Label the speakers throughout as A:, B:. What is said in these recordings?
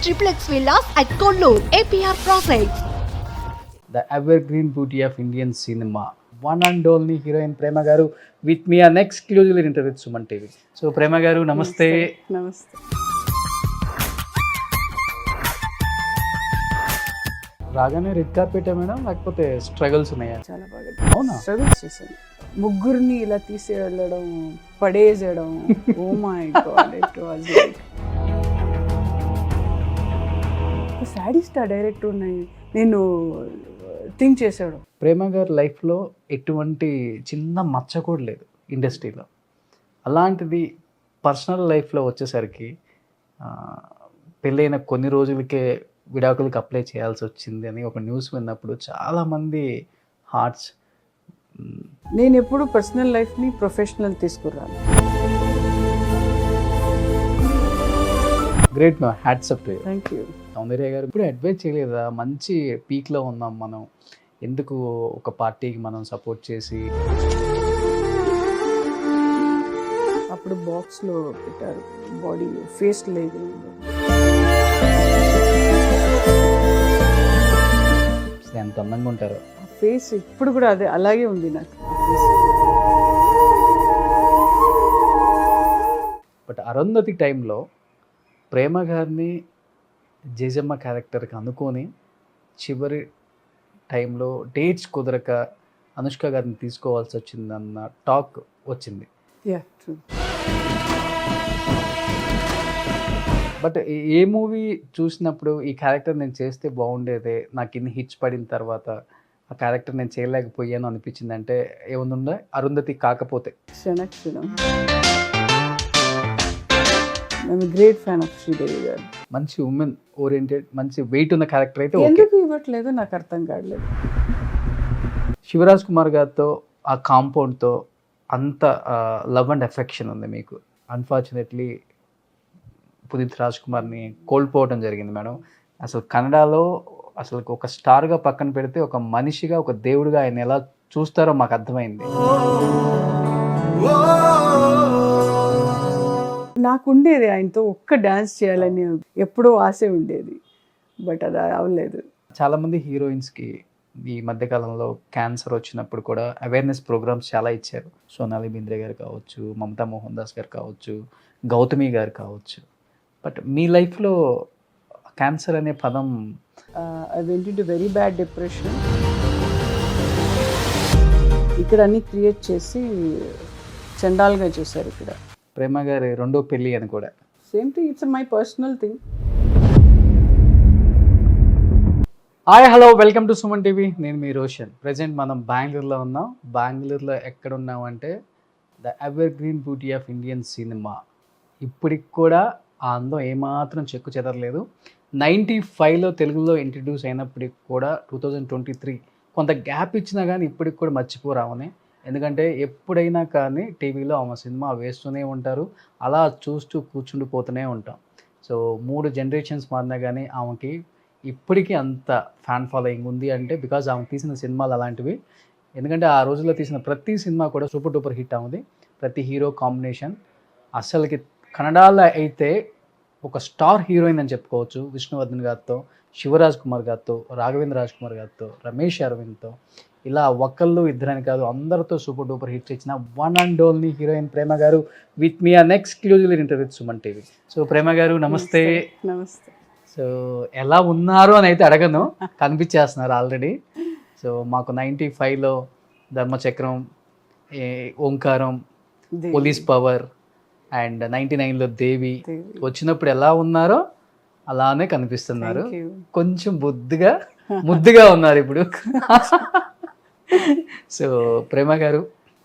A: triplex villas at Kollur, APR Projects.
B: The evergreen beauty of Indian cinema. One and only heroine Prema garu with me an exclusive interview Suman TV. So Prema garu నమస్తే.
C: నమస్తే.
B: రాగానే red carpet madam లేకపోతే struggles ఉన్నాయా?
C: చాలా బాగా
B: అవునా?
C: Struggles చేశాను. ముగ్గురిని ఇలా తీసి వెళ్ళడం, పడేసేయడం. Oh my god, it was like sadist ఆ డైరెక్టర్ నేను థింక్ చేశాడు.
B: ప్రేమ గారి లైఫ్లో ఎటువంటి చిన్న మచ్చ కూడా లేదు ఇండస్ట్రీలో. అలాంటిది పర్సనల్ లైఫ్లో వచ్చేసరికి పెళ్ళైన కొన్ని రోజులకే విడాకులకు అప్లై చేయాల్సి వచ్చింది అని ఒక న్యూస్ విన్నప్పుడు చాలామంది హార్ట్స్.
C: నేను ఎప్పుడు పర్సనల్ లైఫ్ని ప్రొఫెషనల్ తీసుకురాను.
B: Great ma'am, hats up to you.
C: Thank you.
B: Soundarya garu ఇప్పుడు అడ్వైజ్ చేయలేదా? మంచి పీక్లో ఉన్నాం మనం, ఎందుకు ఒక పార్టీకి మనం సపోర్ట్ చేసి?
C: అప్పుడు బాక్స్లో పెట్టారు, బాడీ ఫేస్ లేదు.
B: ఎంత అందంగా ఉంటారో.
C: ఫేస్ ఇప్పుడు కూడా అదే అలాగే ఉంది నాకు.
B: బట్ అరుంధతి టైంలో ప్రేమ గారిని జేజమ్మ క్యారెక్టర్కి అనుకొని చివరి టైంలో డేట్స్ కుదరక అనుష్క గారిని తీసుకోవాల్సి వచ్చిందన్న టాక్ వచ్చింది.
C: Yeah, true.
B: But A movie చూసినప్పుడు ఈ క్యారెక్టర్ నేను చేస్తే బాగుండేదే, నాకు ఇన్ని హిట్స్ పడిన తర్వాత ఆ క్యారెక్టర్ నేను చేయలేకపోయాను అనిపించింది అంటే ఏముందా? అరుంధతి కాకపోతే
C: Kshanakshanam. I'm great fan of Sridevi garu.
B: మంచి ఉమెన్ ఓరియంటెడ్, మంచి వెయిట్ ఉన్న క్యారెక్టర్ అయితే ఓకే.
C: ఎందుకు ఇవ్వట్లేదు నాకు అర్థం కావట్లేదు.
B: శివరాజ్ కుమార్ గారితో ఆ కాంపౌండ్తో అంత లవ్ అండ్ ఎఫెక్షన్ ఉంది మీకు. అన్ఫార్చునేట్లీ పునీత్ రాజ్ కుమార్ని కోల్పోవడం జరిగింది మేడం. అసలు కన్నడలో అసలు ఒక స్టార్గా పక్కన పెడితే ఒక మనిషిగా, ఒక దేవుడిగా ఆయన ఎలా చూస్తారో మాకు అర్థమైంది.
C: నాకు ఉండేది ఆయనతో ఒక్క డాన్స్ చేయాలని ఎప్పుడో ఆశ ఉండేది, బట్ అది అవ్వలేదు.
B: చాలామంది హీరోయిన్స్కి ఈ మధ్యకాలంలో క్యాన్సర్ వచ్చినప్పుడు కూడా అవేర్నెస్ ప్రోగ్రామ్స్ చాలా ఇచ్చారు. సోనాలి బింద్రే గారు కావచ్చు, మమతా మోహన్ దాస్ గారు కావచ్చు, గౌతమి గారు కావచ్చు. బట్ మీ లైఫ్లో క్యాన్సర్ అనే పదం?
C: I went into very bad depression. ఇక్కడ అన్ని క్రియేట్ చేసి చండాల్గా చేశారు ఇక్కడ.
B: ప్రేమ గారి రెండో పెళ్ళి అని కూడా
C: same thing, it's my personal thing.
B: Hi, hello, welcome to Suman TV. నేను మీ రోషన్. ప్రజెంట్ మనం బెంగళూరులో ఉన్నాం. బెంగళూరులో ఎక్కడ ఉన్నామంటే the evergreen beauty of Indian cinema. ఇప్పటికి కూడా ఆ అందం ఏమాత్రం చెక్కు చెదరలేదు. 95లో తెలుగులో ఇంట్రడ్యూస్ అయినప్పటికి కూడా 2023 కొంత గ్యాప్ ఇచ్చినా కానీ ఇప్పటికి కూడా మర్చిపోరామని. ఎందుకంటే ఎప్పుడైనా కానీ టీవీలో ఆమె సినిమా వేస్తూనే ఉంటారు, అలా చూస్తూ కూర్చుండిపోతూనే ఉంటాం. సో 3 జనరేషన్స్ మారినా కానీ ఆమెకి ఇప్పటికీ అంత ఫ్యాన్ ఫాలోయింగ్ ఉంది అంటే బికాజ్ ఆమె తీసిన సినిమాలు అలాంటివి. ఎందుకంటే ఆ రోజుల్లో తీసిన ప్రతి సినిమా కూడా సూపర్ డూపర్ హిట్ అవుతుంది. ప్రతి హీరో కాంబినేషన్ అసలుకి కన్నడలో అయితే ఒక స్టార్ హీరోయిన్ అని చెప్పుకోవచ్చు. విష్ణువర్ధన్ గారితో, శివరాజ్ కుమార్ గారితో, రాఘవేంద్ర రాజ్ కుమార్ గారితో, రమేష్ అరవింద్తో, ఇలా ఒకళ్ళు ఇద్దరని కాదు అందరితో సూపర్ డూపర్ హిట్స్ ఇచ్చిన one and only heroine Prema garu with me an exclusive interview Suman TV. So Prema garu నమస్తే.
C: నమస్తే.
B: సో ఎలా ఉన్నారు అని అయితే అడగను, కనిపించేస్తున్నారు ఆల్రెడీ. సో మాకు 95లో ధర్మచక్రం, ఓంకారం, పోలీస్ పవర్ అండ్ 99లో దేవి వచ్చినప్పుడు ఎలా ఉన్నారో అలానే కనిపిస్తున్నారు. కొంచెం ముద్దుగా ఉన్నారు ఇప్పుడు. సో ప్రేమ గారు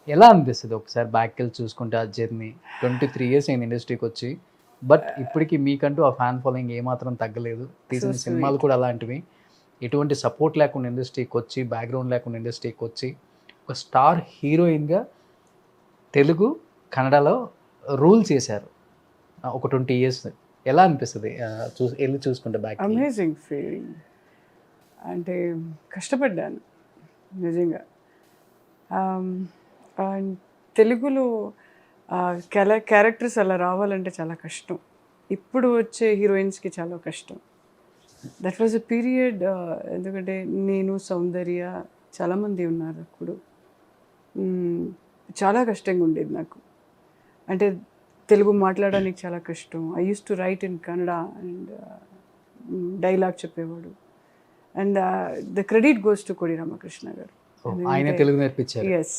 B: ఎలా అనిపిస్తుంది ఒకసారి బ్యాక్ వెళ్ళి చూసుకుంటే ఆ జర్నీ? 23 years నేను ఇండస్ట్రీకి వచ్చి, బట్ ఇప్పటికీ మీకంటూ ఆ ఫ్యాన్ ఫాలోయింగ్ ఏమాత్రం తగ్గలేదు. తీసిన సినిమాలు కూడా అలాంటివి. ఎటువంటి సపోర్ట్ లేకుండా ఇండస్ట్రీకి వచ్చి, బ్యాక్గ్రౌండ్ లేకుండా ఇండస్ట్రీకి వచ్చి ఒక స్టార్ హీరోయిన్గా తెలుగు కన్నడలో రూల్ చేశారు ఒక 20 years. ఎలా అనిపిస్తుంది వెళ్ళి చూసుకుంటే బ్యాక్?
C: Amazing feeling. అంటే కష్టపడ్డాను నిజంగా. అండ్ తెలుగులో క్యారెక్టర్స్ అలా రావాలంటే చాలా కష్టం. ఇప్పుడు వచ్చే హీరోయిన్స్కి చాలా కష్టం. That was a period. ఎందుకంటే నేను, సౌందర్య, చాలామంది ఉన్నారు అప్పుడు. చాలా కష్టంగా ఉండేది నాకు. అంటే తెలుగు మాట్లాడడానికి చాలా కష్టం. I use to write in Kannada and dialogue చెప్పేవాడు. And the credit goes to Kodi Ramakrishna garu.
B: ఆయన తెలుగు నేర్పించారు.
C: Yes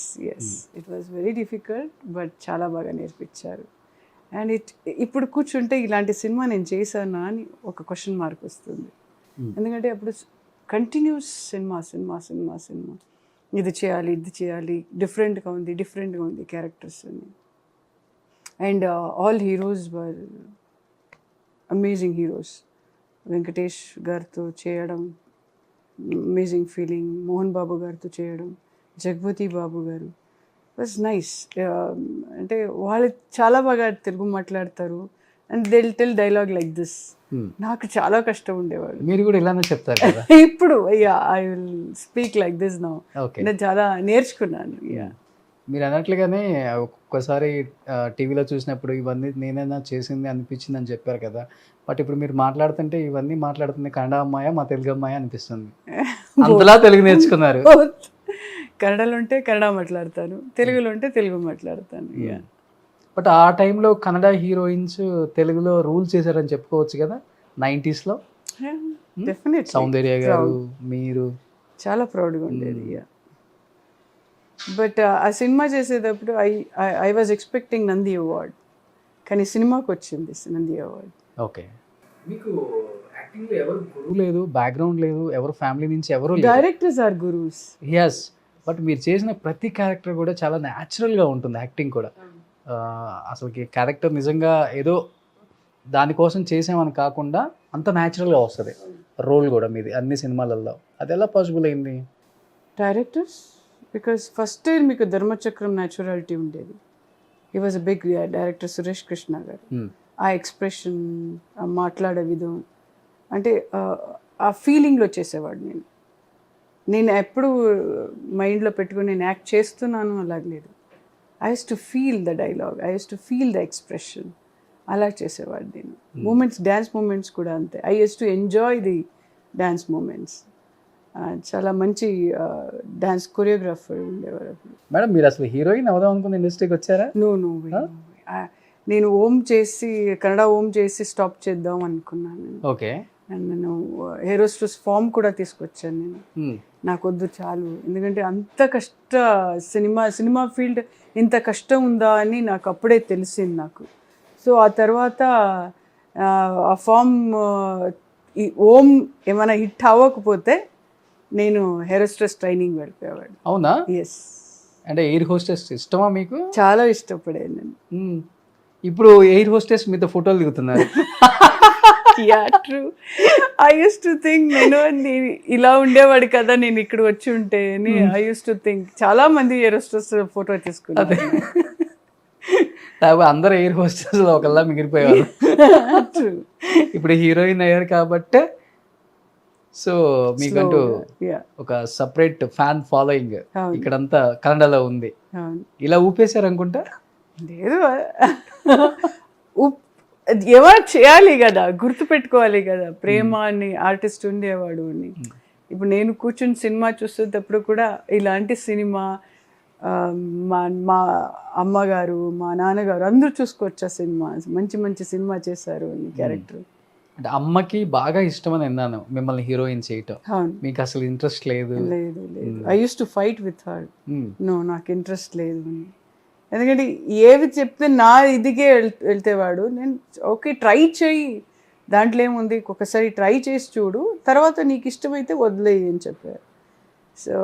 C: it was very difficult, but చాలా బాగా నేర్పించారు. అండ్ ఇప్పుడు కూర్చుంటే ఇలాంటి సినిమా నేను చేశానా అని ఒక క్వశ్చన్ మార్క్ వస్తుంది. ఎందుకంటే అప్పుడు కంటిన్యూస్ సినిమా ఇది చేయాలి, డిఫరెంట్గా ఉంది క్యారెక్టర్స్ అని. And all heroes were amazing heroes. Venkatesh గారితో చేయడం అమేజింగ్ ఫీలింగ్, మోహన్ బాబు గారితో చేయడం, జగపతి బాబు గారు వాజ్ నైస్. అంటే వాళ్ళు చాలా బాగా తెలుగు మాట్లాడతారు and they will tell dialogue like this. నాకు చాలా కష్టం ఉండేవాడు.
B: మీరు కూడా ఇలానే చెప్తారు కదా?
C: ఇప్పుడు I will speak like this now. నేను చాలా నేర్చుకున్నాను.
B: మీరు అన్నట్లుగానే ఒక్కొక్కసారి టీవీలో చూసినప్పుడు ఇవన్నీ నేనైనా చేసింది అనిపించింది అని చెప్పారు కదా, బట్ ఇప్పుడు మీరు మాట్లాడుతుంటే ఇవన్నీ మాట్లాడుతుంది కన్నడ అమ్మాయ మా తెలుగు అమ్మాయి అనిపిస్తుంది. అంతలా తెలుగు నేర్చుకున్నారు.
C: కన్నడలో ఉంటే కన్నడ మాట్లాడతాను, తెలుగులో ఉంటే తెలుగు మాట్లాడతాను.
B: బట్ ఆ టైంలో కన్నడ హీరోయిన్స్ తెలుగులో రూల్ చేశారని చెప్పుకోవచ్చు కదా 90s లో.
C: డెఫినెట్
B: సౌందర్య గారు, మీరు
C: చాలా ప్రౌడ్గా ఉండేది. బట్ ఆ సినిమా చేసేటప్పుడు I was expecting Nandi award, కానీ సినిమాకి వచ్చింది నంది అవార్డ్.
B: ఓకే. మీకు యాక్టింగ్ లో ఎవరు గురువు లేదు, బ్యాక్గ్రౌండ్ లేదు, ఎవరు ఫ్యామిలీ నుంచి ఎవరు
C: directors or gurus.
B: Yes, but మీరు చేసిన ప్రతి క్యారెక్టర్ కూడా చాలా న్యాచురల్గా ఉంటుంది. యాక్టింగ్ కూడా అసలుకి క్యారెక్టర్ నిజంగా ఏదో దానికోసం చేసామని కాకుండా అంత న్యాచురల్గా వస్తుంది రోల్ కూడా మీది అన్ని సినిమాలలో. అది ఎలా పాసిబుల్ అయింది?
C: డైరెక్టర్స్, బికాస్ ఫస్ట్ మీకు ధర్మచక్రం న్యాచురాలిటీ ఉండేది. He was a big director Suresh Krishna garu. ఆ ఎక్స్ప్రెషన్, ఆ మాట్లాడే విధం, అంటే ఆ ఫీలింగ్లో చేసేవాడు. నేను ఎప్పుడు మైండ్లో పెట్టుకుని నేను యాక్ట్ చేస్తున్నాను అలాగలేదు. I use to feel the dialogue, I use to feel the expression. అలా చేసేవాడు నేను. మూమెంట్స్, డ్యాన్స్ మూమెంట్స్ కూడా అంతే. I use to enjoy the dance moments. చాలా మంచి డ్యాన్స్ కొరియోగ్రాఫర్ ఉండేవారు.
B: మేడం మీరు అసలు హీరోయిన్ అవుదాం అనుకున్న ఇండస్ట్రీకి వచ్చారా?
C: నో నేను కన్నడ ఓం చేసి స్టాప్ చేద్దాం అనుకున్నాను.
B: ఓకే.
C: అండ్ నేను హెరోస్ట్రస్ ఫామ్ కూడా తీసుకొచ్చాను నేను. నాకు వద్దు చాలు, ఎందుకంటే అంత సినిమా ఫీల్డ్ ఇంత కష్టం ఉందా అని నాకు అప్పుడే తెలిసింది నాకు. సో ఆ తర్వాత ఆ ఫామ్ ఈ ఓం ఏమైనా హిట్ అవ్వకపోతే నేను హెరోస్ట్రస్ ట్రైనింగ్ వెళ్ళిపోయేవాడు.
B: అవునా?
C: ఎస్.
B: అంటే ఎయిర్ హోస్టెస్ ఇష్టమా మీకు?
C: చాలా ఇష్టపడేది నేను.
B: ఇప్పుడు ఎయిర్ హోస్టెస్ మీతో ఫోటోలు దిగుతున్నారు.
C: True. I use to think నేను ఇలా ఉండేవాడు కదా నేను ఇక్కడ వచ్చి ఉంటే అని ఐ యూస్ టు థింక్. చాలా మంది ఎయిర్ హోస్టెస్ ఫోటో తీసుకున్నారు.
B: అందరు ఎయిర్ హోస్టెస్ ఒకళ్ళ మిగిలిపోయేవారు. ఇప్పుడు హీరోయిన్ అయ్యారు కాబట్టి సో మీకంటూ ఒక సపరేట్ ఫ్యాన్ ఫాలోయింగ్ ఇక్కడంతా కన్నడలో ఉంది. ఇలా ఊపేశారు అనుకుంటా.
C: లేదు, ఎవరు చేయాలి కదా, గుర్తు పెట్టుకోవాలి కదా. ప్రేమ అని ఆర్టిస్ట్ ఉండేవాడు అని. ఇప్పుడు నేను కూర్చుని సినిమా చూసేటప్పుడు కూడా ఇలాంటి సినిమా మా అమ్మగారు, మా నాన్నగారు అందరూ చూసుకోవచ్చు. ఆ సినిమా మంచి సినిమా చేశారు అని క్యారెక్టర్.
B: అంటే అమ్మకి బాగా ఇష్టమని విన్నాను మిమ్మల్ని హీరోయిన్ చేయటం. మీకు అసలు ఇంట్రెస్ట్ లేదు?
C: లేదు. I use to fight with her. No, నాకు ఇంట్రెస్ట్ లేదు అని. ఎందుకంటే ఏవి చెప్తే నా ఇదిగే వెళ్తేవాడు. నేను ఓకే ట్రై చేయి, దాంట్లో ఏముంది, ఒకసారి ట్రై చేసి చూడు, తర్వాత నీకు ఇష్టమైతే వదిలేయి అని చెప్పారు. సో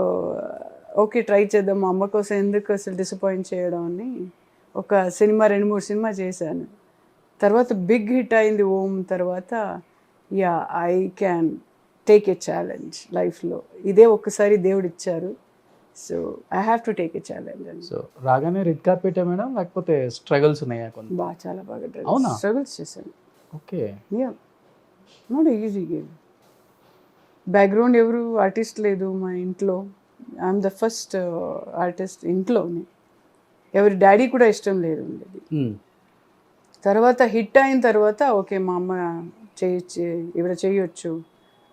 C: ఓకే ట్రై చేద్దాం, మా అమ్మ కోసం ఎందుకు అసలు డిసప్పాయింట్ చేయడం అని ఒక సినిమా 2-3 సినిమా చేశాను. తర్వాత బిగ్ హిట్ అయింది ఓం. తర్వాత I can take a challenge లైఫ్లో. ఇదే ఒక్కసారి దేవుడు ఇచ్చారు, so I have to take a challenge.
B: So రాగానే రెడ్ కార్పెట్ మేడం, లేకపోతే స్ట్రగుల్స్ ఉన్నాయా?
C: చాలా బాగా
B: స్ట్రగుల్స్
C: చేశాను.
B: Okay.
C: Not easy game. Background ఎవరు ఆర్టిస్ట్ లేదు మా ఇంట్లో. ఐఎమ్ ద ఫస్ట్ ఆర్టిస్ట్ ఇంట్లోనే. ఎవరి డాడీ కూడా ఇష్టం లేదు ఉండేది. తర్వాత హిట్ అయిన తర్వాత ఓకే మా అమ్మ ఇవిడ చేయొచ్చు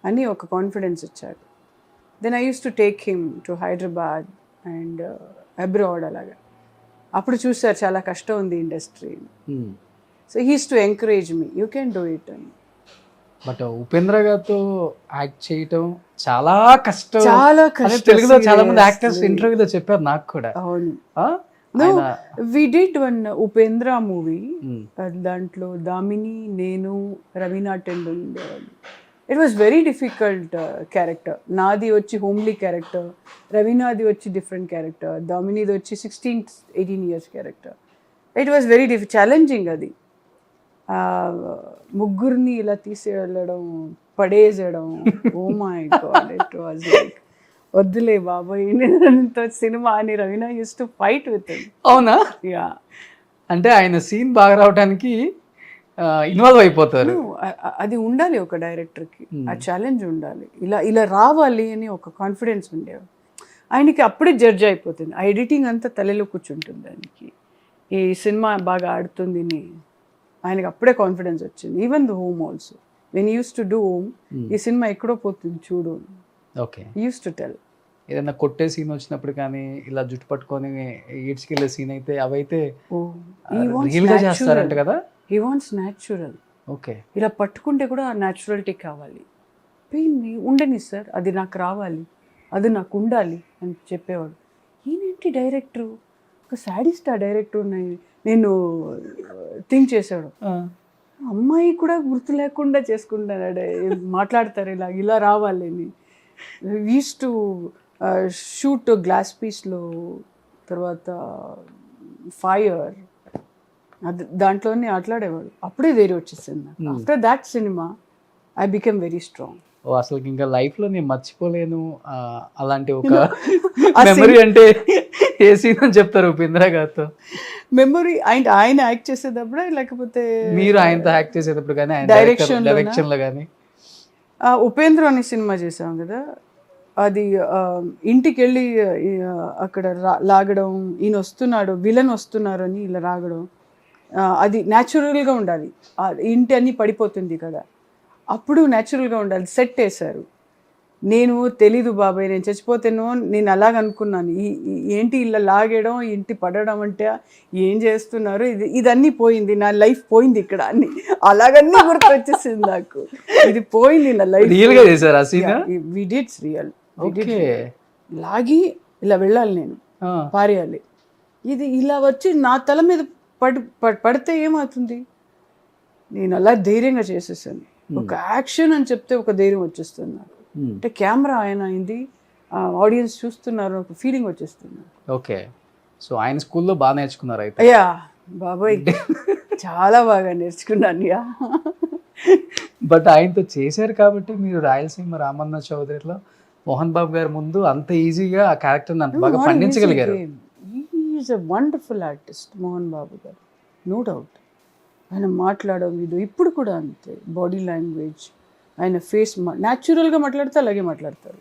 C: అని ఒక కాన్ఫిడెన్స్ ఇచ్చారు. Then I use to take him to Hyderabad and abroad అలాగా. అప్పుడు చూసారు చాలా కష్టం ఉంది industry. So he's to encourage me, you can do it అని.
B: బట్ ఉపేంద్ర గారితో యాక్ట్ చేయటం చాలా కష్టం.
C: చాలా
B: అదే
C: కష్టం.
B: తెలుగులో చాలా మంది యాక్టర్స్ ఇంటర్వ్యూలో చెప్పారు నాకు కూడా.
C: అవును.
B: ఆ?
C: No,
B: ఆయన-
C: we did one Upendra movie. దాంట్లో దామిని, నేను, Raveena tendon. It was very difficult character. నాది వచ్చి హోమ్లీ క్యారెక్టర్, రవీనాది వచ్చి డిఫరెంట్ క్యారెక్టర్, దామినిది వచ్చి 16-18 years క్యారెక్టర్. It was very challenging. అది ముగ్గురిని ఇలా తీసేయడం, పడేసేయడం. Oh my god, it was like వద్దులే బాబాయ్ నేనంతో సినిమా అని Raveena use to fight with him.
B: అవునా?
C: యా,
B: అంటే ఆయన సీన్ బాగా రావడానికి ఇన్వాల్వ్ అయిపోతారు.
C: అది ఉండాలి ఒక డైరెక్టర్కి, ఆ ఛాలెంజ్ ఉండాలి. ఇలా రావాలి అని ఒక కాన్ఫిడెన్స్ ఉండేవి ఆయనకి. అప్పుడే జడ్జ్ అయిపోతుంది, ఆ ఎడిటింగ్ అంతా తలలో కూర్చుంటుంది ఆయనకి. ఈ సినిమా బాగా ఆడుతుంది అని ఆయనకి అప్పుడే కాన్ఫిడెన్స్ వచ్చింది. Even the home also, when use to do home, ఈ సినిమా ఎక్కడో పోతుంది చూడు,
B: ఓకే.
C: Use to tell.
B: ఏదైనా కొట్టే సీన్ వచ్చినప్పుడు కానీ ఇలా జుట్టు పట్టుకొని ఈడ్చుకెళ్ళే సీన్ అయితే అవైతే రియల్ గా చేస్తారంట కదా.
C: He wants natural.
B: ఓకే.
C: ఇలా పట్టుకుంటే కూడా న్యాచురాలిటీ కావాలి. పెయిన్ ఉండని సార్, అది నాకు రావాలి, అది నాకు ఉండాలి అని చెప్పేవాడు. ఈయనేంటి డైరెక్టరు, ఒక సాడిస్ట్ ఆ డైరెక్టర్ ఉన్నాయి నేను థింక్ చేశాడు. అమ్మాయి కూడా గుర్తు లేకుండా చేసుకుంటాడు, మాట్లాడతారు ఇలా రావాలి అని. యూస్ టు షూట్ గ్లాస్ పీస్లో, తర్వాత ఫైర్, అది దాంట్లోనే ఆటలాడేవాడు. అప్పుడే వేరే వచ్చేసింది నాకు. After that cinema I become very strong.
B: Oh, అసలు ఇంకా లైఫ్ లో నేను మర్చిపోలేను అలాంటి ఒక మెమరీ అంటే ఏ సీన్ అని చెప్తారు ఉపేంద్ర గారితో?
C: మెమరీ ఆయన యాక్ట్ చేసేటప్పుడే, లేకపోతే
B: మీరు ఆయనతో యాక్ట్ చేసేటప్పుడు కానీ, ఆయన
C: Direction
B: డైరెక్షన్ లో కానీ?
C: ఉపేంద్ర అనే సినిమా చేసాం కదా, అది ఇంటికి వెళ్ళి అక్కడ లాగడం, ఈయన వస్తున్నాడు, విలన్ వస్తున్నారు అని ఇలా రాగడం, అది న్యాచురల్గా ఉండాలి. ఇంటి అన్నీ పడిపోతుంది కదా, అప్పుడు న్యాచురల్గా ఉండాలి. సెట్ వేశారు. నేను తెలీదు బాబాయ్, నేను చచ్చిపోతేనో నేను అలాగ అనుకున్నాను. ఏంటి ఇలా లాగేయడం, ఇంటి పడడం అంటే ఏం చేస్తున్నారు, ఇదన్నీ పోయింది, నా లైఫ్ పోయింది ఇక్కడ అన్ని అలాగన్నీ గుర్తు వచ్చేసింది నాకు. ఇది పోయింది నా లైఫ్.
B: రియల్ గా చేశారు ఆ scene?
C: We did real.
B: Okay.
C: లాగి ఇలా వెళ్ళాలి, నేను పారేయాలి, ఇది ఇలా వచ్చి నా తల మీద పడితే ఏమవుతుంది. నేను అలా ధైర్యంగా చేసేసాను. ఒక యాక్షన్ అని చెప్తే ఒక ధైర్యం వచ్చేస్తుంది నాకు. అంటే కెమెరా ఆయన అయింది, ఆడియన్స్ చూస్తున్నారు, ఒక ఫీలింగ్ వచ్చేస్తుంది.
B: ఓకే. సో ఆయన స్కూల్లో బాగా నేర్చుకున్నారు అయితే?
C: అయ్యా బాబాయ్, చాలా బాగా నేర్చుకున్నాను. యా,
B: బట్ ఆయనతో చేశారు కాబట్టి మీరు రాయలసీమ రామన్న చౌదరిలో మోహన్ బాబు గారి ముందు అంత ఈజీగా ఆ క్యారెక్టర్ని అంత బాగా పండించగలిగారు.
C: Is a wonderful artist Mohan Babu garu, no doubt. ఆయన మాట్లాడడం ఇది ఇప్పుడు కూడా అంతే, బాడీ లాంగ్వేజ్, ఆయన ఫేస్ న్యాచురల్గా మాట్లాడితే అలాగే మాట్లాడతారు.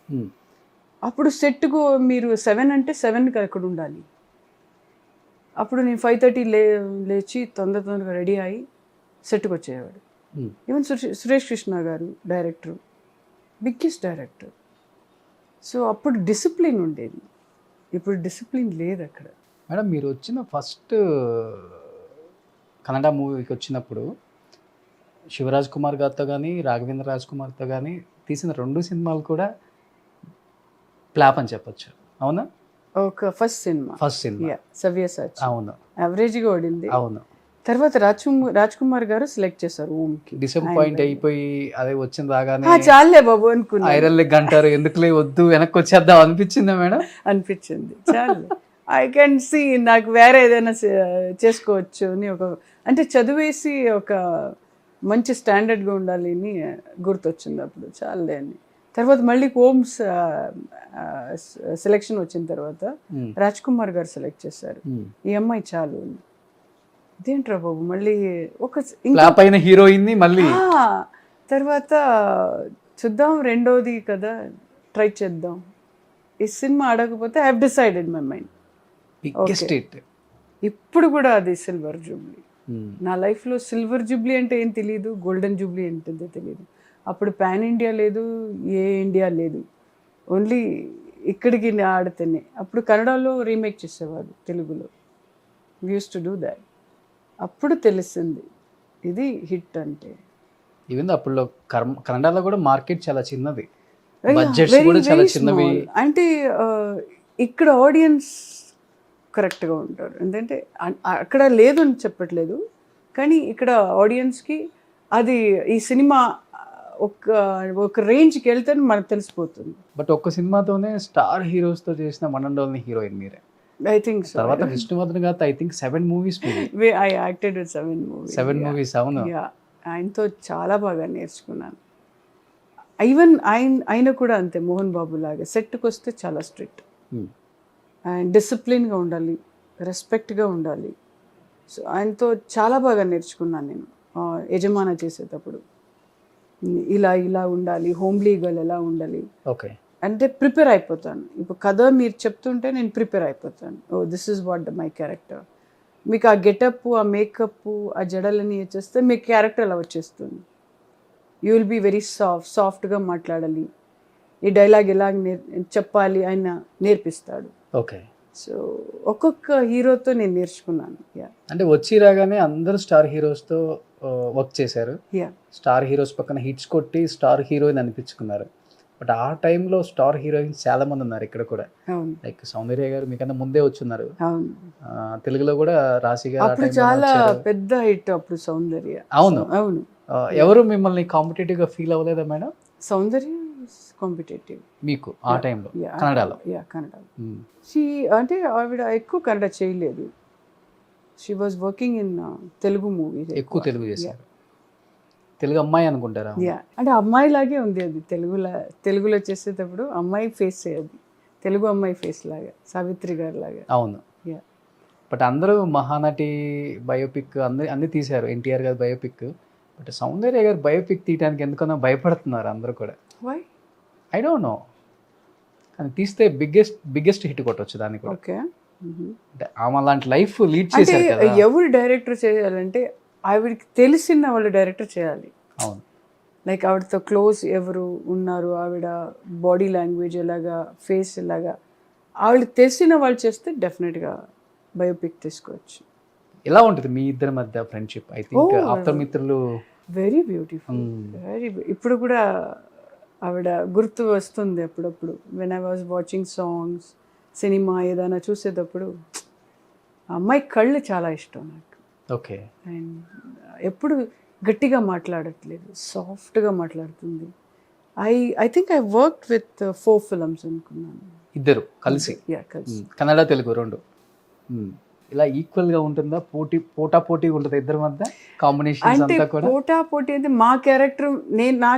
C: అప్పుడు సెట్కు మీరు 7 అంటే 7కి అక్కడ ఉండాలి. అప్పుడు నేను 5:30 లేచి తొందరగా రెడీ అయ్యి సెట్కి వచ్చేవాడు. ఈవెన్ సురేష్ కృష్ణ గారు డైరెక్టర్, బిగ్గెస్ట్ డైరెక్టర్. సో అప్పుడు డిసిప్లిన్ ఉండేది, ఇప్పుడు డిసిప్లిన్ లేదు అక్కడ.
B: మేడం, మీరు వచ్చిన ఫస్ట్ కన్నడ మూవీకి వచ్చినప్పుడు శివరాజ్ కుమార్ గారితో కానీ రాఘవేంద్ర రాజ్ కుమార్తో కానీ తీసిన 2 సినిమాలు కూడా ఫ్లాప్ అని చెప్పొచ్చు, అవునా?
C: ఒక ఫస్ట్ సినిమా సవ్యసాచి,
B: అవును,
C: యావరేజ్గా ఓడింది.
B: అవును.
C: తర్వాత రాజ్ కుమార్ గారు సెలెక్ట్ చేశారు ఓమ్కి.
B: డిసప్పాయింట్ అయిపోయి అదే వచ్చిన రాగానే
C: చాలే బాబు అనుకున్నా,
B: ఐరన్ లెగ్ అంటారు, ఎందుకులే వద్దు వెనక్కి వచ్చేద్దాం అనిపించిందా మేడం?
C: అనిపించింది. చాలు, ఐ కెన్ సీ నాకు వేరే ఏదైనా చేసుకోవచ్చు అని, ఒక అంటే చదివేసి ఒక మంచి స్టాండర్డ్గా ఉండాలి అని గుర్తొచ్చింది అప్పుడు. చాలే అని తర్వాత మళ్ళీ హోమ్స్ సెలెక్షన్ వచ్చిన తర్వాత రాజ్ కుమార్ గారు సెలెక్ట్ చేశారు. ఈ అమ్మాయి చాలు, ఇదేంట్రా బాబు మళ్ళీ ఒక
B: పైన హీరోయిన్ మళ్ళీ
C: తర్వాత చూద్దాం, రెండోది కదా ట్రై చేద్దాం. ఈ సినిమా ఆడకపోతే I have decided my mind. ఇప్పుడు కూడా అది సిల్వర్ జూబ్లీ. నా లైఫ్లో సిల్వర్ జూబ్లీ అంటే ఏం తెలియదు, గోల్డెన్ జూబ్లీ ఏంటంటే తెలియదు. అప్పుడు పాన్ ఇండియా లేదు, ఏ ఇండియా లేదు, ఓన్లీ ఇక్కడికి ఆడితేనే. అప్పుడు కన్నడలో రీమేక్ చేసేవారు తెలుగులో, యూస్ టు డూ దాట్. అప్పుడు తెలిసింది ఇది హిట్ అంటే.
B: ఈవెన్ అప్పుడు కన్నడలో కూడా మార్కెట్ చాలా చిన్నది, బడ్జెట్స్ కూడా చాలా చిన్నవి.
C: అంటే ఇక్కడ ఆడియన్స్ కరెక్ట్గా ఉంటారు, ఎందుకంటే అక్కడ లేదు అని చెప్పట్లేదు, కానీ ఇక్కడ ఆడియన్స్కి అది ఈ సినిమా ఒక రేంజ్కి వెళ్తే మనకు తెలిసిపోతుంది.
B: బట్ ఒక్క సినిమాతోనే స్టార్ హీరోస్తో చేసిన వన్ అండ్ ఓన్లీ హీరోయిన్ మీరే.
C: I think so.
B: తర్వాత విష్ణువర్ధన్ గారితో I think 7 movies.
C: I acted with 7
B: movies. అవును.
C: ఆయనతో చాలా బాగా నేర్చుకున్నాను. ఈవెన్ ఆయన కూడా అంతే, మోహన్ బాబు లాగా సెట్కి వస్తే చాలా స్ట్రిక్ట్ అండ్ డిసిప్లిన్గా ఉండాలి, రెస్పెక్ట్గా ఉండాలి. సో ఆయనతో చాలా బాగా నేర్చుకున్నాను నేను. యజమాన చేసేటప్పుడు ఇలా ఇలా ఉండాలి, హోమ్లీ గర్ల్ ఎలా ఉండాలి,
B: ఓకే
C: అంటే ప్రిపేర్ అయిపోతాను. ఇప్పుడు కథ మీరు చెప్తుంటే నేను ప్రిపేర్ అయిపోతాను. Oh this is what my character. మీకు ఆ గెటప్, ఆ మేకప్, ఆ జడలని చేస్తే మీ క్యారెక్టర్ అలా వచ్చేస్తుంది. యూ విల్ బీ వెరీ సాఫ్ట్గా మాట్లాడాలి, ఈ డైలాగ్ ఎలా చెప్పాలి ఆయన నేర్పిస్తాడు.
B: ఓకే.
C: సో ఒక్కొక్క హీరోతో నేను నేర్చుకున్నాను.
B: అంటే వచ్చి రాగానే అందరూ స్టార్ హీరోస్తో వర్క్ చేశారు. స్టార్ హీరోస్ పక్కన హిట్స్ కొట్టి స్టార్ హీరోయిన్ అనిపించుకున్నారు. బట్ ఆ టైంలో స్టార్ హీరోయిన్స్ చాలా మంది ఉన్నారు ఇక్కడ కూడా. లైక్ సౌందర్య గారు మీకన్నా ముందే వచ్చున్నారు. తెలుగులో కూడా రాశి గారు
C: చాలా పెద్ద హిట్ అప్పుడు సౌందర్య.
B: అవును
C: అవును.
B: ఎవరు మిమ్మల్ని కాంపిటేటివ్ గా ఫీల్ అవ్వలేదా మేడం?
C: సౌందర్య కాంపిటేటివ్
B: మీకు ఆ టైంలో కన్నడలో?
C: కన్నడలో అంటే ఆవిడ ఎక్కువ కన్నడ చేయలేదు. She was working in Telugu movie.
B: ఎక్కువ తెలుగు చేశారు. తెలుగు అమ్మాయి అనుకుంటారా?
C: అంటే అమ్మాయి లాగే ఉంది అది. తెలుగులో చేసేటప్పుడు అమ్మాయి ఫేస్ అది, తెలుగు అమ్మాయి ఫేస్ లాగా, సావిత్రి గారి లాగా.
B: అవును. బట్ అందరూ మహానటి బయోపిక్ అన్ని తీశారు, ఎన్టీఆర్ గారి బయోపిక్. బట్ సౌందర్య గారి బయోపిక్ తీయడానికి ఎందుకన్నా భయపడుతున్నారు అందరూ కూడా.
C: Why
B: I don't know. కానీ తీస్తే బిగ్గెస్ట్ హిట్ కొట్టవచ్చు దానికి కూడా.
C: ఓకే.
B: అంటే ఆమె అలాంటి లైఫ్ లీడ్ చేశారు కదా.
C: ఎవరు డైరెక్టర్ చేయాలంటే ఆవిడకి తెలిసిన వాళ్ళు డైరెక్టర్ చేయాలి.
B: అవును.
C: లైక్ ఆవిడతో క్లోజ్ ఎవరు ఉన్నారు, ఆవిడ బాడీ లాంగ్వేజ్ ఎలాగా, ఫేస్ ఎలాగా, ఆవిడకి తెలిసిన వాళ్ళు చేస్తే డెఫినెట్గా బయోపిక్ తీసుకోవచ్చు.
B: ఎలా ఉంటుంది మీ ఇద్దరి మధ్య ఫ్రెండ్షిప్? ఐ థింక్ ఆప్త మిత్రులు.
C: Very beautiful, very. ఇప్పుడు కూడా ఆవిడ గుర్తు వస్తుంది అప్పుడప్పుడు. When I was watching songs, cinema ఏదైనా చూసేటప్పుడు ఆ అమ్మాయి కళ్ళు చాలా ఇష్టం నాకు.
B: ఓకే.
C: అండ్ ఎప్పుడు గట్టిగా మాట్లాడట్లేదు, సాఫ్ట్గా మాట్లాడుతుంది. I think I work with 4 films అనుకున్నాను.
B: ఇద్దరు కలిసి? కన్నడ తెలుగు రెండు. ఇలా ఈక్వల్ గా ఉంటుందా? పోటీ ఉంటుంది ఇద్దరి మధ్య కాంబినేషన్ అంతా కూడా?
C: పోటీ అంటే నా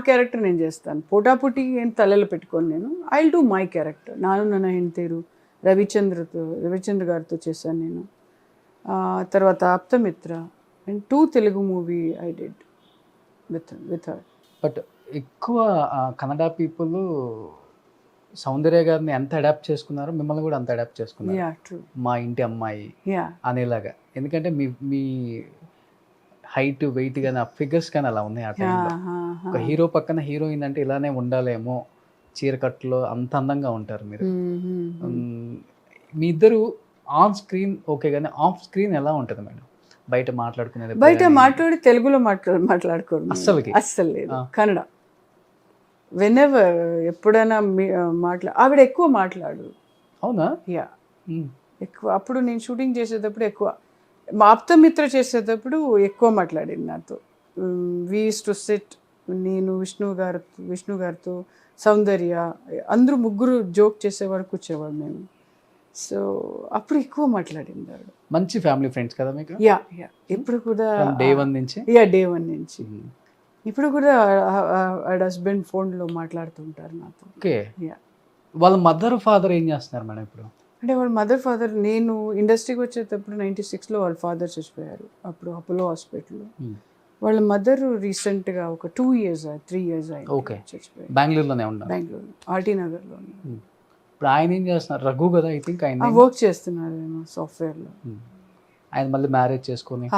C: క్యారెక్టర్ నేను చేస్తాను. పోటీ ఏం తలలో పెట్టుకోను నేను. I will do my character. నాను నన్న హెంతేరు రవిచంద్ర గారితో చేశాను నేను. తర్వాత Aptamitra and 2 Telugu movie I did with her.
B: But ఎక్కువ కన్నడ పీపుల్ సౌందర్య గారిని ఎంత అడాప్ట్ చేసుకున్నారో మిమ్మల్ని కూడా అంత అడాప్ట్ చేసుకున్నారు. మా ఇంటి అమ్మాయి అనేలాగా. ఎందుకంటే మీ హైట్, వెయిట్ కానీ ఆ ఫిగర్స్ కానీ అలా ఉన్నాయి ఆ టైంలో. ఒక హీరో పక్కన హీరోయిన్ అంటే ఇలానే ఉండాలేమో, చీరకట్లో అంత అందంగా ఉంటారు మీరు. మీ ఇద్దరు ఆన్ స్క్రీన్ ఓకే, కానీ ఆఫ్ స్క్రీన్ ఎలా ఉంటుంది మేడం? బయట మాట్లాడి
C: తెలుగులో మాట్లాడుకోరు అస్సలు లేదు. కన్నడ వెనెవర్ ఎప్పుడైనా ఆవిడ ఎక్కువ మాట్లాడు.
B: అవునా?
C: ఎక్కువ. అప్పుడు నేను షూటింగ్ చేసేటప్పుడు ఎక్కువ, ఆప్తమిత్ర చేసేటప్పుడు ఎక్కువ మాట్లాడింది నాతో. వి యూజ్డ్ టు సిట్, నేను విష్ణు గారితో సౌందర్య అందరూ ముగ్గురు జోక్ చేసేవాడు, కూర్చేవాడు మేము. సో అప్పుడు ఎక్కువ మాట్లాడింది ఆవిడ.
B: మంచి ఫ్యామిలీ ఫ్రెండ్స్ కదా మీకు?
C: ఇప్పుడు కూడా
B: డే వన్ నుంచి.
C: ఇప్పుడు కూడా హస్బెండ్ ఫోన్లో మాట్లాడుతుంటారు నాతో.
B: ఓకే. వాళ్ళ మదర్ ఫాదర్ ఏం చేస్తున్నారు మేడం ఇప్పుడు?
C: అంటే వాళ్ళ మదర్ ఫాదర్, నేను ఇండస్ట్రీకి వచ్చేటప్పుడు 96లో వాళ్ళ ఫాదర్ చచ్చిపోయారు. అప్పుడు అపోలో హాస్పిటల్లో. వాళ్ళ మదర్ రీసెంట్గా ఒక 2 years 3 years
B: ఓకే చచ్చిపోయారు. బెంగళూరులోనే ఉన్నారు?
C: బెంగళూరు ఆర్టీ నగర్లో ఉన్నారు.
B: ఇప్పుడు ఆయన ఏం చేస్తున్నారు? రఘు కదా ఐ థింక్ ఆయన
C: వర్క్ చేస్తున్నారు సాఫ్ట్వేర్లో.
B: ఆయన మళ్ళీ మ్యారేజ్ చేసుకొని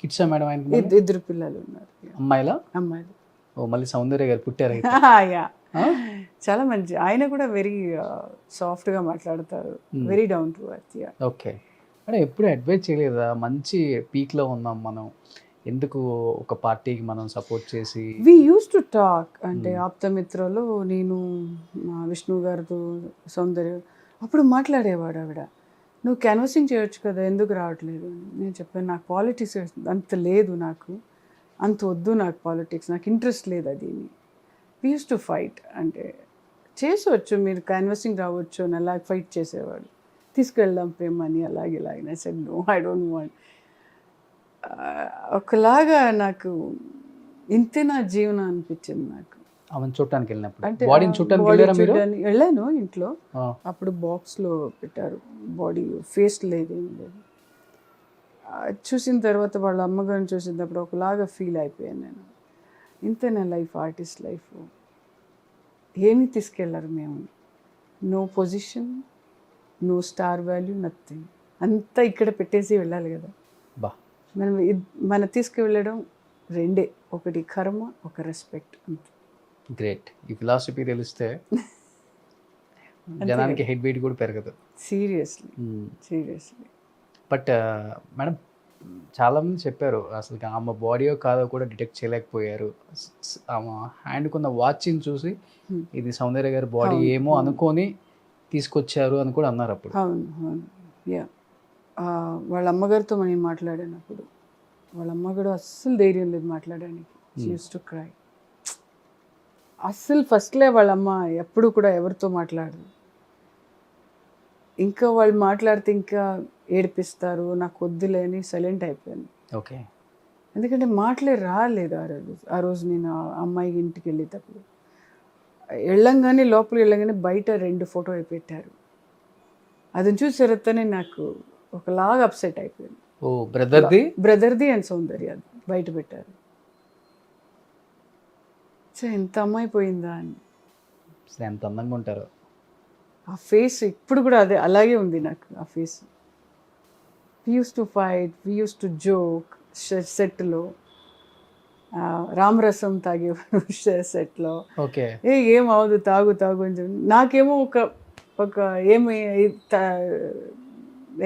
B: కిడ్సా మేడం ఆయనకి?
C: ఇద్దరు పిల్లలు ఉన్నారు.
B: అమ్మాయిలా?
C: అమ్మాయిలు.
B: ఓ మళ్ళీ సౌందర్య గారు పుట్టారు అయితే.
C: యా చాలా మంచి. ఆయన కూడా వెరీ సాఫ్ట్గా మాట్లాడతారు, very down to earth. Yeah
B: okay madam, ఎప్పుడు అడ్వైజ్ చేయలేదా? మంచి పీక్లో ఉన్నాం మనం, ఎందుకు ఒక పార్టీకి మనం సపోర్ట్ చేసి?
C: వి యూస్ టు టాక్. అంటే ఆప్తమిత్రలో నేను విష్ణు గారితో సౌందర్య అప్పుడు మాట్లాడేవాడు. ఆవిడ నువ్వు క్యాన్వసింగ్ చేయొచ్చు కదా, ఎందుకు రావట్లేదు అని. నేను చెప్పాను నాకు పాలిటిక్స్ అంత లేదు, నాకు అంత వద్దు, నాకు పాలిటిక్స్ నాకు ఇంట్రెస్ట్ లేదు అది. వి యూస్ టు ఫైట్. అంటే చేసవచ్చు, మీరు క్యాన్వసింగ్ రావచ్చు అని అలా ఫైట్ చేసేవాడు. తీసుకెళ్దాం ప్రేమ అని అలాగే ఇలాగే said no, I don't want. ఒకలాగా నాకు ఇంతే నా జీవనం అనిపించింది నాకు.
B: ఆమెను చూడటానికి వెళ్ళినప్పుడు,
C: అంటే
B: బాడీని చూడటానికి వెళ్ళారా మీరు?
C: వెళ్ళాను ఇంట్లో. అప్పుడు బాక్స్లో పెట్టారు బాడీ, ఫేస్ లేదు, ఏం లేదు. చూసిన తర్వాత వాళ్ళ అమ్మగారిని చూసినప్పుడు ఒకలాగా ఫీల్ అయిపోయాను నేను. ఇంతే నా లైఫ్, ఆర్టిస్ట్ లైఫ్. ఏమీ తీసుకెళ్ళారు మేము. No position, no star value, nothing. అంతా ఇక్కడ పెట్టేసి వెళ్ళాలి కదా.
B: బా
C: మనం మన తీసుకువెళ్ళడం రెండే, ఒకటి కర్మ, ఒక రెస్పెక్ట్, అంతే.
B: గ్రేట్. ఈ ఫిలాసఫీ తెలిస్తే జనానికి హెడ్ వెయిట్ కూడా పెరగదు.
C: సీరియస్లీ.
B: బట్ మేడం, చాలామంది చెప్పారు అసలు ఆమె బాడీయో కాదో కూడా డిటెక్ట్ చేయలేకపోయారు. ఆమె హ్యాండ్కున్న వాచ్ని చూసి ఇది సౌందర్య గారి బాడీ ఏమో అనుకొని తీసుకొచ్చారు అని కూడా అన్నారు అప్పుడు.
C: అవును అవును. యా వాళ్ళ అమ్మగారితో నేను మాట్లాడినప్పుడు వాళ్ళ అమ్మగారు అస్సలు ధైర్యం లేదు మాట్లాడడానికి. She used to cry. అస్సలు ఫస్ట్లే వాళ్ళ అమ్మ ఎప్పుడు కూడా ఎవరితో మాట్లాడదు. ఇంకా వాళ్ళు మాట్లాడితే ఇంకా ఏడిపిస్తారు, నాకు వద్దులే అని సైలెంట్ అయిపోయాను.
B: ఓకే.
C: ఎందుకంటే మాటలే రాలేదు ఆ రోజు నేను ఆ అమ్మాయి ఇంటికి వెళ్ళేటప్పుడు. వెళ్ళంగానే లోపలికి వెళ్ళంగానే బయట 2 ఫోటోలు పెట్టారు. అది చూసేరతనే నాకు ఒకలాగా అప్సెట్ అయిపోయింది.
B: ఓ బ్రదర్ది
C: అండ్ సౌందర్య బయట పెట్టారు. ఎంత అమ్మాయి పోయిందా అని.
B: ఎంత అందంగా ఉంటారు.
C: ఆ ఫేస్ ఇప్పుడు కూడా అదే అలాగే ఉంది నాకు ఆ face. We use to fight, we use to joke. సెట్లో రామరసం తాగేవాడు సెట్లో.
B: ఓకే.
C: ఏం అవదు, తాగు అని చెప్పి నాకేమో ఒక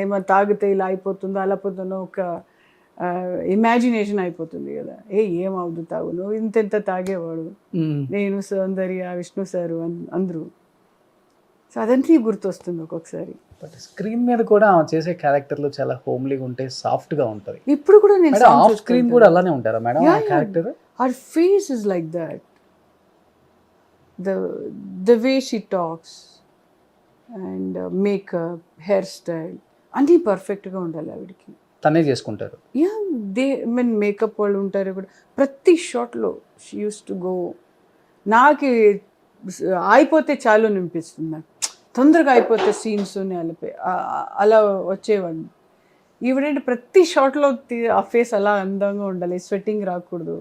C: ఏమో తాగితే ఇలా అయిపోతుందో అలా పోతుందో ఒక ఇమాజినేషన్ అయిపోతుంది కదా. ఏం అవదు, తాగు, నువ్వు ఇంత తాగేవాడు, నేను, సౌందర్య, విష్ణు సారు అందరూ. సో అదంతా గుర్తొస్తుంది ఒక్కొక్కసారి.
B: బట్ స్క్రీన్ మీద కూడా ఆమె చేసే క్యారెక్టర్లు చాలా హోమ్లీగా ఉంటాయి, సాఫ్ట్గా ఉంటుంది.
C: ఇప్పుడు కూడా నేను
B: ఆఫ్ స్క్రీన్ కూడా అలానే ఉంటారా మేడం ఆ character?
C: Her face is like that. The way she talks and makeup, hair style అన్నీ పర్ఫెక్ట్గా ఉండాలి ఆవిడకి.
B: తనే చేసుకుంటారు.
C: యా మేకప్ వాళ్ళు ఉంటారు కూడా. ప్రతి షాట్లో షీ యూస్ టు గో. నాకు అయిపోతే చాలు అనిపిస్తుంది, నాకు తొందరగా అయిపోతే సీన్స్ అలా వచ్చేవాడిని. ఈవిడంటే ప్రతి షాట్లో ఆ ఫేస్ అలా అందంగా ఉండాలి, స్వెట్టింగ్ రాకూడదు.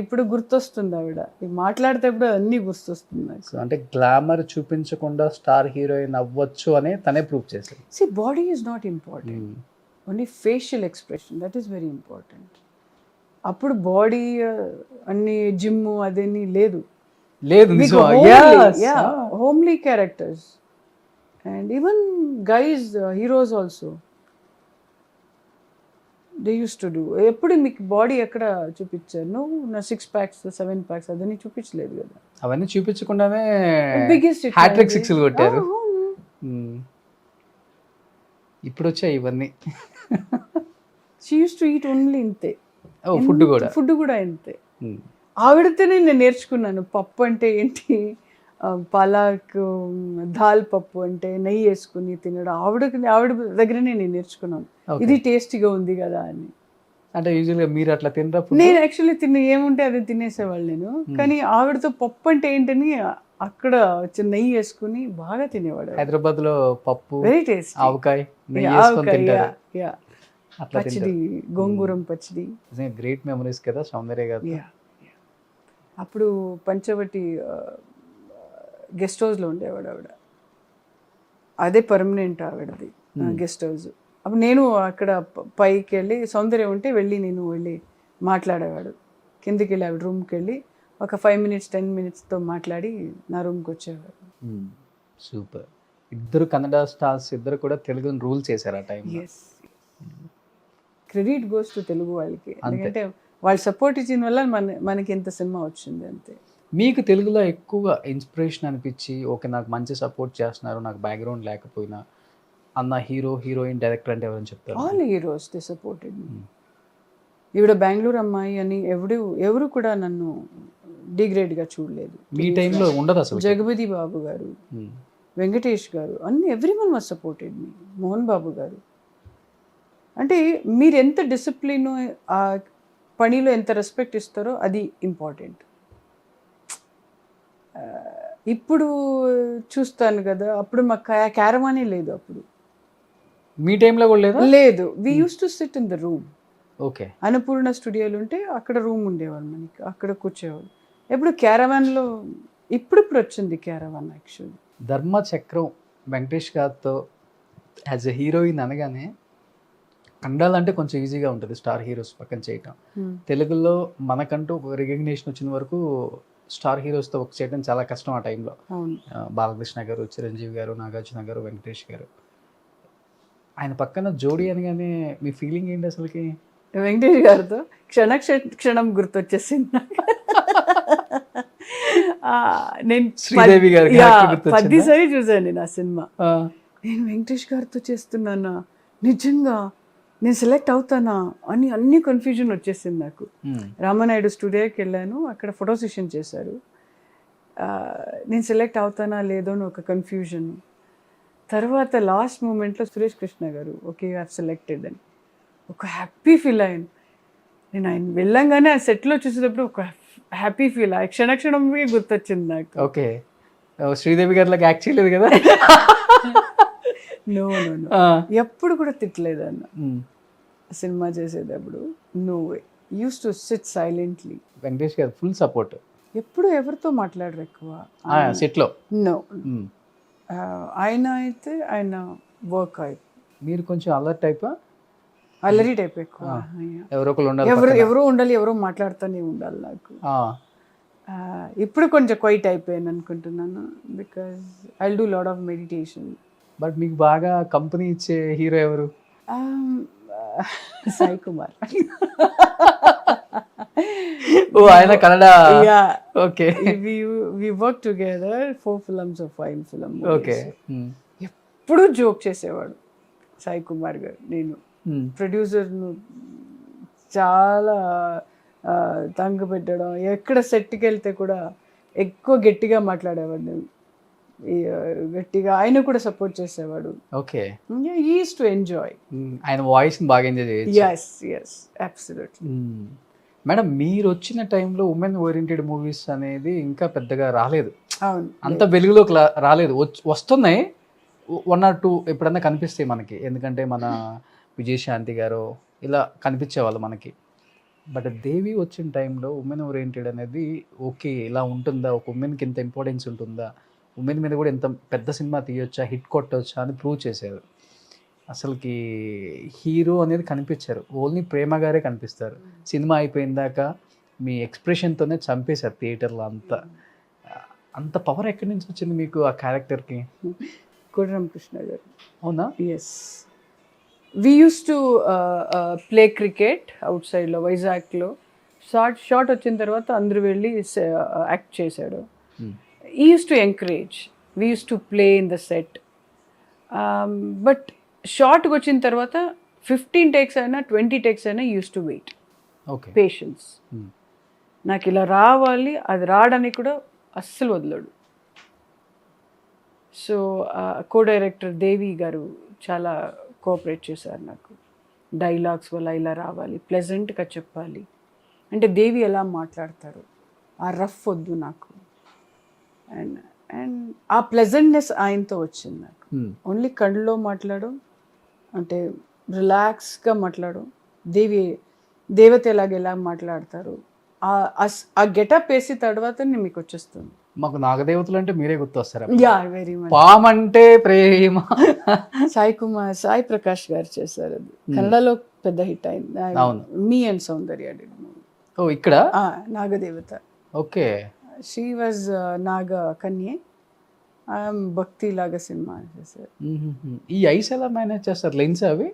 C: ఇప్పుడు గుర్తొస్తుంది ఆవిడ మాట్లాడితే కూడా అన్నీ గుర్తొస్తుంది.
B: అంటే గ్లామర్ చూపించకుండా స్టార్ హీరోయిన్ అవ్వచ్చు అని తనే ప్రూవ్ చేశారు.
C: See, body is not important. Only facial expression, that is very important. అప్పుడు బాడీ అన్ని జిమ్ అదేని లేదు. Homely characters and even guys heroes also they use to do. ఎప్పుడు మీకు బాడీ ఎక్కడ చూపించారు? నువ్వు నా 6 packs 7 packs అదని చూపించలేదు కదా.
B: అవన్నీ చూపించకుండానే
C: బిగ్గెస్ట్
B: హ్యాట్రిక్ 6లు కొట్టారు. ఇప్పుడు వచ్చాయి ఇవన్నీ.
C: She use to eat only ఇంతే. ఫుడ్ కూడా ఇంతే. ఆవిడతోనే నేను నేర్చుకున్నాను పప్పు అంటే ఏంటి, పాలక్ దాల్ పప్పు అంటే నెయ్యి వేసుకుని తినడం. ఆవిడ దగ్గరనే నేను నేర్చుకున్నాను ఇది టేస్టీగా ఉంది కదా అని.
B: అంటే యూజువల్గా మీరు అట్లా తిన్నప్పుడు
C: నేను యాక్చువల్లీ ఏముంటే అది తినేసేవాళ్ళు నేను. కానీ ఆవిడతో పప్పు అంటే ఏంటని అక్కడ చిన్న నెయ్యి వేసుకుని బాగా తినేవాడు.
B: హైదరాబాద్ లో పప్పు
C: వెరీ టేస్టీ,
B: ఆవకాయ
C: పచ్చడి, గోంగూరం పచ్చడి.
B: గ్రేట్ మెమరీస్ కదా సౌందర్య గారు.
C: అప్పుడు పంచవటి గెస్ట్ హౌస్లో ఉండేవాడు ఆవిడ. అదే పర్మనెంట్ ఆవిడది గెస్ట్ హౌస్. అప్పుడు నేను అక్కడ పైకి వెళ్ళి సౌందర్యం ఉంటే నేను వెళ్ళి మాట్లాడేవాడు. కిందికి వెళ్ళి ఆవిడ రూమ్కి వెళ్ళి ఒక 5 minutes 10 minutesతో మాట్లాడి నా రూమ్కి వచ్చేవాడు.
B: సూపర్. ఇద్దరు కన్నడ స్టార్స్ ఇద్దరు కూడా తెలుగుని రూల్ చేశారు ఆ టైంలో.
C: Yes, credit goes to Telugu వాళ్ళకి. ఎందుకంటే వాళ్ళు సపోర్ట్ ఇచ్చిన వల్ల మనకి ఇంత సినిమా వచ్చింది అంతే.
B: మీకు తెలుగులో ఎక్కువ ఇన్స్పిరేషన్ అనిపించి ఓకే నాకు మంచి సపోర్ట్ చేస్తున్నారు నాకు బ్యాక్గ్రౌండ్ లేకపోయినా అన్న హీరో హీరోయిన్ డైరెక్టర్ అంటే ఎవరైనా చెప్తారు?
C: All heroes they supported me. ఈవిడ బెంగళూరు అమ్మాయి అని ఎవరు కూడా నన్ను డిగ్రేడ్గా చూడలేదు.
B: మీ టైంలో ఉండదు అసలు.
C: జగపతి బాబు గారు, వెంకటేష్ గారు, అన్ని everyone was supported me. Mohan Babu garu. అంటే మీరు ఎంత డిసిప్లిన్, ఆ పనిలో ఎంత రెస్పెక్ట్ ఇస్తారో అది ఇంపార్టెంట్. ఇప్పుడు చూస్తాను కదా, అప్పుడు మాకు క్యారవానే లేదు. అప్పుడు
B: మీ టైంలో కూడా లేదా?
C: లేదు. We use to sit in the room.
B: Okay.
C: Annapurna స్టూడియోలు ఉంటే అక్కడ రూమ్ ఉండేవాళ్ళు మనకి, అక్కడ కూర్చోవాలి. ఎప్పుడు క్యారవాన్లో ఇప్పుడు వచ్చింది క్యారవాన్. యాక్చువల్లీ
B: ధర్మచక్రం వెంకటేష్ గారితో యాజ్ ఎ హీరోయిన్ అనగానే కన్నడాలంటే కొంచెం ఈజీగా ఉంటుంది స్టార్ హీరోస్ పక్కన చేయటం. తెలుగులో మనకంటూ రికగ్నేషన్ వచ్చిన వరకు స్టార్ హీరోస్తో వర్క్ చేయడం చాలా కష్టం ఆ టైంలో. బాలకృష్ణ గారు, చిరంజీవి గారు, నాగార్జున గారు, వెంకటేష్ గారు. ఆయన పక్కన జోడీ అనగానే మీ ఫీలింగ్ ఏంటి అసలుకి?
C: వెంకటేష్ గారితో క్షణం గుర్తొచ్చేసింది నాకు. నేను
B: శ్రీదేవి గారికి
C: 10 సార్లు చూసాను నేను ఆ సినిమా. నేను వెంకటేష్ గారితో చేస్తున్నానా, నిజంగా నేను సెలెక్ట్ అవుతానా అని అన్ని కన్ఫ్యూజన్ వచ్చేసింది నాకు. రామానాయుడు స్టూడియోకి వెళ్ళాను, అక్కడ ఫోటో సెషన్ చేశారు. నేను సెలెక్ట్ అవుతానా లేదో అని ఒక కన్ఫ్యూజన్. తర్వాత లాస్ట్ మూమెంట్లో సురేష్ కృష్ణ గారు ఓకే యూ హ్యావ్ సెలెక్టెడ్ అని ఒక హ్యాపీ ఫీల్ అయ్యాను. నేను ఆయన వెళ్ళంగానే ఆ సెట్లో చూసేటప్పుడు ఒక హ్యాపీ ఫీల్, ఆ క్షణమే గుర్తొచ్చింది నాకు.
B: ఓకే, శ్రీదేవి గారిలోకి యాక్ట్ చేయలేదు కదా?
C: నో ఎప్పుడు కూడా తిట్టలేదు అన్న సినిమా చేసేటప్పుడు. No way, use to sit silently.
B: Venkatesh garu full support.
C: ఎప్పుడు ఎవరితో మాట్లాడరు ఎక్కువ
B: సెట్లో.
C: నో, ఆయన అయితే ఆయన వర్క్ అయితే.
B: మీరు కొంచెం అలర్ట్ టైపా?
C: అల్లరి టైప్ ఎక్కువ. ఎవరో ఉండాలి, ఎవరో మాట్లాడుతూనే ఉండాలి నాకు. ఇప్పుడు కొంచెం క్వైట్ అయిపోయాను అనుకుంటున్నాను, because I will do lot of meditation.
B: But మీకు బాగా కంపెనీ ఇచ్చే హీరో ఎవరు?
C: సాయి కుమార్.
B: ఓ, ఆయన Kannada. Okay,
C: we work together 4 films or 5 films.
B: Okay.
C: ఎప్పుడు జోక్ చేసేవాడు సాయి కుమార్ గారు. నేను ప్రొడ్యూసర్ను చాలా తంగ పెట్టడం, ఎక్కడ సెట్కి వెళ్తే కూడా ఎక్కువ గట్టిగా మాట్లాడేవాడు. నేను గట్టిగా ఆయన కూడా సపోర్ట్ చేసేవాడు.
B: Okay,
C: he use to enjoy.
B: ఆయన వాయిస్ బాగా ఎంజాయ్ చేయొచ్చు.
C: yes absolutely.
B: మేడం, మీరు వచ్చిన టైంలో ఉమెన్ ఓరియంటెడ్ మూవీస్ అనేది ఇంకా పెద్దగా రాలేదు.
C: అవును,
B: అంత వెలుగులోకి రాలేదు. వస్తున్నాయి 1 or 2 ఎప్పుడన్నా కనిపిస్తాయి మనకి, ఎందుకంటే మన విజయశాంతి గారు ఇలా కనిపించేవాళ్ళు మనకి. బట్ దేవి వచ్చిన టైంలో ఉమెన్ ఓరియంటెడ్ అనేది ఓకే ఇలా ఉంటుందా, ఒక ఉమెన్కి ఇంత ఇంపార్టెన్స్ ఉంటుందా, ఉమెన్ మీద కూడా ఎంత పెద్ద సినిమా తీయొచ్చా, హిట్ కొట్టొచ్చా అని ప్రూవ్ చేశారు. అసలుకి హీరో అనేది కనిపించారు, ఓన్లీ ప్రేమ గారే కనిపిస్తారు. సినిమా అయిపోయిందాక మీ ఎక్స్ప్రెషన్తోనే చంపేశారు థియేటర్లో. అంత పవర్ ఎక్కడి నుంచి వచ్చింది మీకు ఆ క్యారెక్టర్కి?
C: కోటరామకృష్ణ గారు.
B: అవునా?
C: Yes, we use to play cricket అవుట్ సైడ్లో వైజాగ్లో. షార్ట్ వచ్చిన తర్వాత అందరూ వెళ్ళి యాక్ట్ చేశాడు. He use to encourage, we use to play in the set. But షార్ట్కి వచ్చిన తర్వాత 15 takes అయినా 20 takes అయినా use to wait.
B: Okay,
C: patience. నాకు ఇలా రావాలి, అది రావడానికి కూడా అస్సలు వదలడు. సో కో డైరెక్టర్ దేవి గారు చాలా కోఆపరేట్ చేశారు నాకు. డైలాగ్స్ వల్ల ఇలా రావాలి, ప్లెజెంట్గా చెప్పాలి అంటే దేవి ఎలా మాట్లాడతారు, ఆ రఫ్ వద్దు నాకు. అండ్ ఆ ప్లెజెంట్నెస్ ఆయనతో వచ్చింది నాకు. ఓన్లీ కళ్ళలో మాట్లాడడం అంటే రిలాక్స్గా మాట్లాడడం. దేవత ఎలా మాట్లాడతారు, ఆ గెటప్ వేసి తర్వాత మీకు వచ్చేస్తుంది.
B: మాకు నాగదేవతలు అంటే మీరే గుర్తొస్తారు.
C: Yeah very much.
B: పామ్ అంటే ప్రేమ.
C: సాయి ప్రకాష్ గారు చేశారు అది, కన్నడలో పెద్ద హిట్ అయింది.
B: అవును.
C: Me and Soundarya did movie.
B: ఓ ఇక్కడ
C: నాగదేవత.
B: ఓకే.
C: షీ వాజ్ నాగ కన్యే, భక్తి లాగా సినిమా చేశారు.
B: ఈ ఐస్ ఎలా మేనేజ్ చేస్తారు? లెన్స్ అవి?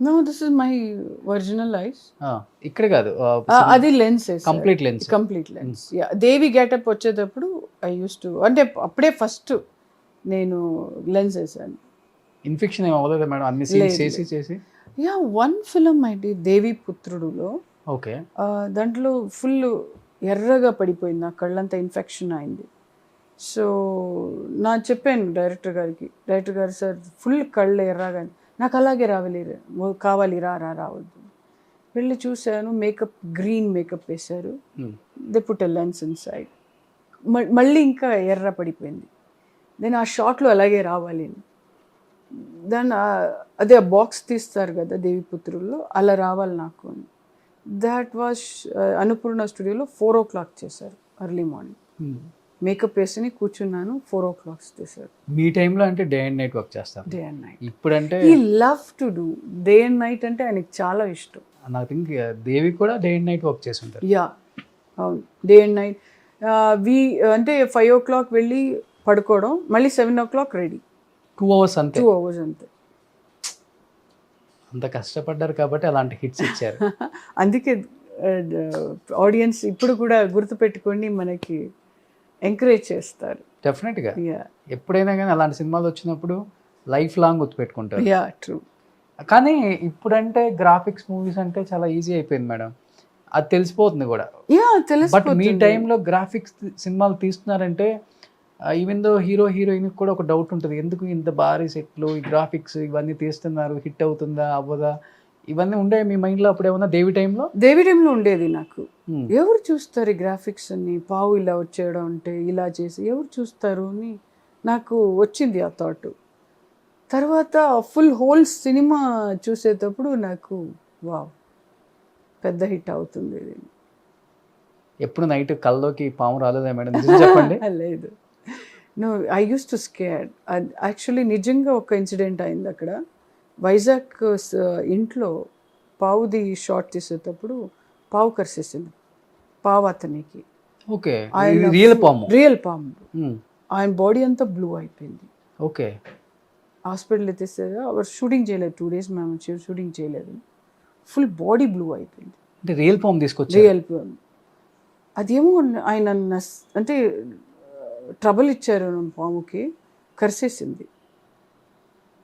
C: No, this is my original eyes.
B: ఇక్కడ కాదు,
C: అది lens,
B: complete lens.
C: Complete lens. Devi getup వచ్చేటప్పుడు ఐ యూస్ టు, అంటే అప్పుడే ఫస్ట్ నేను లెన్స్ వేసాను.
B: ఇన్ఫెక్షన్ ఏమి అవ్వలేదు మేడం అన్ని సీన్స్ చేసి?
C: Yeah, one film I Devi పుత్రుడులో.
B: ఓకే.
C: దాంట్లో ఫుల్ ఎర్రగా పడిపోయింది, నా కళ్ళంతా ఇన్ఫెక్షన్ అయింది. సో చెప్పాను డైరెక్టర్ గారు సార్ ఫుల్ కళ్ళు ఎర్రగా, నాకు అలాగే కావాలి రావద్దు. వెళ్ళి చూశాను, మేకప్ గ్రీన్ మేకప్ వేశారు, they put a lens in side, మళ్ళీ ఇంకా ఎర్ర పడిపోయింది. దెన్ ఆ షాట్లో అలాగే రావాలి, దాన్ని అదే ఆ బాక్స్ తీస్తారు కదా దేవిపుత్రుల్లో, అలా రావాలి నాకు అని. దాట్ వాజ్ అన్నపూర్ణ స్టూడియోలో 4 o'clock చేశారు, ఎర్లీ మార్నింగ్. మేకప్ వేసుకుని కూర్చున్నాను, 4 o'clock చేశారు.
B: మీ టైంలో అంటే డే అండ్ నైట్ వర్క్ చేస్తాను.
C: Day and night.
B: ఇప్పుడు అంటే
C: ఈ love to do day and night అంటే ఆయనకి చాలా ఇష్టం.
B: నాకు థింక్ దేవి కూడా డే అండ్ నైట్ వర్క్ చేసి ఉంటారు.
C: యా అవును, డే అండ్ నైట్. అంటే 5 o'clock వెళ్ళి పడుకోవడం, మళ్ళీ 7 o'clock రెడీ.
B: 2 hours అంతే.
C: 2 hours అంతే.
B: అంత కష్టపడ్డారు కాబట్టి అలాంటి హిట్స్ ఇచ్చారు.
C: అందుకే ఆడియన్స్ ఇప్పుడు కూడా గుర్తుపెట్టుకొని మనకి ఎంకరేజ్ చేస్తారు.
B: డెఫినెట్గా ఎప్పుడైనా కానీ అలాంటి సినిమాలు వచ్చినప్పుడు లైఫ్ లాంగ్ గుర్తుపెట్టుకుంటారు.
C: Yeah true.
B: కానీ ఇప్పుడంటే గ్రాఫిక్స్ మూవీస్ అంటే చాలా ఈజీ అయిపోయింది మేడం, అది తెలిసిపోతుంది కూడా.
C: యా తెలుసు.
B: బట్ మీ టైంలో గ్రాఫిక్స్ సినిమాలు తీస్తున్నారంటే ఈవెన్ దో హీరోయిన్ కూడా ఒక డౌట్ ఉంటుంది, ఎందుకు ఇంత భారీ సెట్లు, ఈ గ్రాఫిక్స్ ఇవన్నీ తీస్తున్నారు, హిట్ అవుతుందా అవ్వదా, ఇవన్నీ ఉండే మీ మైండ్లో అప్పుడు ఏమన్నా? దేవి టైంలో
C: ఉండేది నాకు. ఎవరు చూస్తారు ఈ గ్రాఫిక్స్ అని, పావు ఇలా వచ్చేయడం అంటే ఇలా చేసి ఎవరు చూస్తారు అని నాకు వచ్చింది ఆ థాట్. తర్వాత ఫుల్ హోల్ సినిమా చూసేటప్పుడు నాకు వావ్ పెద్ద హిట్ అవుతుంది ఇది.
B: ఎప్పుడు నైట్ కల్లోకి పాము రాలేదా మేడం? చెప్పండి.
C: లేదు, no, I use to scare. Actually నిజంగా ఒక ఇన్సిడెంట్ అయింది అక్కడ. వైజాగ్ ఇంట్లో పావుది షార్ట్ తీసేటప్పుడు పావు కరిసేసింది, పావు అతనికి.
B: ఓకే. రియల్ పాము.
C: ఆయన బాడీ అంతా బ్లూ అయిపోయింది.
B: ఓకే.
C: హాస్పిటల్ ఎత్తేసారు, அவர் షూటింగ్ చేయలేదు, 2 days మేము షూటింగ్ చేయలేదు, ఫుల్ బాడీ బ్లూ అయిపోయింది.
B: అంటే రియల్ పాము తీసుకొచ్చి?
C: రియల్ పాము. అదేమో ఆయన అంటే ట్రబుల్ ఇచ్చారు పాముకి, కరిసేసింది.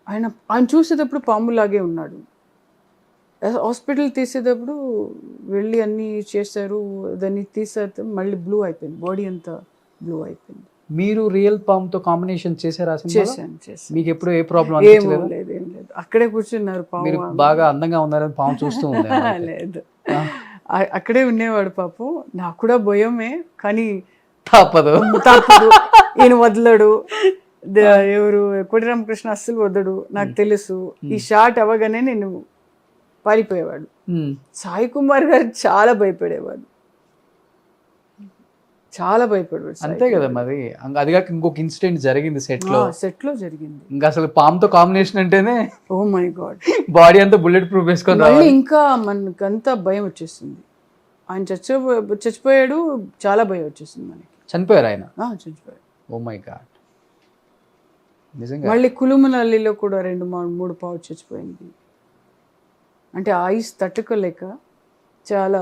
C: ఆయన చూసేటప్పుడు పాములాగే ఉన్నాడు. హాస్పిటల్ తీసేటప్పుడు వెళ్ళి అన్నీ చేశారు, దాన్ని తీసేట మళ్ళీ బ్లూ అయిపోయింది, బాడీ అంతా బ్లూ అయిపోయింది.
B: మీరు రియల్ పాముతో కాంబినేషన్ చేశారా?
C: చేశాను.
B: మీకు ఎప్పుడు ఏ ప్రాబ్లం
C: లేదు? ఏం లేదు, అక్కడే కూర్చున్నారు పాము.
B: మీరు బాగా అందంగా ఉన్నారని పాము చూస్తూ ఉంది?
C: లేదు, అక్కడే ఉండేవాడు పాపం. నాకు కూడా భయమే, కానీ
B: తప్పదు,
C: ఈయన వదలడు. ఎవరు కోటి రామకృష్ణ అస్సలు వదలడు, నాకు తెలుసు. ఈ షాట్ అవ్వగానే నేను పారిపోయేవాడు. సాయి కుమార్ గారు చాలా భయపడేవాడు, చాలా భయపడేవాడు.
B: అంతే కదా మరి. అది కాక ఇంకొక ఇన్సిడెంట్ జరిగింది సెట్ లో
C: జరిగింది.
B: ఇంకా అసలు పాముతో కాంబినేషన్ అంటేనే
C: ఓ మై గాడ్,
B: బాడీ అంతా బుల్లెట్ ప్రూఫ్ వేసుకొని
C: ఇంకా మనకంతా భయం వచ్చేసింది. ఆయన చచ్చిపోయాడు, చాలా భయం వచ్చేసింది మనకి.
B: చనిపోయారు ఆయన?
C: చనిపోయాడు.
B: ఓ మై గాడ్, నిజంగా.
C: మళ్ళీ కులుమనల్లిలో కూడా 2-3 పావు చచ్చిపోయింది. అంటే ఐస్ తట్టుకోలేక చాలా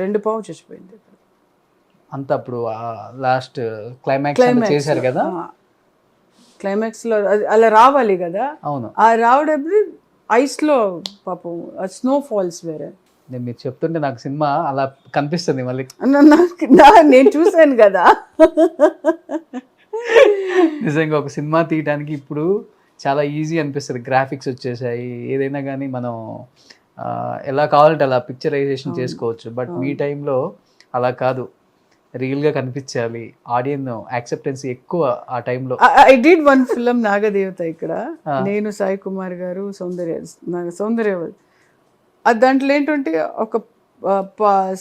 C: 2 పావు చచ్చిపోయింది.
B: అంత అప్పుడు లాస్ట్ క్లైమాక్స్ చేశారు కదా,
C: క్లైమాక్స్ లో అలా రావాలి కదా.
B: అవును.
C: ఆ రావడప్పుడు ఐస్ లో పాపం స్నో ఫాల్స్ వేరే.
B: మీరు చెప్తుంటే నాకు సినిమా అలా కనిపిస్తుంది మళ్ళీ.
C: నేను చూసాను కదా.
B: నిజంగా ఒక సినిమా తీయడానికి ఇప్పుడు చాలా ఈజీ అనిపిస్తుంది, గ్రాఫిక్స్ వచ్చేసాయి, ఏదైనా కానీ మనం ఎలా కావాలంటే అలా పిక్చరైజేషన్ చేసుకోవచ్చు. బట్ మీ టైంలో అలా కాదు, రియల్గా కనిపించాలి, ఆడియన్స్ యాక్సెప్టెన్స్ ఎక్కువ ఆ టైంలో.
C: ఐ డిడ్ వన్ ఫిల్మ్ నాగదేవత, ఇక్కడ నేను సాయి కుమార్ గారు సౌందర్య దాంట్లో ఏంటంటే ఒక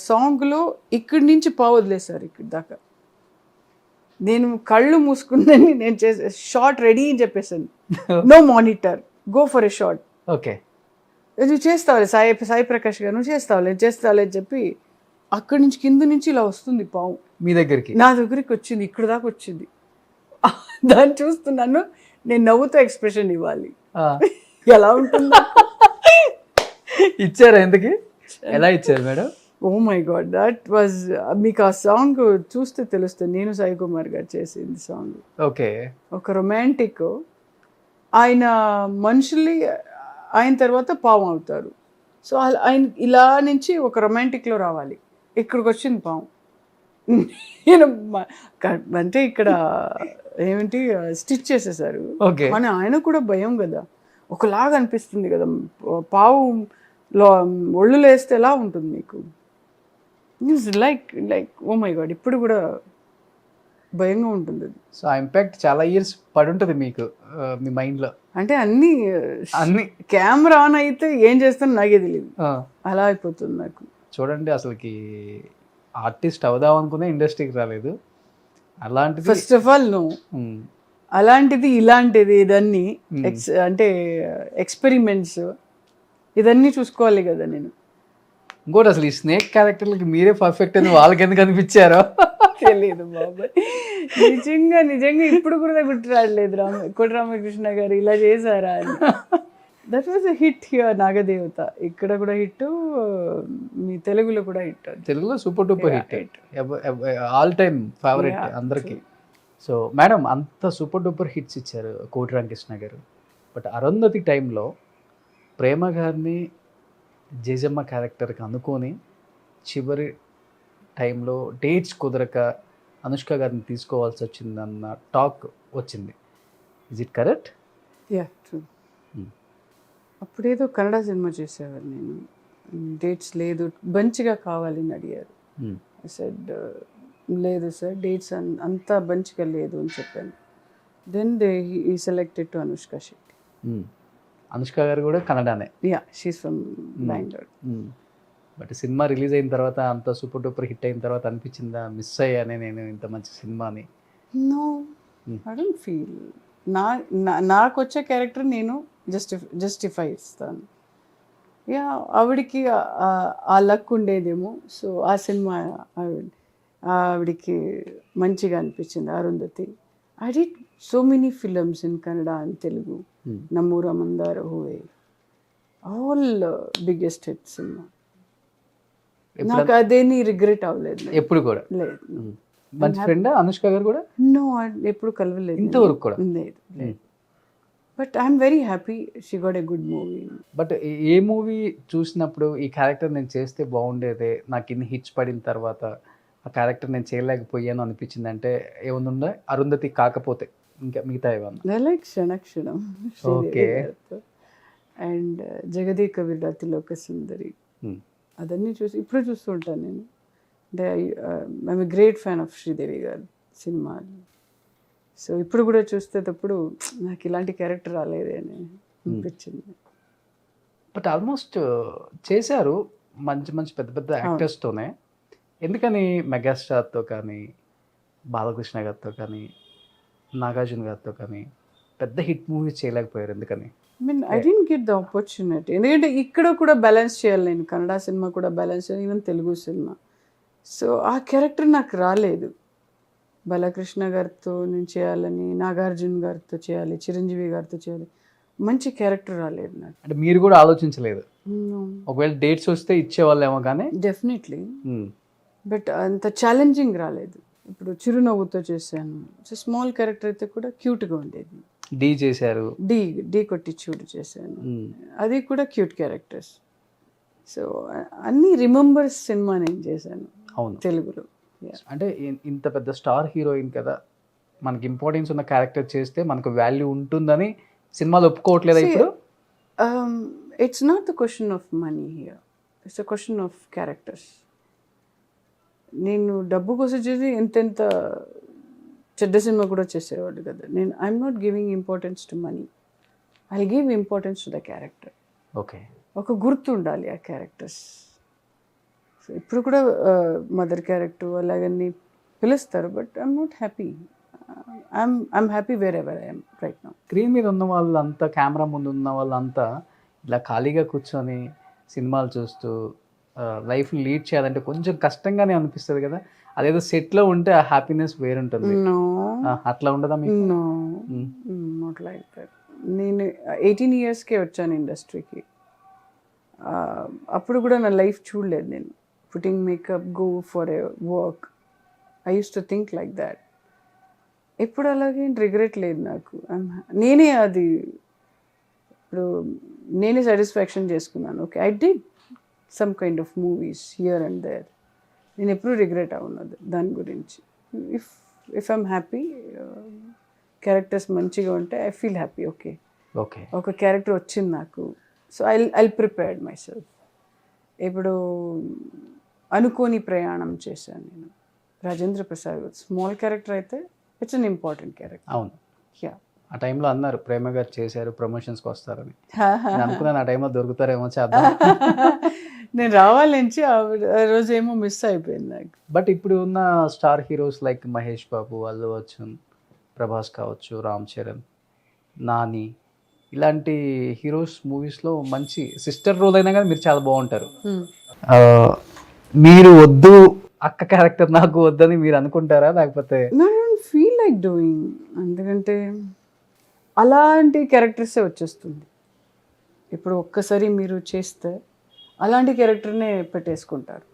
C: సాంగ్లో ఇక్కడి నుంచి పావు వదిలేశారు ఇక్కడ దాకా. నేను కళ్ళు మూసుకుందని నేను చేసే షార్ట్ రెడీ అని చెప్పేసాను. No monitor, go for a shot.
B: Okay.
C: నువ్వు చేస్తావులే సాయి ప్రకాష్ గారు, నువ్వు చేస్తావులే అని చెప్పి అక్కడి నుంచి కింద నుంచి ఇలా వస్తుంది పాము
B: మీ దగ్గరికి?
C: నా దగ్గరికి వచ్చింది, ఇక్కడ దాకా వచ్చింది. దాన్ని చూస్తున్నాను, నేను నవ్వుతో ఎక్స్ప్రెషన్ ఇవ్వాలి. ఎలా ఉంటుందో.
B: ఇచ్చారా ఎందుకు? ఎలా ఇచ్చారు madam?
C: Oh my God, that was, మీకు ఆ సాంగ్ చూస్తే తెలుస్తుంది. నేను సాయి కుమార్ గారు చేసింది సాంగ్.
B: ఓకే.
C: ఒక రొమాంటిక్, ఆయన మనుషుల్ని ఆయన తర్వాత పాము అవుతారు. సో ఆయన ఇలా నుంచి ఒక రొమాంటిక్లో రావాలి, ఇక్కడికి వచ్చింది పాము. నేను అంటే ఇక్కడ ఏమిటి స్టిచ్ చేసేసారు.
B: ఓకే.
C: కానీ ఆయన కూడా భయం కదా, ఒకలాగా అనిపిస్తుంది కదా, పావులో ఒళ్ళు వేస్తే ఎలా ఉంటుంది మీకు? లైక్ ఓ మై గాడ్, ఇప్పుడు కూడా భయంగా ఉంటుంది అది.
B: సో ఆ ఇంపాక్ట్ చాలా ఇయర్స్ పడి ఉంటుంది మీకు మీ మైండ్లో.
C: అంటే అన్ని కెమెరా ఆన్ అయితే ఏం చేస్తానో నాకే తెలియదు, అలా అయిపోతుంది నాకు.
B: చూడండి, అసలుకి ఆర్టిస్ట్ అవుదాం అనుకునే ఇండస్ట్రీకి రాలేదు, అలాంటిది
C: ఫస్ట్ ఆఫ్ ఆల్ అలాంటిది ఇలాంటిది ఇదన్నీ అంటే ఎక్స్పెరిమెంట్స్ ఇదన్నీ చూసుకోవాలి కదా నేను.
B: ఇంకోటి అసలు ఈ స్నేక్ క్యారెక్టర్లకి మీరే పర్ఫెక్ట్ అని వాళ్ళకి ఎందుకు అనిపించారో
C: తెలియదు బాబాయ్. నిజంగా ఇప్పుడు కూడా గుర్తు రావట్లేదు. కోటి రామకృష్ణ గారు ఇలా చేశారా అని. That was a hit here, నాగదేవత. ఇక్కడ కూడా హిట్, మీ తెలుగులో కూడా హిట్.
B: తెలుగులో super duper hit, all time favourite అందరికి. సో మేడం, అంత సూపర్ డూపర్ హిట్స్ ఇచ్చారు కోటి రామకృష్ణ గారు. బట్ అరుంధతి టైంలో ప్రేమ గారిని జేజమ్మ క్యారెక్టర్కి అనుకొని చివరి టైంలో డేట్స్ కుదరక అనుష్క గారిని తీసుకోవాల్సి వచ్చిందన్న టాక్ వచ్చింది. Is it correct?
C: Yeah, true. అప్పుడేదో కన్నడ సినిమా చేసేవారు నేను, డేట్స్ లేదు బంచిగా కావాలని అడిగారు. సెడ్ లేదు సార్, డేట్స్ అంతా బంచిగా లేదు అని చెప్పాను. Then he selected to Anushka Shetty.
B: Anushka garu కూడా కన్నడనే?
C: Yeah, she's from Bengaluru.
B: But cinema release అయిన తర్వాత, అంత సూపర్ డూపర్ హిట్ అయిన తర్వాత అనిపించిందా మిస్ అయ్యానే నేను ఇంత మంచి సినిమాని?
C: No, I don't feel. నాకు వచ్చే క్యారెక్టర్ నేను జస్టిఫై ఇస్తాను. యా, ఆవిడికి ఆ లక్ ఉండేదేమో. సో ఆ సినిమా ఆవిడికి మంచిగా అనిపించింది. Arundhati. I did so many films in Kannada and Telugu. Nammoora Mandara Huve, all biggest hit cinema. నాకు అదేని రిగ్రెట్ అవ్వలేదు
B: ఎప్పుడు కూడా.
C: లేదు.
B: మంచి ఫ్రెండ్ అనుష్క గారు కూడా?
C: నో, ఎప్పుడు కలవలేదు
B: ఇంతవరకు కూడా.
C: లేదు. But I'm very happy she got a good movie.
B: But A movie చూసినప్పుడు ఈ క్యారెక్టర్ నేను చేస్తే బాగుండేదే, నాకు ఇన్ని హిట్స్ పడిన తర్వాత ఆ క్యారెక్టర్ నేను చేయలేకపోయాను అనిపించింది అంటే ఏముందా? అరుంధతి కాకపోతే ఇంకా మిగతా ఏమన్నా?
C: లైక్ క్షణక్షణం అండ్ జగదేక వీరుడు అతిలోక సుందరి, అదన్నీ చూసి ఇప్పుడు చూస్తూ ఉంటాను నేను. అంటే I'm a great fan of Sridevi గారు సినిమాలు. సో ఇప్పుడు కూడా చూస్తేటప్పుడు నాకు ఇలాంటి క్యారెక్టర్ రాలేదే అని అనిపించింది.
B: బట్ ఆల్మోస్ట్ చేశారు మంచి మంచి పెద్ద పెద్ద యాక్టర్స్తోనే. ఎందుకని మెగాస్టార్తో కానీ, బాలకృష్ణ గారితో కానీ, నాగార్జున గారితో కానీ పెద్ద హిట్ మూవీస్ చేయలేకపోయారు ఎందుకని?
C: I don't get the opportunity. ఎందుకంటే ఇక్కడ కూడా బ్యాలెన్స్ చేయాలి నేను, కన్నడ సినిమా కూడా బ్యాలెన్స్ చేయాలి, ఈవెన్ తెలుగు సినిమా. సో ఆ క్యారెక్టర్ నాకు రాలేదు. బాలకృష్ణ గారితో నేను చేయాలని, నాగార్జున గారితో చేయాలి, చిరంజీవి గారితో చేయాలి, మంచి క్యారెక్టర్ రాలేదు నాకు.
B: అంటే మీరు కూడా ఆలోచించలేదు? ఒకవేళ డేట్స్ వస్తే ఇచ్చేవాళ్ళేమో కానీ.
C: డెఫినెట్లీ, బట్ అంత ఛాలెంజింగ్ రాలేదు. ఇప్పుడు చిరునవ్వుతో చేశాను, స్మాల్ క్యారెక్టర్ అయితే కూడా క్యూట్గా ఉండేది.
B: డీ చేశారు,
C: డీ కొట్టి చూడు చేశాను, అది కూడా క్యూట్ క్యారెక్టర్స్. సో అన్ని రిమెంబర్స్ సినిమా నేను చేశాను.
B: అవును,
C: తెలుగులో.
B: అంటే ఇంత పెద్ద స్టార్ హీరోయిన్ కదా, మనకి ఇంపార్టెన్స్ ఉన్న క్యారెక్టర్ చేస్తే మనకు వాల్యూ ఉంటుందని సినిమాలు ఒప్పుకోవట్లేదా ఇప్పుడు?
C: It's not the question of money here, it's a question of characters. నేను డబ్బు కోసం చేసి ఎంతెంత చెడ్డ సినిమా కూడా చేసేవాడు కదా. నేను I'm not giving importance to money, I give importance to the character.
B: Okay,
C: ఒక గుర్తు ఉండాలి ఆ క్యారెక్టర్స్. సో ఇప్పుడు కూడా మదర్ క్యారెక్టర్ అలాగని పిలుస్తారు, but I'm not happy. I'm happy wear ever I'm right now.
B: Screen మీద ఉన్న వాళ్ళంతా, కెమెరా ముందు ఉన్న వాళ్ళంతా ఇలా ఖాళీగా కూర్చొని సినిమాలు చూస్తూ లైఫ్ని లీడ్ చేయాలంటే కొంచెం కష్టంగానే అనిపిస్తుంది కదా. అదేదో సెట్లో ఉంటే ఆ హ్యాపీనెస్ వేరుంటుంది.
C: నో,
B: అట్లా ఉండదా మీకు?
C: No, not like that. నేను 18 yearsకే వచ్చాను ఇండస్ట్రీకి. అప్పుడు కూడా నా లైఫ్ చూడలేదు నేను. Putting makeup, go for a work, I use to think like that. ఎప్పుడు అలాగే రిగ్రెట్ లేదు నాకు. నేనే అది ఇప్పుడు నేనే సాటిస్ఫాక్షన్ చేసుకున్నాను. Okay, I did some kind of movies here and there. నేను ఎప్పుడు రిగ్రెట్ అవున్నది దాని గురించి. ఇఫ్ ఐఎమ్ హ్యాపీ, క్యారెక్టర్స్ మంచిగా ఉంటే I feel happy. Okay,
B: okay,
C: ఒక క్యారెక్టర్ వచ్చింది నాకు, so I prepared my self. ఇప్పుడు అనుకోని ప్రయాణం చేశాను నేను, రాజేంద్ర ప్రసాద్ గారు. స్మాల్ క్యారెక్టర్ అయితే ఇట్స్ అన్ ఇంపార్టెంట్ క్యారెక్టర్.
B: అవును.
C: యా,
B: ఆ టైంలో అన్నారు ప్రేమ గారు చేశారు, ప్రమోషన్స్కి వస్తారని. నేను అనుకున్నాను ఆ టైంలో దొరుకుతారేమో, చేద్దాం.
C: నేను రావాలని ఆ రోజు ఏమో మిస్ అయిపోయింది నాకు.
B: బట్ ఇప్పుడు ఉన్న star heroes like Mahesh Babu, Allu Arjun, Prabhas కావచ్చు, రామ్ చరణ్, నాని, ఇలాంటి హీరోస్ మూవీస్లో మంచి సిస్టర్ రోల్ అయినా కానీ మీరు చాలా బాగుంటారు. మీరు వద్దు అక్క క్యారెక్టర్ నాకు వద్దని మీరు అనుకుంటారా, లేకపోతే?
C: ఫీల్ లైక్ డూయింగ్, ఎందుకంటే అలాంటి క్యారెక్టర్సే వచ్చేస్తుంది. ఇప్పుడు ఒక్కసారి మీరు చేస్తే అలాంటి క్యారెక్టర్నే పెట్టేసుకుంటారు.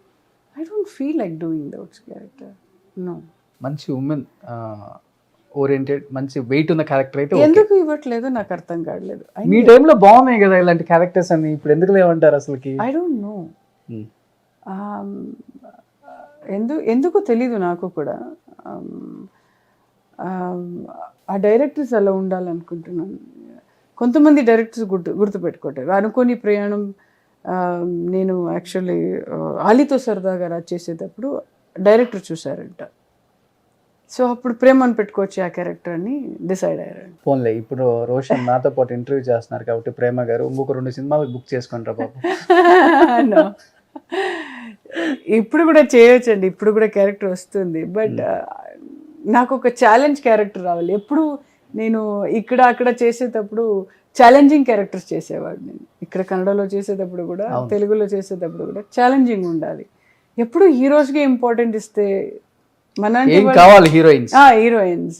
C: I don't feel like doing that character. No,
B: మంచి ఉమెన్ ఓరియంటెడ్, మంచి వెయిట్ ఉన్న క్యారెక్టర్ అయితే okay.
C: ఎందుకు ఇవ్వట్లేదు నాకు అర్థం కావట్లేదు.
B: మీ టైంలో బాగున్నాయి కదా ఇలాంటి క్యారెక్టర్స్ అని, ఇప్పుడు ఎందుకు లేవంటారు అసలుకి?
C: ఐ డోంట్ నో, ఎందుకు తెలీదు నాకు కూడా. ఆ డైరెక్టర్స్ అలా ఉండాలనుకుంటున్నాను. కొంతమంది డైరెక్టర్స్ గుర్తుపెట్టుకుంటారు. అనుకోని ప్రయాణం నేను యాక్చువల్లీ ఆలీతో సరదాగా రాజ్ చేసేటప్పుడు డైరెక్టర్ చూసారంట. సో అప్పుడు ప్రేమను పెట్టుకోవచ్చు ఆ క్యారెక్టర్ అని డిసైడ్ అయ్యారు.
B: ఫోన్లే, ఇప్పుడు రోషన్ నాతో పాటు ఇంటర్వ్యూ చేస్తున్నారు కాబట్టి ప్రేమ గారు ఇంకొక 2 సినిమాలు బుక్ చేసుకుంటారు పాపం.
C: ఇప్పుడు కూడా చేయొచ్చండి, ఇప్పుడు కూడా క్యారెక్టర్ వస్తుంది. బట్ నాకు ఒక ఛాలెంజ్ క్యారెక్టర్ రావాలి. ఎప్పుడు నేను ఇక్కడ అక్కడ చేసేటప్పుడు ఛాలెంజింగ్ క్యారెక్టర్స్ చేసేవాడు. నేను ఇక్కడ కన్నడలో చేసేటప్పుడు కూడా, తెలుగులో చేసేటప్పుడు కూడా ఛాలెంజింగ్ ఉండాలి. ఎప్పుడు హీరోస్కి ఇంపార్టెంట్ ఇస్తే మన
B: కావాలి హీరోయిన్స్.
C: హీరోయిన్స్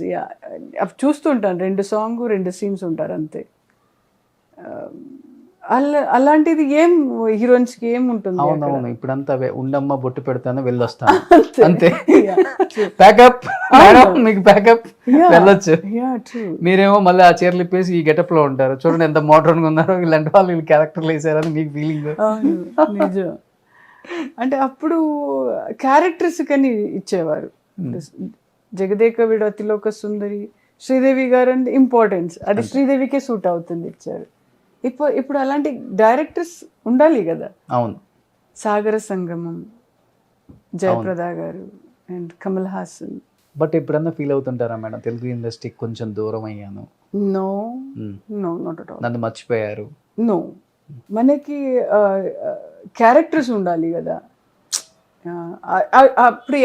C: చూస్తుంటాను, 2 songs 2 scenes ఉంటారు అంతే. అలాంటిది ఏం హీరోయిన్స్కి ఏం ఉంటుంది?
B: అవునవును, ఇప్పుడంతా ఉండమ్మ బొట్టు పెడతాను వెళ్ళొస్తాను అంతే. ప్యాకప్, మీకు ప్యాకప్ వెళ్ళొచ్చు. మీరేమో మళ్ళీ ఆ చీరలు ఇప్పేసి ఈ గెటప్ లో ఉంటారు. చూడండి ఎంత మోడర్న్ గా ఉన్నారో, ఇలాంటి వాళ్ళు వీళ్ళు క్యారెక్టర్లు వేసారని మీకు ఫీలింగ్.
C: నిజం. అంటే అప్పుడు క్యారెక్టర్స్ కని ఇచ్చేవారు. జగదేక విడతిలోక సుందరి, శ్రీదేవి గారు అంటే ఇంపార్టెన్స్, అది శ్రీదేవికే సూట్ అవుతుంది ఇచ్చారు. ఇప్పుడు అలాంటి డైరెక్టర్స్ ఉండాలి కదా.
B: అవును.
C: సాగర సంగమం, జయప్రద గారు అండ్ కమల్ హాసన్.
B: బట్ ఎప్పుడన్నా ఫీల్ అవుతుంటారా మేడం, తెలుగు ఇండస్ట్రీకి కొంచెం దూరం అయ్యాను?
C: No, not at all.
B: నన్ను మర్చిపోయారు?
C: నో, మనకి క్యారెక్టర్స్ ఉండాలి కదా. అప్పుడు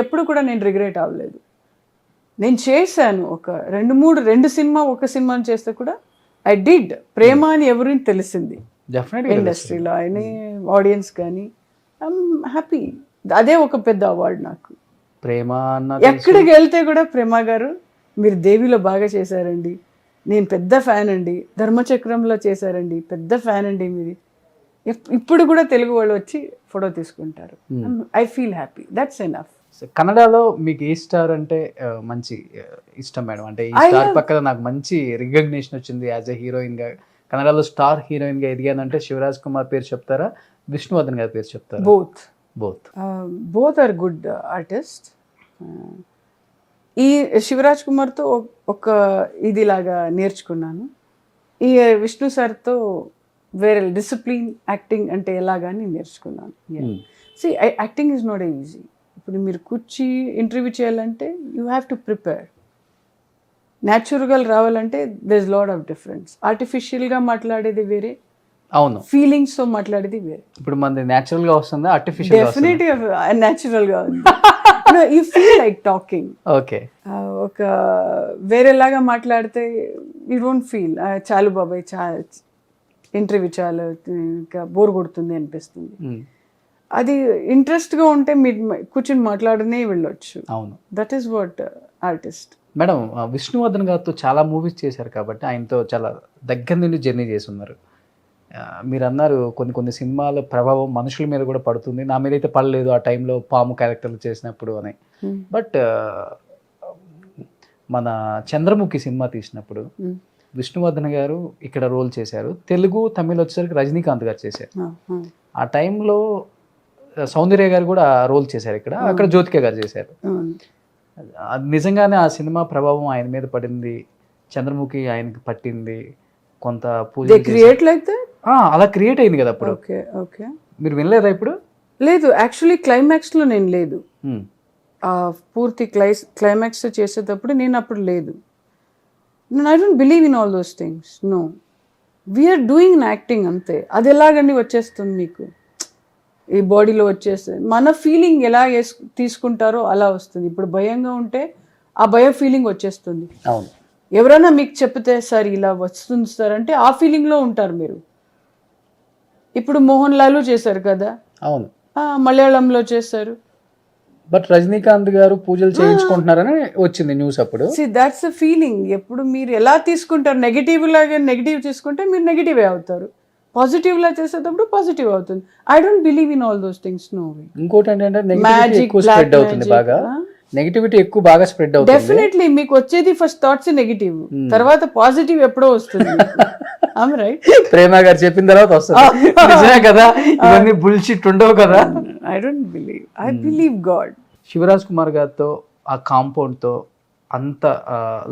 C: ఎప్పుడు కూడా నేను రిగ్రెట్ అవ్వలేదు. నేను చేశాను ఒక 2 సినిమా, ఒక సినిమాని చేస్తే కూడా ఐ డిడ్. ప్రేమ అని ఎవరికి తెలిసింది ఇండస్ట్రీలో అయినా ఆడియన్స్ కానీ, ఐఎమ్ హ్యాపీ. అదే ఒక పెద్ద అవార్డు నాకు.
B: ప్రేమ
C: ఎక్కడికి వెళ్తే కూడా ప్రేమ గారు మీరు దేవిలో బాగా చేశారండి, నేను పెద్ద ఫ్యాన్ అండి, ధర్మచక్రంలో చేశారండి, పెద్ద ఫ్యాన్ అండి మీది. ఇప్పుడు కూడా తెలుగు వాళ్ళు వచ్చి ఫోటో తీసుకుంటారు. I feel happy, that's enough.
B: కన్నడలో మీకు ఏ స్టార్ అంటే మంచి ఇష్టం మేడం? అంటే ఈ స్టార్ పక్కన నాకు మంచి రికగ్నిషన్ వచ్చింది యాజ్ ఎ హీరోయిన్ గా, కన్నడలో స్టార్ హీరోయిన్ గా ఎదిగానంటే శివరాజ్ కుమార్ పేరు చెప్తారా, విష్ణువర్ధన్ గారి పేరు చెప్తారా?
C: Both are good artist. ఈ శివరాజ్ కుమార్తో ఒక ఇదిలాగా నేర్చుకున్నాను. ఈ విష్ణు సార్తో వేరే డిసిప్లిన్, యాక్టింగ్ అంటే ఎలాగాని నేర్చుకున్నాను. Acting is not easy. ఇప్పుడు మీరు కూర్చి ఇంటర్వ్యూ చేయాలంటే యూ హ్యావ్ టు ప్రిపేర్. న్యాచురల్గా రావాలంటే there is lot of difference. ఆర్టిఫిషియల్గా మాట్లాడేది వేరే,
B: అవును.
C: ఫీలింగ్స్ తో మాట్లాడేది వేరే.
B: ఇప్పుడు మనది న్యాచురల్ గా వస్తుందా, ఆర్టిఫిషియల్ గా వస్తుందా?
C: డెఫినెట్లీ న్యాచురల్ గా ఉంది. You feel like talking.
B: Okay.
C: ఒక వేరేలాగా మాట్లాడితే యూ డోంట్ ఫీల్ చాలు బాబాయ్ ఇంటర్వ్యూ చాలు ఇంకా బోర్ కొడుతుంది అనిపిస్తుంది. అది ఇంట్రెస్ట్గా ఉంటే మీరు కూర్చొని మాట్లాడనే వెళ్ళొచ్చు.
B: అవును.
C: That is what artist.
B: Madam, Vishnuvardhan గారితో చాలా మూవీస్ చేశారు కాబట్టి ఆయనతో చాలా దగ్గర నుండి జర్నీ చేసి ఉన్నారు. మీరు అన్నారు కొన్ని సినిమాల ప్రభావం మనుషుల మీద కూడా పడుతుంది, నా మీద అయితే పడలేదు ఆ టైంలో పాము క్యారెక్టర్లు చేసినప్పుడు అని. బట్ మన చంద్రముఖి సినిమా తీసినప్పుడు విష్ణువర్ధన్ గారు ఇక్కడ రోల్ చేశారు, తెలుగు తమిళ్ వచ్చేసరికి రజనీకాంత్ గారు చేశారు. ఆ టైంలో సౌందర్య గారు కూడా రోల్ చేశారు ఇక్కడ, అక్కడ జ్యోతిక గారు చేశారు. నిజంగానే ఆ సినిమా ప్రభావం ఆయన మీద పడింది, చంద్రముఖి ఆయనకి పట్టింది, కొంత పూజ అలా క్రియేట్ అయింది కదా అప్పుడు. మీరు వినలేదా ఇప్పుడు?
C: లేదు, యాక్చువల్లీ క్లైమాక్స్లో నేను లేదు, పూర్తి క్లైమాక్స్ చేసేటప్పుడు నేను అప్పుడు లేదు. I don't believe in all those things. No, we're doing acting అంతే. అది ఎలాగండి వచ్చేస్తుంది మీకు, ఈ బాడీలో వచ్చేస్తుంది. మన ఫీలింగ్ ఎలా తీసుకుంటారో అలా వస్తుంది. ఇప్పుడు భయంగా ఉంటే ఆ భయం ఫీలింగ్ వచ్చేస్తుంది.
B: అవును.
C: ఎవరైనా మీకు చెప్తే సార్ ఇలా వస్తుంది సార్ అంటే ఆ ఫీలింగ్లో ఉంటారు మీరు. ఇప్పుడు మోహన్ లాల్ చేశారు కదా,
B: అవును,
C: మలయాళంలో చేశారు.
B: బట్ రజనీకాంత్ గారు పూజలు చేయించుకుంటున్నారని వచ్చింది న్యూస్ అప్పుడు.
C: That's a feeling. ఎప్పుడు మీరు ఎలా తీసుకుంటారు, నెగిటివ్ లాగా నెగిటివ్ తీసుకుంటే మీరు నెగిటివే అవుతారు, పాజిటివ్ లా చేసేటప్పుడు పాజిటివ్ అవుతుంది. I don't believe in all those things. No way.
B: ఇంకోటి ఏంటంటే నెగటివిటీ ఎక్కువ స్ప్రెడ్ అవుతుంది, బాగా స్ప్రెడ్ అవుతుంది.
C: డెఫినెట్లీ మీకు వచ్చేది ఫస్ట్ థాట్స్ నెగిటివ్, తర్వాత పాజిటివ్ ఎప్పుడో వస్తుంది. రైట్,
B: ప్రేమ గారు చెప్పిన తర్వాత వస్తుంది. నిజమే కదా, ఇవన్నీ బుల్షిట్ ఉండవు కదా.
C: I don't believe, I believe God.
B: Shivaraj Kumar గారితో ఆ కాంపౌండ్తో అంత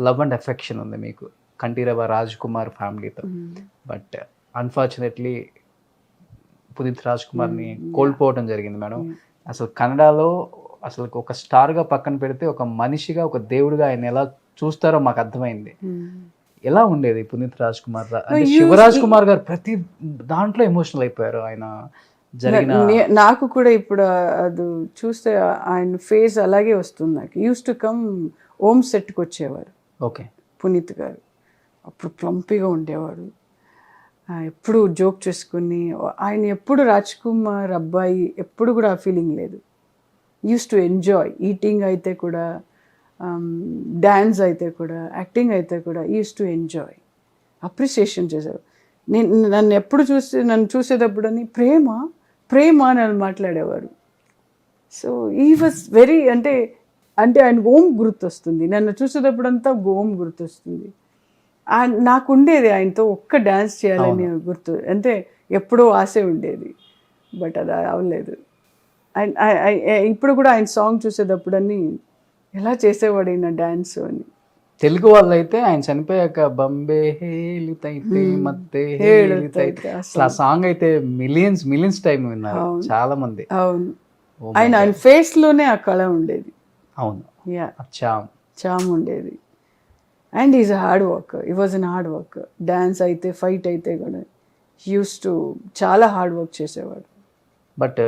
B: లవ్ అండ్ ఎఫెక్షన్ ఉంది మీకు, కంఠీరవ రాజ్ కుమార్ ఫ్యామిలీతో. బట్ అన్ఫార్చునేట్లీ పునీత్ రాజ్ కుమార్ని కోల్పోవడం జరిగింది మేడం. అసలు కన్నడలో అసలు ఒక స్టార్గా పక్కన పెడితే ఒక మనిషిగా, ఒక దేవుడిగా ఆయన ఎలా చూస్తారో మాకు అర్థమైంది. ఎలా ఉండేది పునీత్ రాజ్ కుమార్? అంటే శివరాజ్ కుమార్ గారు ప్రతి దాంట్లో ఎమోషనల్ అయిపోయారు ఆయన జరిగిన.
C: నాకు కూడా ఇప్పుడు అది చూస్తే ఆయన ఫేస్ అలాగే వస్తుంది నాకు. యూస్ టు కమ్ ఓం సెట్కి వచ్చేవారు.
B: ఓకే.
C: పునీత్ గారు అప్పుడు ప్లంపీగా ఉండేవాడు, ఎప్పుడు జోక్ చేసుకుని. ఆయన ఎప్పుడు రాజ్ కుమార్ అబ్బాయి ఎప్పుడు కూడా ఆ ఫీలింగ్ లేదు. యూస్ టు ఎంజాయ్ ఈటింగ్ అయితే కూడా, డ్యాన్స్ అయితే కూడా, యాక్టింగ్ అయితే కూడా యూస్ టు ఎంజాయ్, అప్రిసియేషన్ చేశారు. నన్ను చూసేటప్పుడని ప్రేమ అని మాట్లాడేవారు. సో ఈ వాజ్ వెరీ అంటే ఆయన ఓం గుర్తొస్తుంది. నన్ను చూసేటప్పుడంతా ఓం గుర్తొస్తుంది. నాకు ఉండేది ఆయనతో ఒక్క డ్యాన్స్ చేయాలని గుర్తు, అంటే ఎప్పుడో ఆశ ఉండేది, బట్ అది అవ్వలేదు. ఇప్పుడు కూడా ఆయన సాంగ్ చూసేటప్పుడని ఎలా చేసేవాడు ఆయన డ్యాన్స్ అని.
B: తెలుగు వాళ్ళు అయితే ఆయన చనిపోయాక బంబే హేలితైతే మత్తే హేలితైతే అసలు ఆ సాంగ్ అయితే మిలియన్స్ టైం విన్నారు చాలా మంది.
C: అవును, ఆయన ఫేస్ లోనే ఆ కళ ఉండేది.
B: అవును,
C: చామ్ ఉండేది. అండ్ ఈజ్ హార్డ్ వర్క్, ఈ was an hard work. Dance అయితే, ఫైట్ అయితే కూడా యూస్ టు చాలా హార్డ్ వర్క్ చేసేవాడు.
B: బట్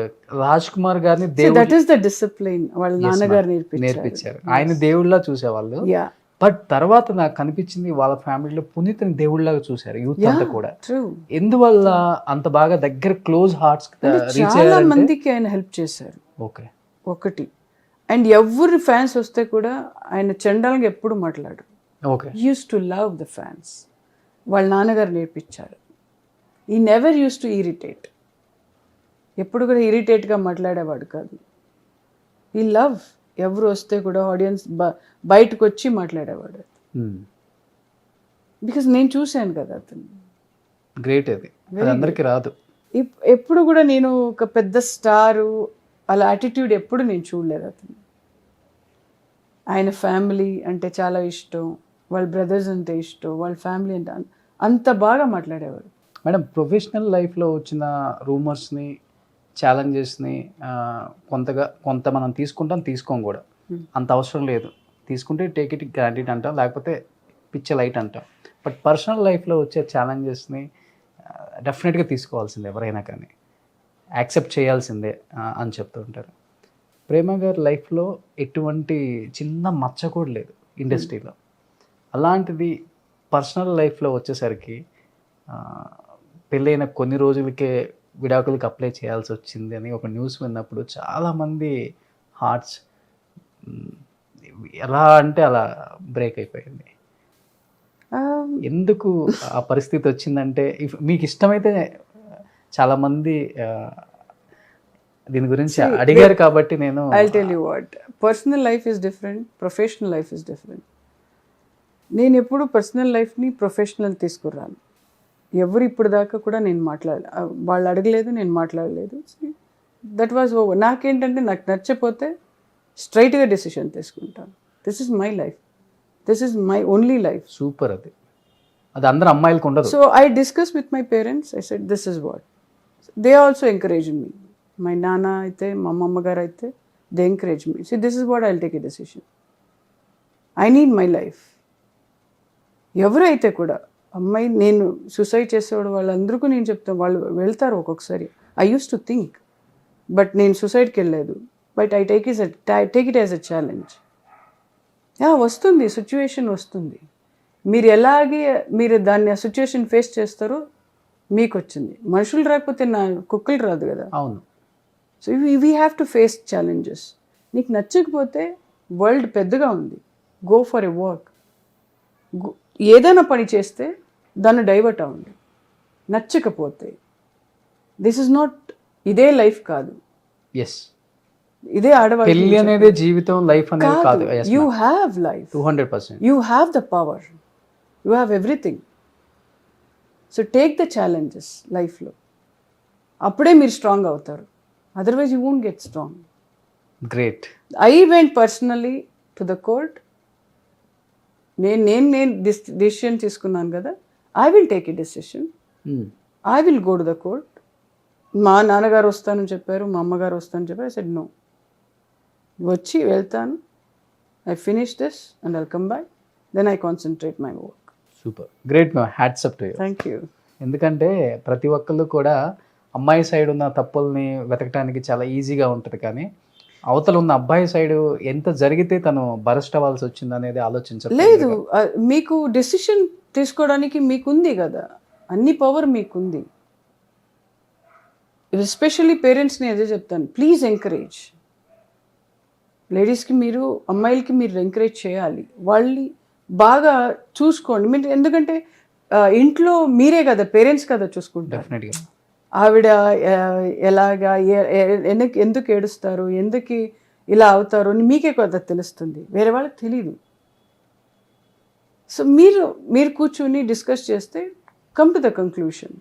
B: రాజ్ కుమార్ గారిని
C: దట్ ఈస్ ద డిసిప్లిన్ వాళ్ళ నాన్నగారు నేర్పించారు.
B: ఆయన దేవుళ్ళ చూసేవాళ్ళు. బట్ తర్వాత నాకు కనిపించింది వాళ్ళ ఫ్యామిలీలో పునీత్ని దేవుళ్ళగా చూశారు యూత్ అంతా కూడా. ఎందువల్ల అంత బాగా దగ్గర క్లోజ్ హార్ట్స్
C: చాలా మందికి ఆయన హెల్ప్ చేశారు.
B: ఓకే,
C: ఒకటి. అండ్ ఎవరు ఫ్యాన్స్ వస్తే కూడా ఆయన చండాలంగా ఎప్పుడు మాట్లాడరు.
B: Okay,
C: use to love the fans. వాళ్ళ నాన్నగారు నేర్పించారు. ఈ నెవర్ యూస్ టు ఇరిటేట్, ఎప్పుడు కూడా ఇరిటేట్గా మాట్లాడేవాడు కాదు. ఈ లవ్ ఎవరు వస్తే కూడా ఆడియన్స్ బయటకు వచ్చి మాట్లాడేవాడు. బికాస్ నేను చూశాను కదా అతను.
B: గ్రేట్, అది అందరికీ రాదు.
C: ఎప్పుడు కూడా నేను ఒక పెద్ద స్టారు అలా యాటిట్యూడ్ ఎప్పుడు నేను చూడలేదు అతను. ఆయన ఫ్యామిలీ అంటే చాలా ఇష్టం, వాళ్ళ బ్రదర్స్ అంటే ఇష్టం, వాళ్ళ ఫ్యామిలీ అంటే అంత బాగా మాట్లాడేవాడు.
B: మేడం, ప్రొఫెషనల్ లైఫ్లో వచ్చిన రూమర్స్ని, ఛాలెంజెస్ని కొంత మనం తీసుకోం కూడా, అంత అవసరం లేదు. తీసుకుంటే టేక్ ఇట్ గ్రాంటెడ్ అంటాం, లేకపోతే పిచ్చ లైట్ అంటాం. బట్ పర్సనల్ లైఫ్లో వచ్చే ఛాలెంజెస్ని డెఫినెట్గా తీసుకోవాల్సిందే ఎవరైనా కానీ, యాక్సెప్ట్ చేయాల్సిందే అని చెప్తూ ఉంటారు. ప్రేమ గారి లైఫ్లో ఎటువంటి చిన్న మచ్చ కూడా లేదు ఇండస్ట్రీలో. అలాంటిది పర్సనల్ లైఫ్లో వచ్చేసరికి పెళ్ళైన కొన్ని రోజులకే విడాకులకి అప్లై చేయాల్సి వచ్చింది అని ఒక న్యూస్ విన్నప్పుడు చాలామంది హార్ట్స్ ఎలా అంటే అలా బ్రేక్ అయిపోయింది. ఎందుకు ఆ పరిస్థితి వచ్చిందంటే, మీకు ఇష్టమైతే చాలామంది దీని గురించి అడిగారు కాబట్టి నేను
C: I'll tell you what, personal life is different, professional life is different. నేను ఎప్పుడు పర్సనల్ లైఫ్ని ప్రొఫెషనల్ తీసుకురాను. ఎవరు ఇప్పుడు దాకా కూడా నేను వాళ్ళు అడగలేదు, నేను మాట్లాడలేదు. That was over. నాకేంటంటే నాకు నచ్చపోతే స్ట్రైట్గా డెసిషన్ తీసుకుంటాను. This is my life, this is my only life.
B: Super. అది అందరూ అమ్మాయిలకు ఉండదు.
C: So I discuss with my parents. I said this is what. They also encourage me. My నాన్న అయితే, మా అమ్మమ్మ గారు అయితే, they encourage me. So this is what I will take a decision. I need my life. ఎవరైతే కూడా అమ్మాయి, నేను సూసైడ్ చేసేవాడు వాళ్ళందరికీ నేను చెప్తాను, వాళ్ళు వెళ్తారు ఒక్కొక్కసారి. I use to think, but నేను సూసైడ్కి వెళ్ళలేదు. But I take it as a challenge. వస్తుంది, సిచ్యువేషన్ వస్తుంది. మీరు దాన్ని ఆ సిచ్యువేషన్ ఫేస్ చేస్తారో మీకు వచ్చింది. మనుషులు రాకపోతే కుక్కలు రాదు కదా.
B: అవును.
C: So we have to face challenges. నీకు నచ్చకపోతే వరల్డ్ పెద్దగా ఉంది, గో ఫర్ ఎ వర్క్. ఏదైనా పని చేస్తే దాన్ని డైవర్ట్ అవ్వండి. నచ్చకపోతే దిస్ ఇస్ నాట్, ఇదే లైఫ్ కాదు.
B: ఎస్,
C: ఇదే ఆడవాళ్ళు.
B: పెళ్లి అనేది జీవితం, లైఫ్ అనేది కాదు.
C: You have life,
B: 200%.
C: You have the power, you have everything. So take the challenges లైఫ్లో. అప్పుడే మీరు స్ట్రాంగ్ అవుతారు. Otherwise you won't get strong.
B: Great.
C: I went personally to the court. నేను డిసిషన్ తీసుకున్నాను కదా. I will take a decision. I will go to the court. మా నాన్నగారు వస్తానని చెప్పారు, మా అమ్మగారు వస్తానని చెప్పారు. ఐ సెడ్ నో, వచ్చి వెళ్తాను. I finish this and I'll come back. Then I concentrate my work.
B: Super, great ma'am, hats up to you.
C: Thank you.
B: ఎందుకంటే ప్రతి ఒక్కళ్ళు కూడా అమ్మాయి సైడ్ ఉన్న తప్పుల్ని వెతకడానికి చాలా ఈజీగా ఉంటుంది, కానీ అవతల ఉన్న అబ్బాయి సైడ్ ఎంత జరిగితే తను బరస్ట్ అవ్వాల్సి వచ్చింది అనేది ఆలోచించలేదు.
C: లేదు, మీకు డెసిషన్ తీసుకోవడానికి మీకుంది కదా, అన్ని పవర్ మీకుంది. ఎస్పెషల్లీ పేరెంట్స్ని అదే చెప్తాను, ప్లీజ్ ఎంకరేజ్. లేడీస్కి మీరు, అమ్మాయిలకి మీరు ఎంకరేజ్ చేయాలి. వాళ్ళని బాగా చూసుకోండి. మీరు ఎందుకంటే ఇంట్లో మీరే కదా, పేరెంట్స్ కదా చూసుకుంటారు.
B: డెఫినెట్గా.
C: ఆవిడ ఎలాగా, ఎందుకు ఏడుస్తారు, ఎందుకు ఇలా అవుతారు అని మీకే కదా తెలుస్తుంది, వేరే వాళ్ళకి తెలీదు. సో మీరు కూర్చొని డిస్కస్ చేస్తే come to the conclusion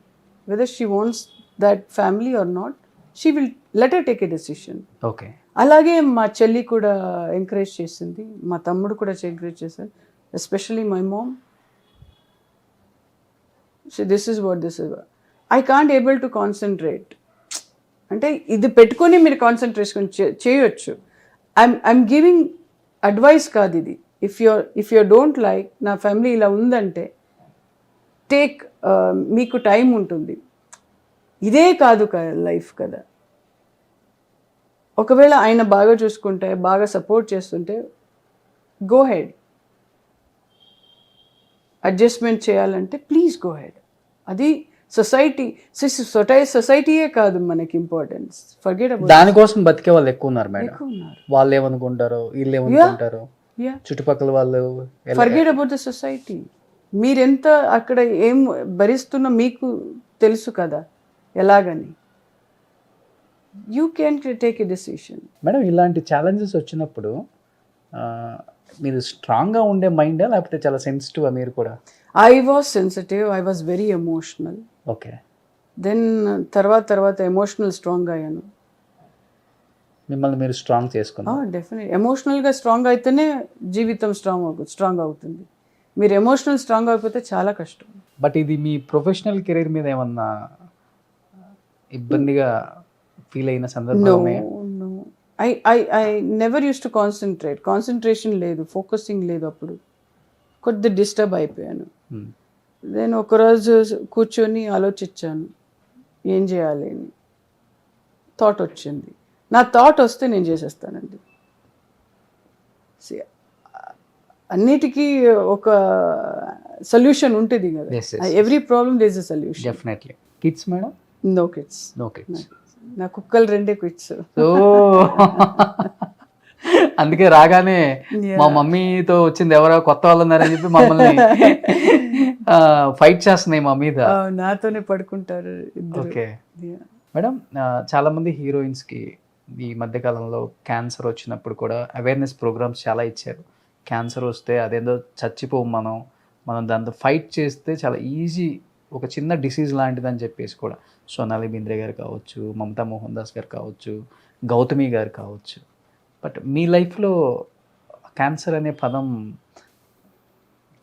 C: whether she wants that family or not. She will let her take a decision.
B: Okay.
C: అలాగే మా చెల్లి కూడా ఎంకరేజ్ చేసింది, మా తమ్ముడు కూడా ఎంకరేజ్ చేశారు, especially my mom. So this is what I can't able to concentrate. అంటే ఇది పెట్టుకొని మీరు కాన్సన్ట్రేషన్ చేయొచ్చు. ఐఎమ్ గివింగ్ అడ్వైస్ కాదు ఇది. ఇఫ్ యూ డోంట్ లైక్, నా ఫ్యామిలీ ఇలా ఉందంటే టేక్, మీకు టైం ఉంటుంది. ఇదే కాదు లైఫ్ కదా. ఒకవేళ ఆయన బాగా చూసుకుంటే, బాగా సపోర్ట్ చేస్తుంటే గో హెడ్. అడ్జస్ట్మెంట్ చేయాలంటే ప్లీజ్ గో హెడ్. అది సొసైటీయే కాదు మనకి ఇంపార్టెన్స్. Forget about.
B: దానికోసం బతికే వాళ్ళు ఎక్కువ ఉన్నారు మేడం. వాళ్ళు ఏమనుకుంటారు, వీళ్ళు ఏమనుకుంటారు, చుట్టుపక్కల వాళ్ళు.
C: Forget about the society. మీరెంత అక్కడ ఏం భరిస్తున్నా మీకు తెలుసు కదా ఎలాగని. You can take a decision.
B: Madam, ఇలాంటి ఛాలెంజెస్ వచ్చినప్పుడు మీరు స్ట్రాంగ్గా ఉండే మైండా, లేకపోతే చాలా సెన్సిటివ్ మీరు కూడా?
C: I was sensitive, I was very emotional.
B: Okay.
C: Then తర్వాత ఎమోషనల్ స్ట్రాంగ్ అయ్యాను.
B: మిమ్మల్ని మీరు స్ట్రాంగ్ చేసుకున్నారు.
C: డెఫినెట్. ఎమోషనల్గా స్ట్రాంగ్ అయితేనే జీవితం స్ట్రాంగ్ అవుతుంది. మీరు ఎమోషనల్ స్ట్రాంగ్ అయిపోతే చాలా కష్టం.
B: బట్ ఇది మీ ప్రొఫెషనల్ కెరీర్ మీద ఏమన్నా ఇబ్బందిగా ఫీల్ అయిన సందర్భం?
C: I never use to concentration లేదు, ఫోకసింగ్ లేదు. అప్పుడు కొద్ది డిస్టర్బ్ అయిపోయాను. నేను ఒకరోజు కూర్చొని ఆలోచించాను ఏం చేయాలి అని. థాట్ వచ్చింది. నా థాట్ వస్తే నేను చేసేస్తానండి. See, అన్నిటికీ ఒక సొల్యూషన్ ఉంటుంది కదా.
B: Yes, yes,
C: every problem there is a solution.
B: Definitely. Kids madam?
C: No kids.
B: No kids.
C: నా కుక్కలు 2 కిడ్స్.
B: సో అందుకే రాగానే మా మమ్మీతో వచ్చింది ఎవరో కొత్త వాళ్ళు ఉన్నారని చెప్పి మమ్మల్ని ఫైట్ చేస్తున్నాయి మా మీద.
C: నాతోనే పడుకుంటారు ఇద్దరు.
B: ఓకే మేడం, చాలా మంది హీరోయిన్స్ కి ఈ మధ్య కాలంలో క్యాన్సర్ వచ్చినప్పుడు కూడా అవేర్నెస్ ప్రోగ్రామ్స్ చాలా ఇచ్చారు. క్యాన్సర్ వస్తే అదేందో చచ్చిపోం మనం దాంతో ఫైట్ చేస్తే చాలా ఈజీ, ఒక చిన్న డిసీజ్ లాంటిది అని చెప్పేసి కూడా సోనాలి బింద్రే గారు కావచ్చు, మమతా మోహన్ దాస్ గారు కావచ్చు, గౌతమి గారు కావచ్చు. బట్ మీ లైఫ్లో క్యాన్సర్ అనే పదం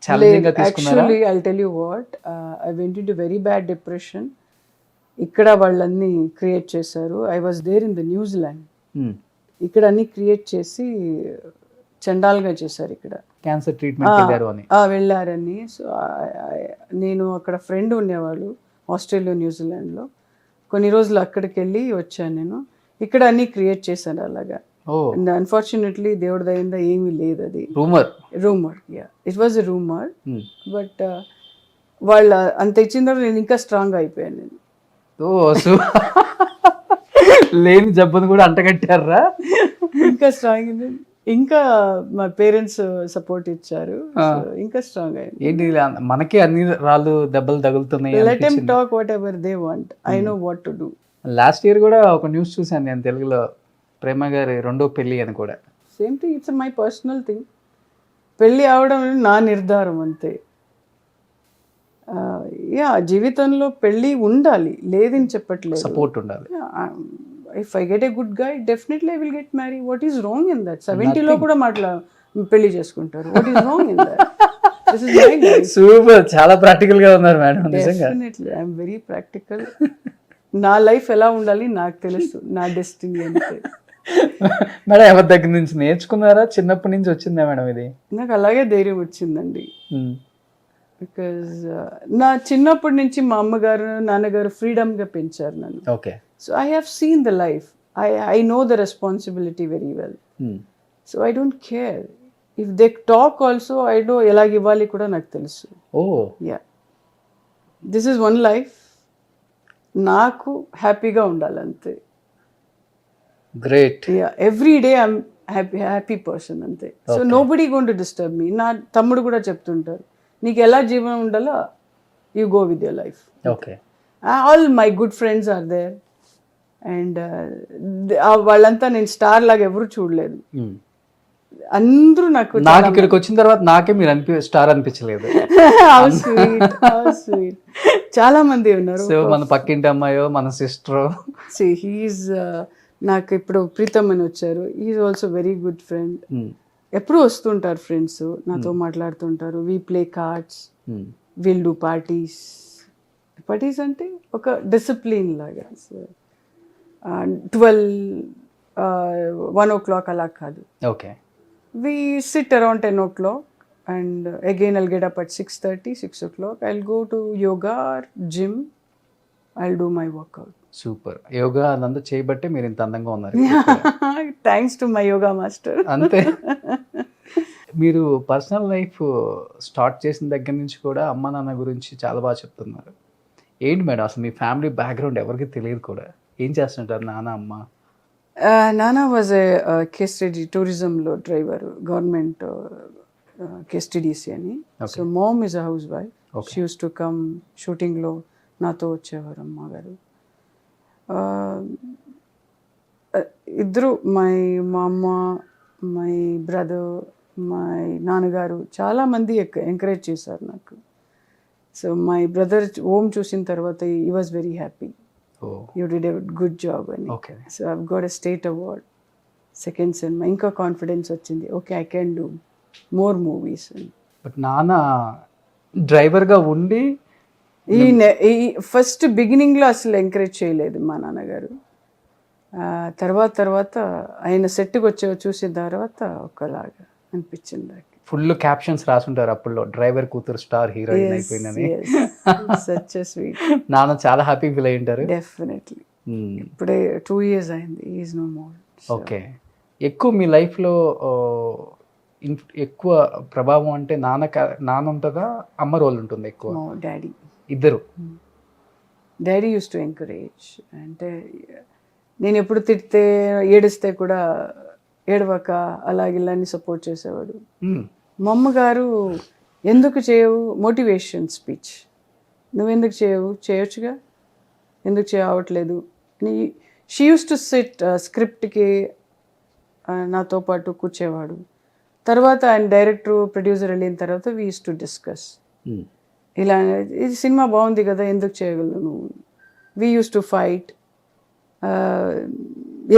B: ఛాలెంజింగ్గా తీసుకున్నారా?
C: Actually I tell you what, I went into very bad depression. ఇక్కడ వాళ్ళన్నీ క్రియేట్ చేశారు. I was there in the New Zealand. ఇక్కడ అన్ని క్రియేట్ చేసి చండాల్గా చేశారు ఇక్కడ.
B: క్యాన్సర్ ట్రీట్మెంట్ వెళ్ళారు అని
C: వెళ్ళారని. సో నేను అక్కడ ఫ్రెండ్ ఉండేవాళ్ళు ఆస్ట్రేలియా న్యూజిలాండ్లో. కొన్ని రోజులు అక్కడికి వెళ్ళి వచ్చాను నేను. ఇక్కడ అన్ని క్రియేట్ చేశాను అలాగా. అన్ఫార్చునేట్లీ దేవుడి దయిందా ఏమీ లేదు. అది rumour. It was a rumour. But వాళ్ళ అంత ఇచ్చిన తర్వాత నేను ఇంకా స్ట్రాంగ్ అయిపోయాను నేను.
B: లేని జబ్బును కూడా అంటగట్టారా?
C: ఇంకా స్ట్రాంగ్. ఇంకా మా పేరెంట్స్ సపోర్ట్ ఇచ్చారు. ఇంకా స్ట్రాంగ్ అయ్యింది.
B: ఏంటి మనకి అన్ని రాళ్ళు దెబ్బలు తగులుతున్నాయి.
C: Let them talk whatever they want. I know what to do.
B: Last year కూడా ఒక న్యూస్ చూసాను నేను తెలుగులో, ప్రేమ గారి 2వ పెళ్లి అని కూడా.
C: Same thing, it's my personal thing. పెళ్ళి అవడం నా నిర్ధారం అంతే. జీవితంలో పెళ్ళి ఉండాలి, లేదని చెప్పట్లేదు.
B: సపోర్ట్ ఉండాలి.
C: If I get a good guy definitely I will get marry. What is wrong in that? 70లో కూడా పెళ్లి చేసుకుంటారు. What is wrong in that? This is my life.
B: Super, చాలా ప్రాక్టికల్ గా ఉన్నారు మేడం. నిజంగా
C: definitely I am very practical. నా life ఎలా ఉండాలి నాకు తెలుసు, నా డెస్టినీ అంతే.
B: మేడం ఎవరి దగ్గర నుంచి నేర్చుకున్నారా? చిన్నప్పటి నుంచి వచ్చిందా మేడం ఇది?
C: నాకు అలాగే ధైర్యం వచ్చిందండి. బికాజ్ నా చిన్నప్పటి నుంచి మా అమ్మగారు నాన్నగారు ఫ్రీడమ్గా పెంచారు నన్ను.
B: Okay.
C: So I have seen the life. I know the responsibility very well. So I don't care if they talk also. I know ఎలాగ ఇవ్వాలి కూడా నాకు తెలుసు. Yeah, this is one life. నాకు హ్యాపీగా ఉండాలి అంతే.
B: Great.
C: Yeah, every day I'm happy person అంతే. So nobody gone to disturb me. నా తమ్ముడు కూడా చెప్తుంటారు, నీకు ఎలా జీవనం ఉండాలో you go with your life.
B: Okay.
C: All my good friends are there. And వాళ్ళంతా నేను స్టార్ లాగా ఎవరు చూడలేదు. అందరూ నాకు
B: ఇక్కడికి వచ్చిన తర్వాత నాకే మీరు స్టార్ అనిపించలేదు.
C: స్వీట్. చాలా మంది ఉన్నారు.
B: సో మన పక్కింటి అమ్మాయో మన సిస్టర్.
C: హీఈస్ నాకు ఇప్పుడు ప్రీతం అని వచ్చారు. He is also very good friend. ఎప్పుడు వస్తుంటారు ఫ్రెండ్స్, నాతో మాట్లాడుతుంటారు. We play cards, will do parties. Parties అంటే ఒక డిసిప్లిన్ లాగా. 1 o'clock అలా కాదు.
B: Okay.
C: We sit around 10 o'clock and again I'll get up at 6:30, 6 o'clock. I'll go to yoga or gym. I'll do my workout.
B: Super. Yoga అదంతా చేయబట్టే మీరు ఇంత అందంగా ఉన్నారు.
C: Thanks to my yoga master.
B: అంతే. మీరు పర్సనల్ లైఫ్ స్టార్ట్ చేసిన దగ్గర నుంచి కూడా అమ్మ నాన్న గురించి చాలా బాగా చెప్తున్నారు. ఏంటి మేడం అసలు మీ ఫ్యామిలీ బ్యాక్గ్రౌండ్ ఎవరికి తెలియదు కూడా. ఏం చేస్తుంటారు నాన్న అమ్మ?
C: Nana was a KSTD tourism driver, government KSTDC ani. So mom is a housewife. Okay. She used to come shooting lo nato vachevaru amma garu. Idru my mama, my brother, my నాన్నగారు చాలా మంది encourage చేశారు నాకు. So my brother home చూసిన తర్వాత he was very happy. You did a good job అని.
B: Okay.
C: So I've got a state award. Second cinema ఇంకా confidence వచ్చింది. Okay, I can do more movies.
B: But నాన్న డ్రైవర్గా ఉండి
C: ఈ ఫస్ట్ బిగినింగ్లో అసలు ఎంకరేజ్ చేయలేదు మా నాన్నగారు. తర్వాత ఆయన సెట్కి చూసిన తర్వాత ఒకలాగా అనిపించింది నాకు.
B: ఫుల్ క్యాప్షన్స్ రాసుంటారు అప్పుల్లో, డ్రైవర్ కూతురు స్టార్ హీరోయిన్ అయిపోయిందని.
C: Such sweet.
B: నాన్న చాలా హ్యాపీ ఫీల్ అయి ఉంటారు.
C: డెఫినెట్లీ. ఇప్పుడే 2 years అయింది. Is no more.
B: ఓకే. ఎక్కువ మీ లైఫ్లో ఎక్కువ ప్రభావం అంటే నాన్న ఉంటుందా, అమ్మ రోల్ ఉంటుంది ఎక్కువ?
C: డాడీ.
B: ఇద్దరు.
C: Daddy use to encourage. అంటే నేను ఎప్పుడు తిడితే ఏడిస్తే కూడా ఏడవక అలాగిల్లని సపోర్ట్ చేసేవాడు. మా అమ్మగారు ఎందుకు చేయవు, మోటివేషన్ స్పీచ్, నువ్వెందుకు చేయవు, చేయొచ్చుగా, ఎందుకు చేయవట్లేదు అని. షీ యూస్ టు సిట్ స్క్రిప్ట్కి నాతో పాటు కూర్చేవాడు. తర్వాత ఆయన డైరెక్టర్ ప్రొడ్యూసర్ వెళ్ళిన తర్వాత వీ యూస్ టు డిస్కస్, ఇలా ఇది సినిమా బాగుంది కదా, ఎందుకు చేయగలవు నువ్వు, వీ యూస్ టు ఫైట్,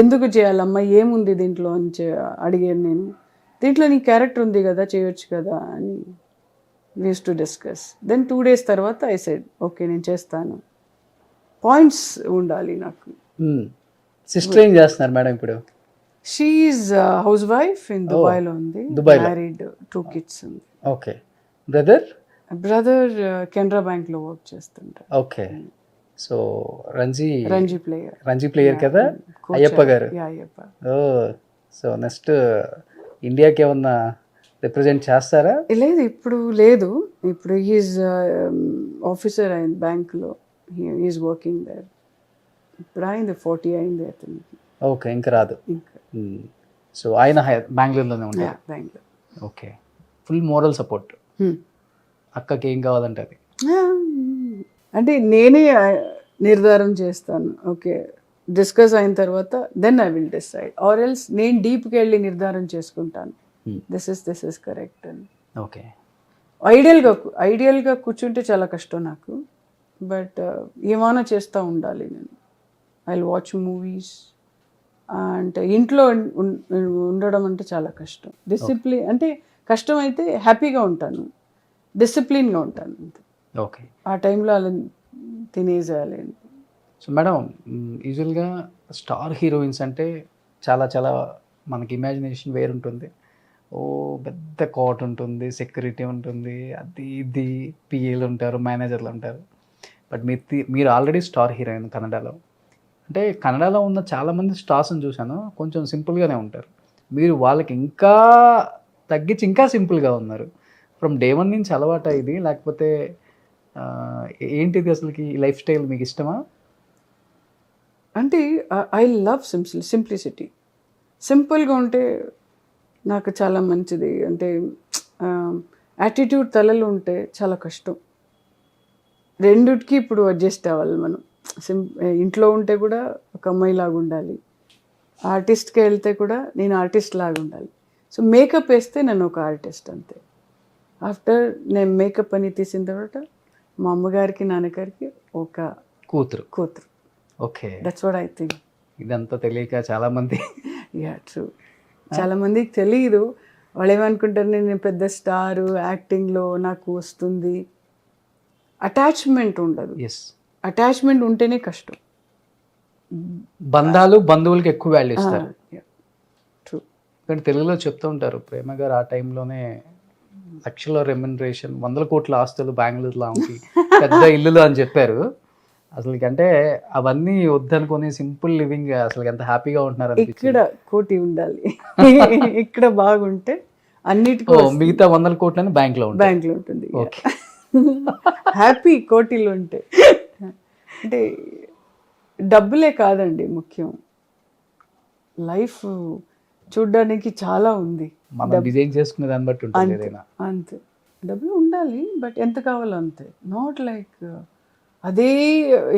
C: ఎందుకు చేయాలమ్మా, ఏముంది దీంట్లో అని అడిగాను నేను. దీంట్లో నీ క్యారెక్టర్ ఉంది కదా, చేయొచ్చు కదా అని we use to discuss. Then 2 days తర్వాత ఐ సెడ్ ఓకే నేను చేస్తాను. పాయింట్స్ ఉండాలి నాకు.
B: సిస్టర్ ఏం చేస్తున్నారు మేడం ఇప్పుడు?
C: She is house wife in దుబాయ్లో ఉంది. మ్యారీడ్, 2 kids ఉంది.
B: ఓకే. బ్రదర్
C: కెనరా బ్యాంక్లో వర్క్ చేస్తుంటారు.
B: ఓకే. సో రంజీ
C: ప్లేయర్
B: కదా అయ్యప్ప గారు. ఓ, సో నెక్స్ట్ ఇండియాకి ఏమన్నా రిప్రజెంట్ చేస్తారా?
C: లేదు, ఇప్పుడు లేదు. ఇప్పుడు హీఈస్ ఆఫీసర్ అయింది బ్యాంక్లో, హీఈస్ వర్కింగ్ దేర్. ఇప్పుడు అయింది 40 అయింది అతనికి.
B: ఓకే, ఇంకా రాదు.
C: ఇంకా
B: సో ఆయన బెంగళూరులోనే ఉంటారు.
C: Bengaluru.
B: Okay. Full moral support. అక్కకి ఏం కావాలంటే అది.
C: అంటే నేనే నిర్ధారం చేస్తాను. ఓకే, డిస్కస్ అయిన తర్వాత then I will decide, or else నేను డీప్కి వెళ్ళి నిర్ధారం చేసుకుంటాను దిస్ ఇస్ కరెక్ట్ అని.
B: ఓకే.
C: ఐడియల్గా కూర్చుంటే చాలా కష్టం నాకు, బట్ ఏమైనా చేస్తూ ఉండాలి నేను. I will watch movies. అంటే ఇంట్లో ఉండడం అంటే చాలా కష్టం. డిసిప్లిన్ అంటే కష్టం అయితే హ్యాపీగా ఉంటాను, డిసిప్లిన్గా ఉంటాను అంతే.
B: ఓకే.
C: ఆ టైంలో అలా తినేసేయాలి.
B: సో మేడం, యూజువల్గా స్టార్ హీరోయిన్స్ అంటే చాలా చాలా మనకి ఇమాజినేషన్ వేరుంటుంది. ఓ పెద్ద కోట్ ఉంటుంది, సెక్యూరిటీ ఉంటుంది, అది ఇది పిఏలు ఉంటారు, మేనేజర్లు ఉంటారు. బట్ మీరు ఆల్రెడీ స్టార్ హీరోయిన్ కన్నడలో. అంటే కన్నడలో ఉన్న చాలామంది స్టార్స్ని చూశాను, కొంచెం సింపుల్గానే ఉంటారు. మీరు వాళ్ళకి ఇంకా తగ్గించి ఇంకా సింపుల్గా ఉన్నారు. ఫ్రమ్ డే 1 నుంచి అలవాటు ఇది, లేకపోతే ఏంటిది అసలుకి ఈ లైఫ్ స్టైల్ మీకు ఇష్టమా?
C: అంటే ఐ లవ్ సింప్లిసిటీ. సింపుల్గా ఉంటే నాకు చాలా మంచిది. అంటే యాటిట్యూడ్ తలలో ఉంటే చాలా కష్టం. రెండిటికి ఇప్పుడు అడ్జస్ట్ అవ్వాలి మనం. ఇంట్లో ఉంటే కూడా ఒక అమ్మాయిలాగా ఉండాలి, ఆర్టిస్ట్కి వెళ్తే కూడా నేను ఆర్టిస్ట్ లాగా ఉండాలి. సో మేకప్ వేస్తే నన్ను ఒక ఆర్టిస్ట్ అంతే. ఆఫ్టర్ నేను మేకప్ అని తీసిన తర్వాత మా అమ్మగారికి నాన్నగారికి ఒక కూతురు.
B: Okay.
C: That's what I think.
B: ఇదంతా తెలియక చాలామంది
C: ట్రూ, చాలామందికి తెలియదు. వాళ్ళు ఏమనుకుంటారు, నేను పెద్ద స్టారు, యాక్టింగ్లో నాకు వస్తుంది. అటాచ్మెంట్ ఉండదు. అటాచ్మెంట్ ఉంటేనే కష్టం.
B: బంధువులకి ఎక్కువ వాల్యూ ఇస్తారు.
C: ట్రూ.
B: కానీ తెలుగులో చెప్తూ ఉంటారు, ప్రేమ గారు ఆ టైంలోనే లక్షల రెమ్యునరేషన్, 100 కోట్ల ఆస్తులు బెంగళూరులో ఆమెకి, పెద్ద ఇల్లులు అని చెప్పారు. అసలు అంటే అవన్నీ వద్దనుకొని సింపుల్ లివింగ్ అసలు ఎంత హ్యాపీగా ఉంటున్నారు.
C: ఇక్కడ కోటి ఉండాలి, ఇక్కడ బాగుంటే అన్నిటికీ.
B: మిగతా 100 కోట్లని బ్యాంక్లో
C: ఉంటుంది. ఓకే, హ్యాపీ కోటిలో ఉంటే. అంటే డబ్బులే కాదండి ముఖ్యం, లైఫ్ చూడ్డానికి చాలా ఉంది.
B: మనం డిజైన్ చేసుకునే దాన్ని బట్టి ఉంటుంది ఏదైనా.
C: అంతే, డబ్బులు ఉండాలి, బట్ ఎంత కావాలో అంతే. నాట్ లైక్ అదే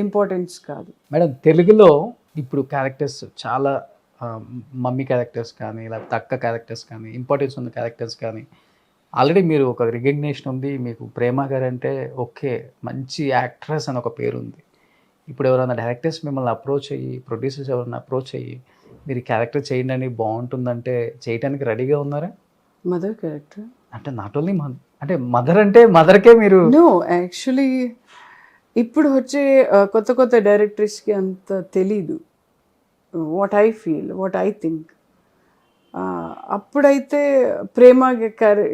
C: ఇంపార్టెన్స్ కాదు.
B: మేడం, తెలుగులో ఇప్పుడు క్యారెక్టర్స్ చాలా మమ్మీ క్యారెక్టర్స్ కానీ, లేకపోతే అక్క క్యారెక్టర్స్ కానీ, ఇంపార్టెన్స్ ఉన్న క్యారెక్టర్స్ కానీ, ఆల్రెడీ మీరు ఒక రికగ్నేషన్ ఉంది మీకు. ప్రేమ గారు అంటే ఓకే, మంచి యాక్ట్రెస్ అని ఒక పేరు ఉంది. ఇప్పుడు ఎవరైనా డైరెక్టర్స్ మిమ్మల్ని అప్రోచ్ అయ్యి, ప్రొడ్యూసర్స్ ఎవరైనా అప్రోచ్ అయ్యి మీరు క్యారెక్టర్ చేయండి అని బాగుంటుందంటే చేయడానికి రెడీగా ఉన్నారా?
C: మదర్ క్యారెక్టర్
B: అంటే నాట్ ఓన్లీ అంటే మదర్ అంటే మదర్కే మీరు?
C: నో, యాక్చువల్లీ ఇప్పుడు వచ్చే కొత్త డైరెక్టర్స్కి అంత తెలీదు what I feel, what I think. అప్పుడైతే ప్రేమ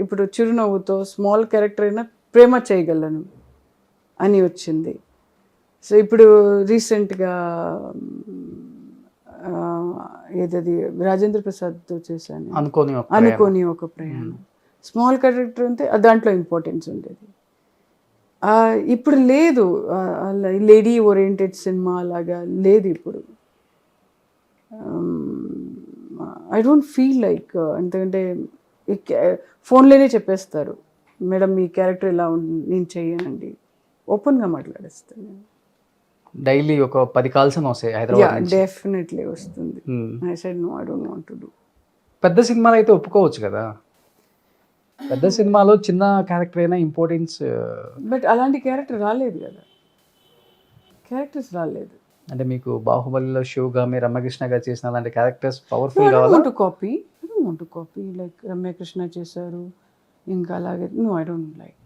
C: ఇప్పుడు చిరునవ్వుతో స్మాల్ క్యారెక్టర్ అయినా ప్రేమ చేయగలను అని వచ్చింది. సో ఇప్పుడు రీసెంట్గా ఏదది రాజేంద్ర ప్రసాద్తో చేశాను, అనుకోని ఒక ప్రయాణం. స్మాల్ క్యారెక్టర్ అంటే దాంట్లో ఇంపార్టెన్స్ ఉండేది. ఇప్పుడు లేదు, లేడీ ఓరియంటెడ్ సినిమా లాగా లేదు ఇప్పుడు. ఐ డోంట్ ఫీల్ లైక్, ఎందుకంటే ఫోన్లోనే చెప్పేస్తారు, మేడం మీ క్యారెక్టర్ ఇలా నేను చెయ్యనండి, ఓపెన్గా మాట్లాడేస్తాను.
B: డైలీ ఒక 10 కాల్స్ వస్తాయి హైదరాబాద్.
C: డెఫినెట్లీ వస్తుంది. I said no, I don't want to do.
B: పెద్ద సినిమాలు అయితే ఒప్పుకోవచ్చు కదా, పెద్ద సినిమాలో చిన్న క్యారెక్టర్ అయినా ఇంపార్టెన్స్.
C: బట్ అలాంటి క్యారెక్టర్ రాలేదు కదా, క్యారెక్టర్స్ రాలేదు.
B: అంటే మీకు బాహుబలిలో షోగామి రమ్యకృష్ణ గారు చేసిన అలాంటి క్యారెక్టర్స్ పవర్ఫుల్ కావాలి.
C: I don't want to copy like Ramya Krishna చేశారు, ఇంకా అలాగే నో, ఐ డోంట్ లైక్.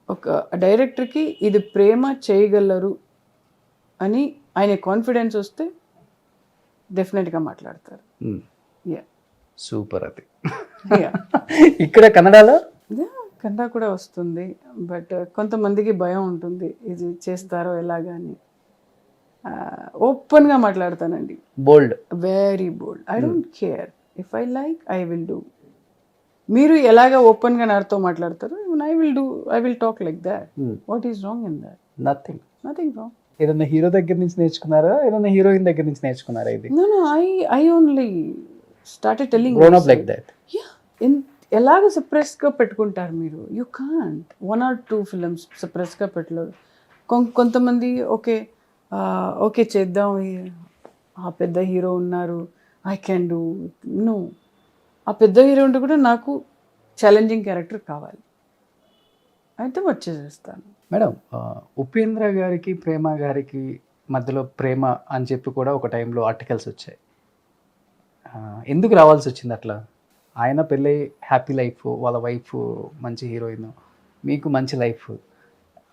C: ఒక డైరెక్టర్కి ఇది ప్రేమ చేయగలరు అని ఆయన కాన్ఫిడెన్స్ వస్తే డెఫినెట్గా మాట్లాడతారు.
B: సూపర్. అది ఇక్కడ కన్నడలో
C: కన్నడ కూడా వస్తుంది, బట్ కొంతమందికి భయం ఉంటుంది ఇది చేస్తారో ఎలాగని. ఓపెన్గా మాట్లాడతానండి,
B: bold,
C: very bold. I don't care, if I like I will do. మీరు ఎలాగ ఓపెన్గా నాతో మాట్లాడతారు, I will talk like that. What is wrong in that? Nothing wrong.
B: ఏదన్నా హీరో దగ్గర నుంచి నేర్చుకున్నారా, ఏదన్నా హీరోయిన్ దగ్గర నుంచి నేర్చుకున్నారా ఇది?
C: No, I only started telling
B: like that.
C: ఎలాగ సప్రెస్గా పెట్టుకుంటారు మీరు? యూ కాంట్ 1 or 2 ఫిల్మ్స్ సప్రెస్గా పెట్టలేరు. కొంతమంది ఓకే చేద్దాం, ఆ పెద్ద హీరో ఉన్నారు, ఐ క్యాన్ డూ. నో, ఆ పెద్ద హీరో ఉంటే కూడా నాకు ఛాలెంజింగ్ క్యారెక్టర్ కావాలి, అయితే వచ్చేసేస్తాను.
B: మేడం, ఉపేంద్ర గారికి ప్రేమ గారికి మధ్యలో ప్రేమ అని చెప్పి కూడా ఒక టైంలో ఆర్టికల్స్ వచ్చాయి. ఎందుకు రావాల్సి వచ్చింది అట్లా? ఆయన పెళ్ళై హ్యాపీ లైఫ్, వాళ్ళ వైఫ్ మంచి హీరోయిన్, మీకు మంచి లైఫ్.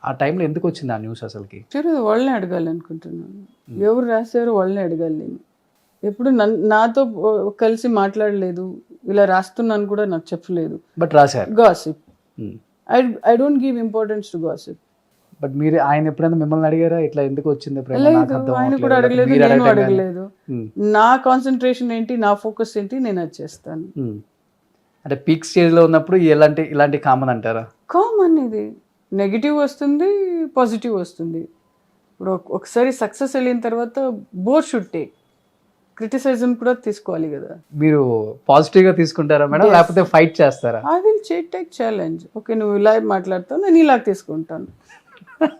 B: ఆ టైంలో ఎందుకు వచ్చింది ఆ న్యూస్ అసలుకి?
C: వాళ్ళని అడగాలి అనుకుంటున్నాను, ఎవరు రాశారు వాళ్ళని అడగాలి. నేను ఎప్పుడు నాతో కలిసి మాట్లాడలేదు, ఇలా రాస్తున్నాను కూడా నాకు చెప్పలేదు,
B: బట్ రాశారు.
C: Gossip, I don't give importance to gossip.
B: But మీరు ఆయన ఎప్పుడైనా మిమ్మల్ని అడిగారా ఇట్లా ఎందుకు వచ్చింది?
C: ఆయన కూడా అడగలేదు, నేను అడగలేదు. నా కాన్సన్ట్రేషన్ ఏంటి, నా ఫోకస్ ఏంటి, నేను అది చేస్తాను.
B: అంటే పీక్ స్టేజ్లో ఉన్నప్పుడు ఇలాంటి కామన్ అంటారా?
C: కామన్. ఇది నెగిటివ్ వస్తుంది, పాజిటివ్ వస్తుంది. ఇప్పుడు ఒకసారి సక్సెస్ వెళ్ళిన తర్వాత బోత్ షుడ్ టేక్, క్రిటిసిజం కూడా తీసుకోవాలి కదా.
B: మీరు పాజిటివ్గా తీసుకుంటారా మేడం, లేకపోతే ఫైట్ చేస్తారా?
C: I will take challenge. Okay, నువ్వు ఇలా మాట్లాడతావు, నేను ఇలా తీసుకుంటాను.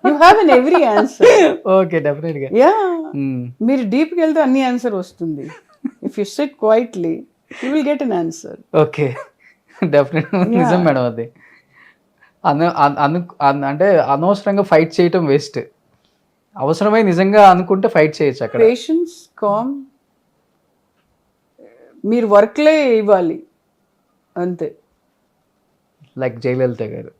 C: You have an every answer.
B: Okay, డెఫినెట్గా.
C: యా, మీరు డీప్కి వెళ్తే అన్ని ఆన్సర్ వస్తుంది. If you SIT quietly you will get an answer.
B: Okay, డెఫినెట్గా నిజం మేడం. అది అంటే అనవసరంగా ఫైట్ చేయటం వేస్ట్. అవసరమై నిజంగా అనుకుంటే ఫైట్ చేయొచ్చు. అక్కడ
C: పేషెన్స్, కామ్, మీరు వర్క్లే ఇవ్వాలి అంతే.
B: లైక్ జయలలిత గారు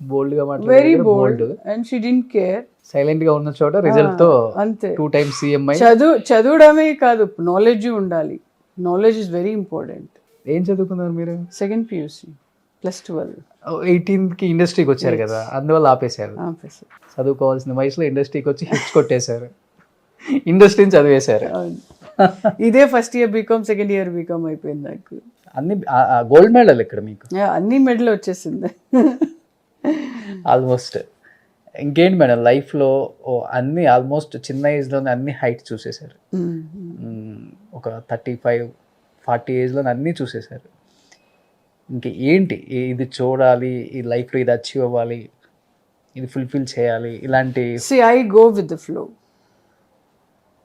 B: బోల్డ్ గా మాట్లాడారు,
C: very bold, and she didn't care.
B: Silent గా ఉన్న చోట రిజల్ట్ తో
C: అంతే.
B: 2 times CM.
C: చదవడమే కాదు, నాలెడ్జ్ ఉండాలి. Knowledge is very important.
B: ఏం చదువుకున్నారు మీరు?
C: 2nd PUC +12.
B: 18కి ఇండస్ట్రీకి వచ్చారు కదా, అందువల్ల ఆపేశారు. చదువుకోవాల్సిన వయసులో ఇండస్ట్రీకి వచ్చి హిట్స్ కొట్టేశారు, ఇండస్ట్రీని చదివేశారు.
C: ఇదే first year BCom, second year BCom అయిపోయింది నాకు.
B: అన్ని గోల్డ్ మెడల్ ఇక్కడ మీకు?
C: అన్ని మెడల్ వచ్చేసింది
B: ఆల్మోస్ట్. ఇంకేంటి మేడం లైఫ్లో అన్ని ఆల్మోస్ట్ చిన్న ఏజ్లోనే అన్ని హైట్ చూసేశారు. ఒక 35-40 ఏజ్లోనే అన్నీ చూసేశారు. ఇంక ఏంటి ఇది చూడాలి, ఈ లైఫ్లో ఇది అచీవ్ అవ్వాలి, ఇది ఫుల్ఫిల్ చేయాలి ఇలాంటి?
C: I go with the flow.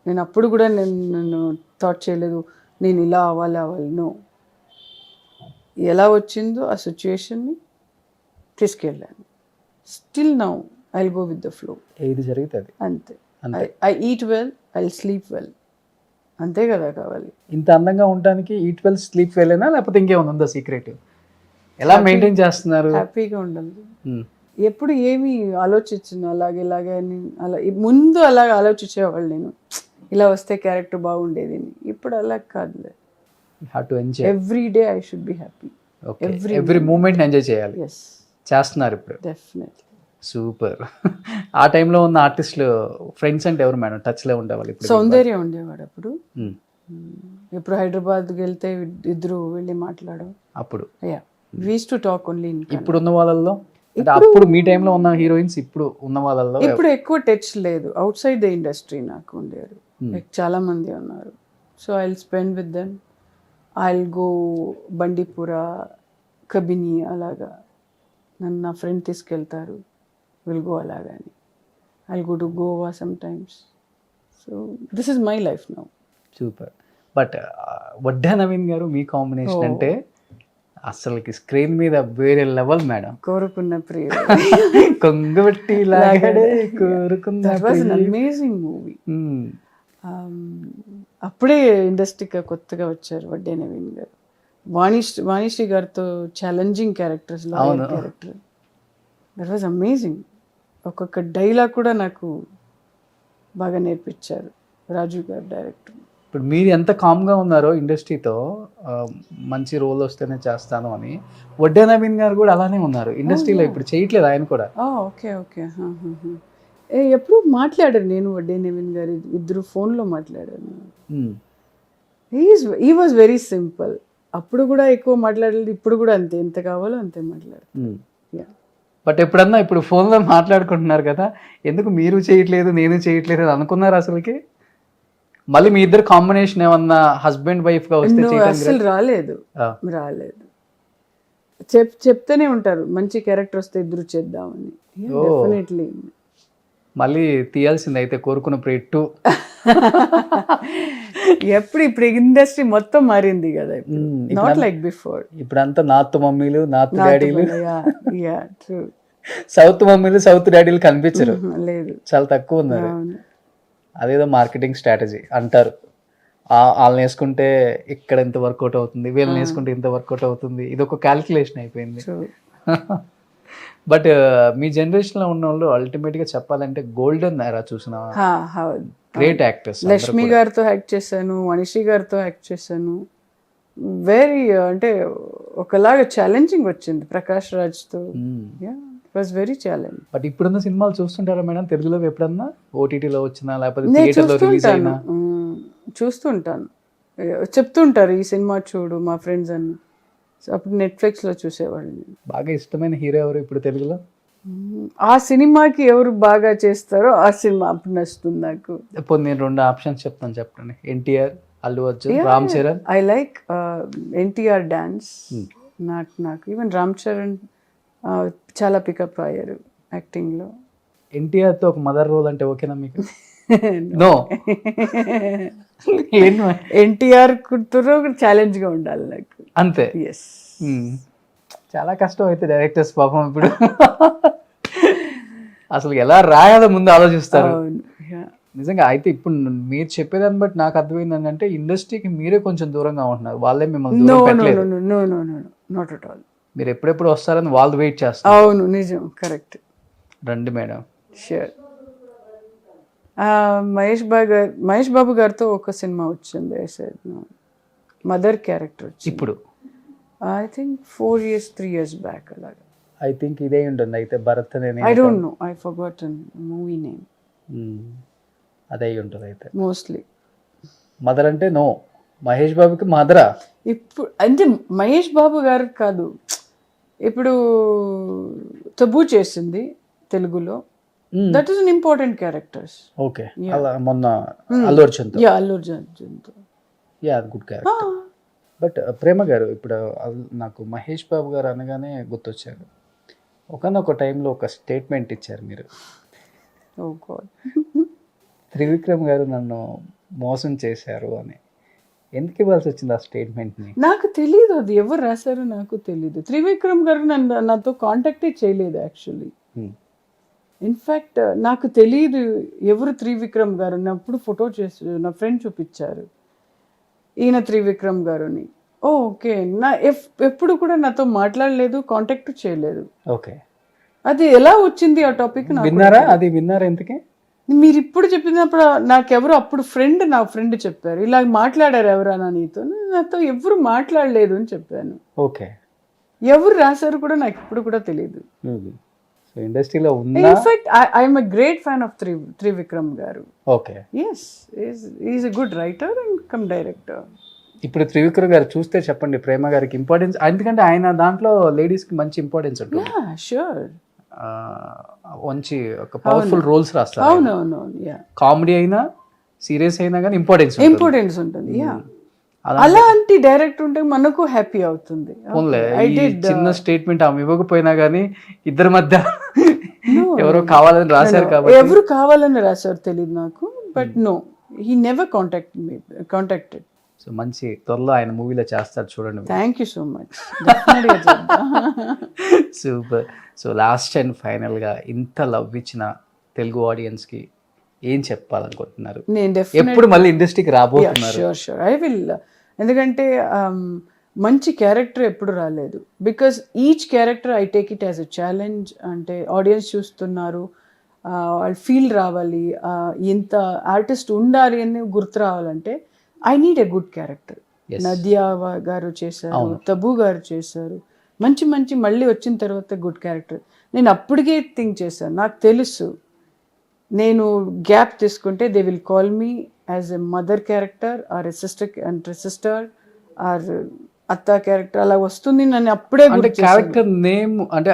C: నేను అప్పుడు కూడా నేను థాట్ చేయలేదు నేను ఇలా అవ్వాలి. నో, ఎలా వచ్చిందో ఆ సిచ్యుయేషన్ని తీసుకెళ్ళాను. Still now I go with the flow.
B: ఏది జరుగుతుంది
C: అంతే. I eat well, I sleep well, అంతే కదా కావాలి.
B: ఇంత అందంగా ఉండడానికి ఈట్ వెల్, స్లీప్ వెల్ అయినా లేకపోతే ఇంకేమైనా ఉందా సీక్రెట్? ఎలా మెయింటైన్ చేస్తున్నారు?
C: హ్యాపీగా ఉండాలి. ఎప్పుడు ఏమి ఆలోచించను ఇలాగే అని. అలా ముందు అలాగ ఆలోచించేవాళ్ళు, నేను ఇలా వస్తే క్యారెక్టర్ బాగుండేది. ఇప్పుడు అలా కాదులే.
B: Have to enjoy.
C: Every day I should be happy.
B: Okay, every moment enjoy చేయాలి.
C: ఎస్,
B: చేస్తున్నారు ఇప్పుడు.
C: డెఫినెట్లీ.
B: సూపర్. ఆ టైంలో ఉన్న ఆర్టిస్టులు ఫ్రెండ్స్ అంటే ఎవరు మేడం టచ్లో ఉండేవాళ్ళు? ఇప్పుడు
C: సౌందర్య ఉండేవాడు అప్పుడు.
B: మ్మ్.
C: ఇప్పుడు హైదరాబాద్కి వెళ్తే ఇద్దరు వెళ్ళి మాట్లాడడం.
B: అప్పుడు
C: yeah, we use to talk only in.
B: ఇప్పుడు ఉన్న వాళ్ళల్లో అంటే అప్పుడు మీ టైంలో ఉన్న హీరోయిన్స్ ఇప్పుడు ఉన్న వాళ్ళల్లో
C: ఇప్పుడు ఎక్కువ టచ్ లేదు. అవుట్ సైడ్ ద ఇండస్ట్రీ నాకు ఉండేవారు చాలా మంది ఉన్నారు. So I will spend with them. I will go Bandipura, Kabini, అలాగా నన్ను నా ఫ్రెండ్ తీసుకెళ్తారు, విల్ గో అలాగని. I will go to Goa some times. So this is my life now.
B: Super. But Vadde Naveen garu మీ కాంబినేషన్ అంటే అసలుకి స్క్రీన్ మీద వేరే లెవెల్ మేడం.
C: కోరుకున్న ప్రియ,
B: కొంగబెట్టి లాగాడే కోరుకున్న
C: that was an amazing movie. అప్పుడే ఇండస్ట్రీకి కొత్తగా వచ్చారు వడ్డే నవీన్ గారు. వాణిశ్రీ గారితో challenging characters, character. That was amazing. ఒక్కొక్క డైలాగ్ కూడా నాకు బాగా నేర్పించారు రాజు గారు డైరెక్టర్.
B: ఇప్పుడు మీరు ఎంత కామ్గా ఉన్నారో ఇండస్ట్రీతో మంచి రోల్ వస్తేనే చేస్తాను అని, వడ్డే నవీన్ గారు కూడా అలానే ఉన్నారు ఇండస్ట్రీలో. ఇప్పుడు చేయట్లేదు ఆయన కూడా.
C: Okay okay. ఎప్పుడు మాట్లాడారు, నేను వడ్డే నవీన్ గారు ఇద్దరు ఫోన్లో మాట్లాడాను. He was very simple. అప్పుడు కూడా ఎక్కువ మాట్లాడలేదు, ఇప్పుడు కూడా అంతే, ఎంత కావాలో అంతే మాట్లాడారు.
B: బట్ ఎప్పుడన్నా ఇప్పుడు ఫోన్లో మాట్లాడుకుంటున్నారు కదా, ఎందుకు మీరు చేయట్లేదు నేను చేయట్లేదు అని అనుకున్నారు అసలుకి? మళ్ళీ మీ ఇద్దరు కాంబినేషన్ ఏమన్నా హస్బెండ్ వైఫ్ గా వస్తే
C: అసలు రాలేదు. చెప్తూనే ఉంటారు మంచి క్యారెక్టర్ వస్తే ఇద్దరు చేద్దామని. డెఫినెట్లీ.
B: మళ్ళీ తీయాల్సింది అయితే కోరుకున్న ప్రేట్టు.
C: ఇప్పుడు ఇండస్ట్రీ మొత్తం మారింది కదా, నాట్ లైక్ బిఫోర్.
B: ఇప్పుడంతా నార్త్ మమ్మీలు నార్త్ డాడీలు,
C: ట్రూ.
B: సౌత్ మమ్మీలు సౌత్ డాడీలు కనిపించరు,
C: లేదు,
B: చాలా తక్కువ ఉన్నారు. అదేదో మార్కెటింగ్ స్ట్రాటజీ అంటారు. వాళ్ళని వేసుకుంటే ఇక్కడ ఇంత వర్కౌట్ అవుతుంది, వీళ్ళని వేసుకుంటే ఇంత వర్కౌట్ అవుతుంది, ఇది ఒక క్యాల్కులేషన్ అయిపోయింది. బట్ మీ జనరేషన్లో ఉన్న వాళ్ళు అల్టిమేట్గా చెప్పాలంటే గోల్డెన్ ఎరా చూసిన గ్రేట్ యాక్టర్స్.
C: లక్ష్మి గారితో యాక్ట్ చేశాను, మనిషి గారితో యాక్ట్ చేశాను. వెరీ అంటే ఒకలాగా ఛాలెంజింగ్ వచ్చింది ప్రకాష్ రాజ్తో. Was very challenge.
B: బట్ ఇప్పుడున్న సినిమాలు చూస్తుంటారా మేడం తెలుగులో? ఎప్పుడన్నా ఓటీటీలో వచ్చినా లేకపోతే థియేటర్లో రిలీజ్ అయినా?
C: చూస్తుంటాను, చెప్తుంటారు ఈ సినిమా చూడు మా ఫ్రెండ్స్ అని. అప్పుడు నెట్ఫ్లిక్స్లో చూసేవాళ్ళు.
B: బాగా ఇష్టమైన హీరో ఎవరు ఇప్పుడు తెలుగులో?
C: ఆ సినిమాకి ఎవరు బాగా చేస్తారో ఆ సినిమా అప్పుడు నచ్చుతుంది నాకు.
B: ఇప్పుడు నేను 2 ఆప్షన్స్ చెప్తాను, చెప్పండి. NTR, Allu Arjun, Ram Charan.
C: I like NTR dance. నాకు ఈవెన్ రామ్ చరణ్ చాలా పికప్ అయ్యారు యాక్టింగ్లో.
B: ఎన్టీఆర్తో ఒక మదర్ రోల్ అంటే ఓకేనా మీకు? నో.
C: ఎన్టీఆర్ కూతురు ఛాలెంజ్గా ఉండాలి నాకు,
B: అంతే.
C: ఎస్.
B: చాలా కష్టం అయితే డైరెక్టర్స్ పాపం ఇప్పుడు అసలు ఎలా రాయాలో ముందు ఆలోచిస్తారు నిజంగా. అయితే ఇప్పుడు మీరు చెప్పేదాన్ని బట్టి నాకు అర్థమైంది ఏంటంటే ఇండస్ట్రీకి మీరే కొంచెం దూరంగా ఉంటున్నారు, వాళ్ళే మిమ్మల్ని దూరం పెట్టలేదు.
C: Not at all.
B: మీరు ఎప్పుడెప్పుడు వస్తారని వాళ్ళు వెయిట్ చేస్తారు.
C: అవును, నిజం, కరెక్ట్.
B: రండి మేడం.
C: షూర్. మహేష్ బాబు గారితో ఒక సినిమా వచ్చింది, మదర్ క్యారెక్టర్ వచ్చింది.
B: ఇప్పుడు
C: I think 4 years 3 years back అలాగా.
B: ఐ థింక్ ఇదే ఉంటుంది అయితే భరత్ అనే.
C: I don't no, I forgotten movie name.
B: అదే ఉంటుంది అయితే
C: మోస్ట్లీ.
B: మదర్ అంటే నో, మహేష్ బాబుకి మదరా?
C: ఇప్పుడు అంటే మహేష్ బాబు గారు కాదు, ఇప్పుడు తబూ చేసింది తెలుగులో. That is an important characters.
B: Okay, అలా మొన్న అల్లు అర్జున్.
C: అల్లు అర్జున్తో.
B: అది గుడ్ క్యారెక్టర్. బట్ ప్రేమ గారు, ఇప్పుడు నాకు మహేష్ బాబు గారు అనగానే గుర్తొచ్చారు. ఒకనొక టైంలో ఒక స్టేట్మెంట్ ఇచ్చారు మీరు.
C: ఓ గాడ్.
B: త్రివిక్రమ్ గారు నన్ను మోసం చేశారు అని. ఎందుకు ఇవ్వాల్సి వచ్చింది ఆ స్టేట్మెంట్ని?
C: నాకు తెలీదు, అది ఎవరు రాశారో నాకు తెలీదు. త్రివిక్రమ్ గారు నాతో కాంటాక్టే చేయలేదు యాక్చువల్లీ. ఇన్ఫ్యాక్ట్ నాకు తెలీదు ఎవరు త్రివిక్రమ్ గారు. అప్పుడు ఫోటో చేసి నా ఫ్రెండ్ చూపించారు, ఈయన త్రివిక్రమ్ గారుని. ఓకే, ఎప్పుడు కూడా నాతో మాట్లాడలేదు, కాంటాక్ట్ చేయలేదు.
B: ఓకే,
C: అది ఎలా వచ్చింది ఆ టాపిక్?
B: విన్నారా? అది విన్నారా? ఎందుకే
C: మీరు ఇప్పుడు చెప్పినప్పుడు నాకెవరు అప్పుడు నా ఫ్రెండ్ చెప్పారు, ఇలా మాట్లాడారు ఎవరన్నా నీతో, నాతో ఎవరు మాట్లాడలేదు అని చెప్పాను.
B: ఓకే.
C: ఎవరు రాశారు కూడా నాకు ఇప్పుడు కూడా తెలియదు.
B: సో ఇండస్ట్రీలో ఉన్న
C: in fact I'm a great fan of Trivikram garu.
B: Okay.
C: Yes, is a good writer and come director.
B: ఇప్పుడు త్రివిక్రమ్ గారు చూస్తే చెప్పండి ప్రేమ గారికి ఇంపార్టెన్స్, ఎందుకంటే ఆయన దాంట్లో లేడీస్కి మంచి ఇంపార్టెన్స్ ఉంటుంది.
C: షూర్.
B: మంచి ఒక పవర్ఫుల్ రోల్స్ రాస్తారు.
C: అవునవునవును.
B: కామెడీ అయినా సీరియస్ అయినా కానీ ఇంపార్టెన్స్
C: ఉంటుంది. అలాంటి డైరెక్టర్ ఉంటే మనకు హ్యాపీ అవుతుంది.
B: చిన్న స్టేట్మెంట్ ఆమె ఇవ్వకపోయినా కానీ ఇద్దరి మధ్య ఎవరో కావాలని రాశారు కాబట్టి.
C: ఎవరు కావాలని రాశారు తెలియదు నాకు, but no, he never contacted.
B: So మంచి త్వరలో ఆయన మూవీలో చేస్తారు చూడండి.
C: Thank you so much.
B: Super. So last and ఫైనల్గా ఇంత లవ్ ఇచ్చిన తెలుగు ఆడియన్స్కి ఏం చెప్పాలనుకుంటున్నారు?
C: నేను
B: ఎప్పుడు మళ్ళీ ఇండస్ట్రీకి రాబోతున్నారు?
C: Sure I will. ఎందుకంటే మంచి క్యారెక్టర్ ఎప్పుడు రాలేదు. Because each character I take it as a challenge. అంటే ఆడియన్స్ చూస్తున్నారు, వాళ్ళు ఫీల్ రావాలి, ఇంత ఆర్టిస్ట్ ఉండాలి అని గుర్తు రావాలంటే I need a good character. Nadiya garu చేశారు, తబు గారు చేశారు, మంచి మంచి మళ్ళీ వచ్చిన తర్వాత గుడ్ క్యారెక్టర్. నేను అప్పటికే థింక్ చేశాను, నాకు తెలుసు నేను గ్యాప్ తీసుకుంటే they will call me as a mother character or a sister or అత్త క్యారెక్టర్, అలా వస్తుంది. నన్ను అప్పుడే
B: క్యారెక్టర్ నేమ్ అంటే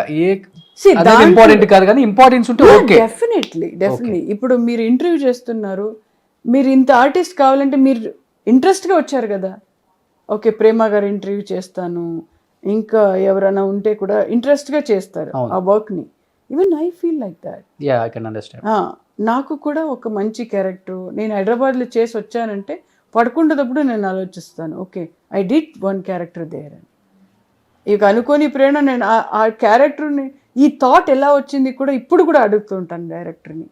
B: ఇంపార్టెంట్ కాదు కానీ ఇంపార్టెన్స్ ఉంటే ఓకే.
C: డెఫినెట్లీ. ఇప్పుడు మీరు ఇంటర్వ్యూ చేస్తున్నారు, మీరు ఇంత ఆర్టిస్ట్ కావాలంటే మీరు ఇంట్రెస్ట్గా వచ్చారు కదా. ఓకే, ప్రేమ గారు ఇంటర్వ్యూ చేస్తాను, ఇంకా ఎవరైనా ఉంటే కూడా ఇంట్రెస్ట్గా చేస్తారు ఆ వర్క్ని. Even I feel like that.
B: I can understand.
C: నాకు కూడా ఒక మంచి క్యారెక్టర్ నేను హైదరాబాద్లో చేసి వచ్చానంటే పడుకుంటున్నప్పుడు నేను ఆలోచిస్తాను, okay I did one character there అని. ఇక అనుకోని ప్రేరణ నేను ఆ క్యారెక్టర్ని, ఈ థాట్ ఎలా వచ్చింది కూడా ఇప్పుడు కూడా అడుగుతుంటాను డైరెక్టర్ని.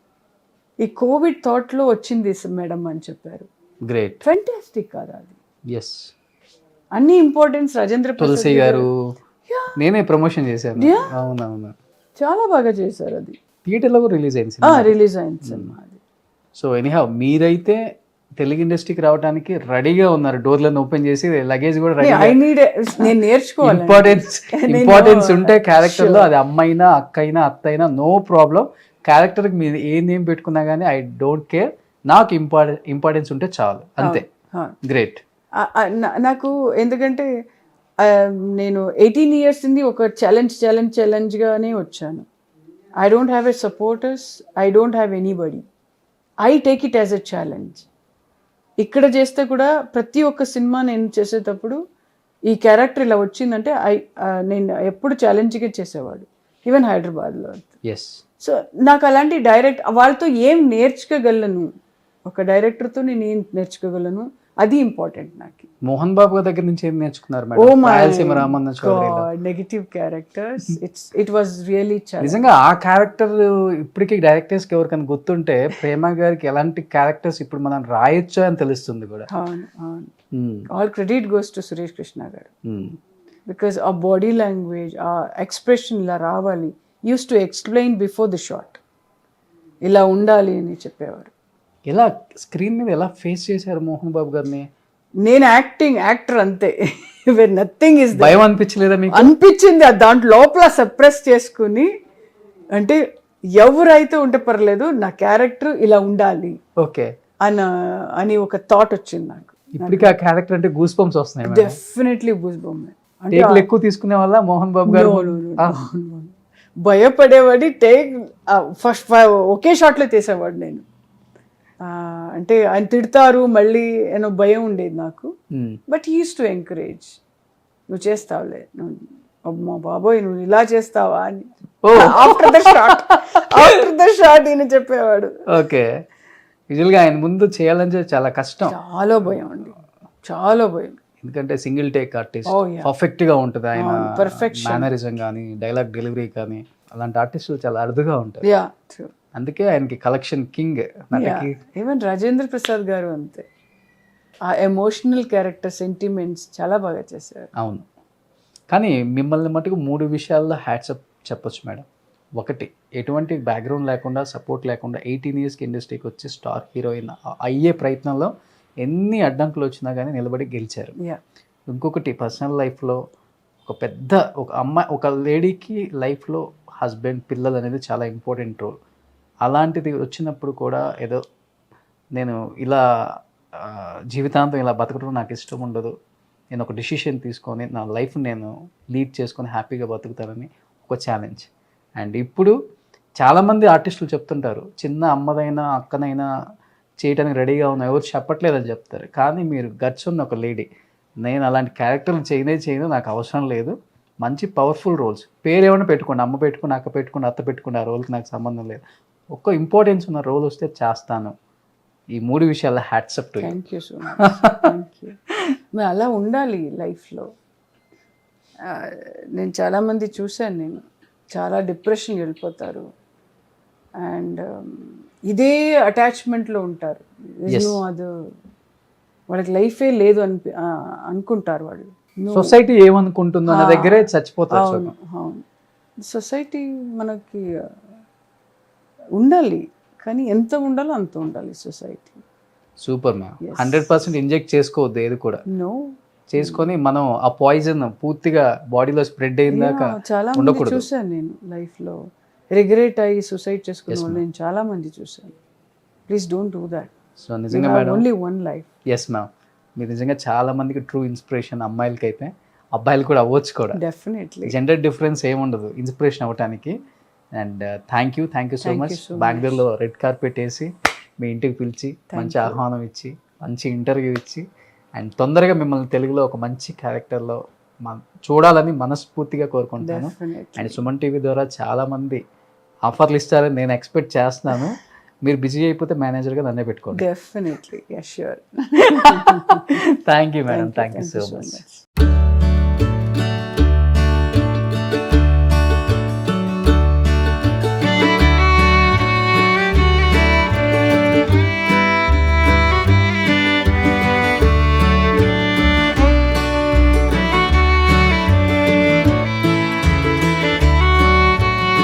C: ఈ కోవిడ్ థాట్లో వచ్చింది మేడం అని చెప్పారు.
B: గ్రేట్,
C: ఫెంటాస్టిక్ కదా అది.
B: ఎస్,
C: అన్ని ఇంపార్టెన్స్. రాజేంద్ర
B: తులసి గారు నేనే ప్రమోషన్ చేశాను. అవునవును,
C: చాలా బాగా చేశారు. అది
B: థియేటర్లో రిలీజ్ అయింది
C: సినిమా అది.
B: సో ఎనీహౌ మీరైతే తెలుగు ఇండస్ట్రీకి రావడానికి రెడీగా ఉన్నారు, డోర్లను ఓపెన్ చేసి లగేజ్ కూడా రెడీ.
C: నేను నేర్చుకోవాలి.
B: ఇంపార్టెన్స్ ఉంటే క్యారెక్టర్ లో, అది అమ్మైనా అక్కైనా అత్తైనా నో ప్రాబ్లం. క్యారెక్టర్కి మీరు ఏ నేమ్ పెట్టుకున్నా కానీ ఐ డోంట్ కేర్, నాకు ఇంపార్టెన్స్ ఉంటే చాలు, అంతే. గ్రేట్.
C: నాకు ఎందుకంటే నేను 18 years నుండి ఒక ఛాలెంజ్గానే వచ్చాను. I don't have a supporters, I don't have anybody. I take it as a challenge. ఇక్కడ చేస్తే కూడా ప్రతి ఒక్క సినిమా నేను చేసేటప్పుడు ఈ క్యారెక్టర్ ఇలా వచ్చిందంటే నేను ఎప్పుడు ఛాలెంజ్గా చేసేవాడు, ఈవెన్ హైదరాబాద్లో. సో నాకు అలాంటి డైరెక్ట్ వాళ్ళతో ఏం నేర్చుకోగలను, ఒక డైరెక్టర్తో నేను ఏం నేర్చుకోగలను, అది ఇంపార్టెంట్ నాకు.
B: మోహన్ బాబు గారి దగ్గర నుంచి ఏం నేర్చుకున్నారు?
C: Negative characters, it was really
B: నిజంగా ఆ క్యారెక్టర్ ఇప్పటికీ డైరెక్టర్స్ కి ఎవరికైనా గుర్తుంటే ప్రేమ గారికి ఎలాంటి క్యారెక్టర్స్ ఇప్పుడు మనం రాయొచ్చు అని తెలుస్తుంది కూడా.
C: All credit goes to Suresh Krishna గారు. బికాస్ ఆ బాడీ లాంగ్వేజ్, ఆ ఎక్స్ప్రెషన్ ఇలా రావాలి, use to explain before the shot, ఇలా ఉండాలి అని చెప్పేవారు.
B: ఎలా స్క్రీన్ మీద ఎలా ఫేస్ చేశారు మోహన్ బాబు గారిని?
C: నేను యాక్టర్ అంతే, నథింగ్ ఇస్.
B: భయం అనిపించలేదా మీకు?
C: అనిపించింది. దాంట్లో లోపల సప్రెస్ చేసుకుని, అంటే ఎవరైతే ఉంటే పర్లేదు, నా క్యారెక్టర్ ఇలా ఉండాలి
B: ఓకే
C: అని ఒక థాట్ వచ్చింది నాకు.
B: ఇప్పటికీ ఆ క్యారెక్టర్ అంటే గూస్ బంప్స్ వస్తున్నాయి.
C: Definitely goose bump.
B: ఎక్కువ తీసుకునే వల్ల మోహన్ బాబు గారు
C: భయపడేవాడి. ఫస్ట్ ఒకే షాట్లో తీసేవాడు నేను. అంటే ఆయన తిడతారు మళ్ళీ ఏమో భయం ఉండేది నాకు. But he use to encourage, నువ్వు చేస్తావులే, అమ్మా బాబోయ్ నువ్వు ఇలా చేస్తావా అని ఆఫ్టర్ ద షాట్ ఈయన చెప్పేవాడు.
B: ఓకే, యూజువల్గా ఆయన ముందు చేయాలని చాలా కష్టం,
C: చాలా భయం అండి, చాలా భయం.
B: ఎందుకంటే సింగిల్ టేక్ ఆర్టిస్ట్, పర్ఫెక్ట్ గా ఉంటుంది ఆయన మేనరిజం కానీ డైలాగ్ డెలివరీ కానీ. అలాంటి ఆర్టిస్టులు చాలా అరుదుగా ఉంటారు. అందుకే ఆయనకి collection king.
C: Even Rajendra Prasad గారు అంతే, ఆ ఎమోషనల్ క్యారెక్టర్, సెంటిమెంట్స్ చాలా బాగా చేశారు.
B: అవును, కానీ మిమ్మల్ని మటుకు 3 విషయాల్లో హ్యాట్సప్ చెప్పొచ్చు మేడం. ఒకటి ఎటువంటి బ్యాక్గ్రౌండ్ లేకుండా సపోర్ట్ లేకుండా 18 ఇయర్స్కి ఇండస్ట్రీకి వచ్చి స్టార్ హీరోయిన్ అయ్యే ప్రయత్నంలో ఎన్ని అడ్డంకులు వచ్చినా కానీ నిలబడి గెలిచారు.
C: యా
B: ఇంకొకటి పర్సనల్ లైఫ్లో ఒక లేడీకి లైఫ్లో హస్బెండ్ పిల్లలు అనేది చాలా ఇంపార్టెంట్ రోల్. అలాంటిది వచ్చినప్పుడు కూడా ఏదో నేను ఇలా జీవితాంతం ఇలా బతకడం నాకు ఇష్టం ఉండదు, నేను ఒక డిసిషన్ తీసుకొని నా లైఫ్ నేను లీడ్ చేసుకొని హ్యాపీగా బతుకుతానని ఒక ఛాలెంజ్. అండ్ ఇప్పుడు చాలామంది ఆర్టిస్టులు చెప్తుంటారు చిన్న అమ్మదైనా అక్కనైనా చేయడానికి రెడీగా ఉన్నా, ఎవరు చెప్పట్లేదని చెప్తారు. కానీ మీరు గట్స్ ఉన్న ఒక లేడీ, నేను అలాంటి క్యారెక్టర్లు చేయను, నాకు అవసరం లేదు, మంచి పవర్ఫుల్ రోల్స్ పేరు ఏమైనా పెట్టుకోండి, అమ్మ పెట్టుకుని అక్క పెట్టుకుని అత్త పెట్టుకుని ఆ రోల్కి నాకు సంబంధం లేదు, ఒక్క ఇంపార్టెన్స్ ఉన్న రోల్ వస్తే చేస్తాను. ఈ 3 విషయాల్లో hats off to.
C: Thank you so much. Thank you. మరి అలా ఉండాలి లైఫ్లో. నేను చాలామంది చూశాను, నేను చాలా డిప్రెషన్కి వెళ్ళిపోతారు అండ్ ఇదే అటాచ్మెంట్లో ఉంటారు. అది వాళ్ళకి లైఫే లేదు అనుకుంటారు వాళ్ళు.
B: సొసైటీ ఏమనుకుంటుందో అన్న దగ్గరే చచ్చిపోతారు.
C: అవును అవును. సొసైటీ మనకి ఉండాలి కానీ ఎంత ఉండాలో అంత ఉండాలి సొసైటీ.
B: Super ma'am. 100% ఇంజెక్ట్ చేసుకోవద్దు ఏది కూడా.
C: నో
B: చేసుకొని మనం ఆ పాయిజన్ పూర్తిగా బాడీలో స్ప్రెడ్ అయిందాక
C: చాలా మంది చూసాను నేను లైఫ్లో రిగ్రెట్ అయ్యి సూసైడ్ చేసుకునే వాళ్ళు నేను చాలా మంది చూసాను. Please don't do that.
B: So నిజంగా madam,
C: only one life.
B: Yes ma'am, మీరు నిజంగా చాలా మందికి ట్రూ ఇన్స్పిరేషన్. అమ్మాయిలకి అయితే అబ్బాయిలు కూడా అవ్వచ్చు కూడా.
C: డెఫినెట్లీ
B: జెండర్ డిఫరెన్స్ ఏముండదు ఇన్స్పిరేషన్ అవ్వటానికి. And thank you so much. బెంగళూరులో రెడ్ కార్పెట్ వేసి మీ ఇంటికి పిలిచి మంచి ఆహ్వానం ఇచ్చి మంచి ఇంటర్వ్యూ ఇచ్చి అండ్ తొందరగా మిమ్మల్ని తెలుగులో ఒక మంచి క్యారెక్టర్లో చూడాలని మనస్ఫూర్తిగా కోరుకుంటాను. అండ్ సుమన్ టీవీ ద్వారా చాలామంది ఆఫర్లు ఇస్తారని నేను ఎక్స్పెక్ట్ చేస్తున్నాను. మీరు బిజీ అయిపోతే మేనేజర్గా నన్నే పెట్టుకోండి.
C: Definitely. Sure.
B: Thank you madam. Thank you so much.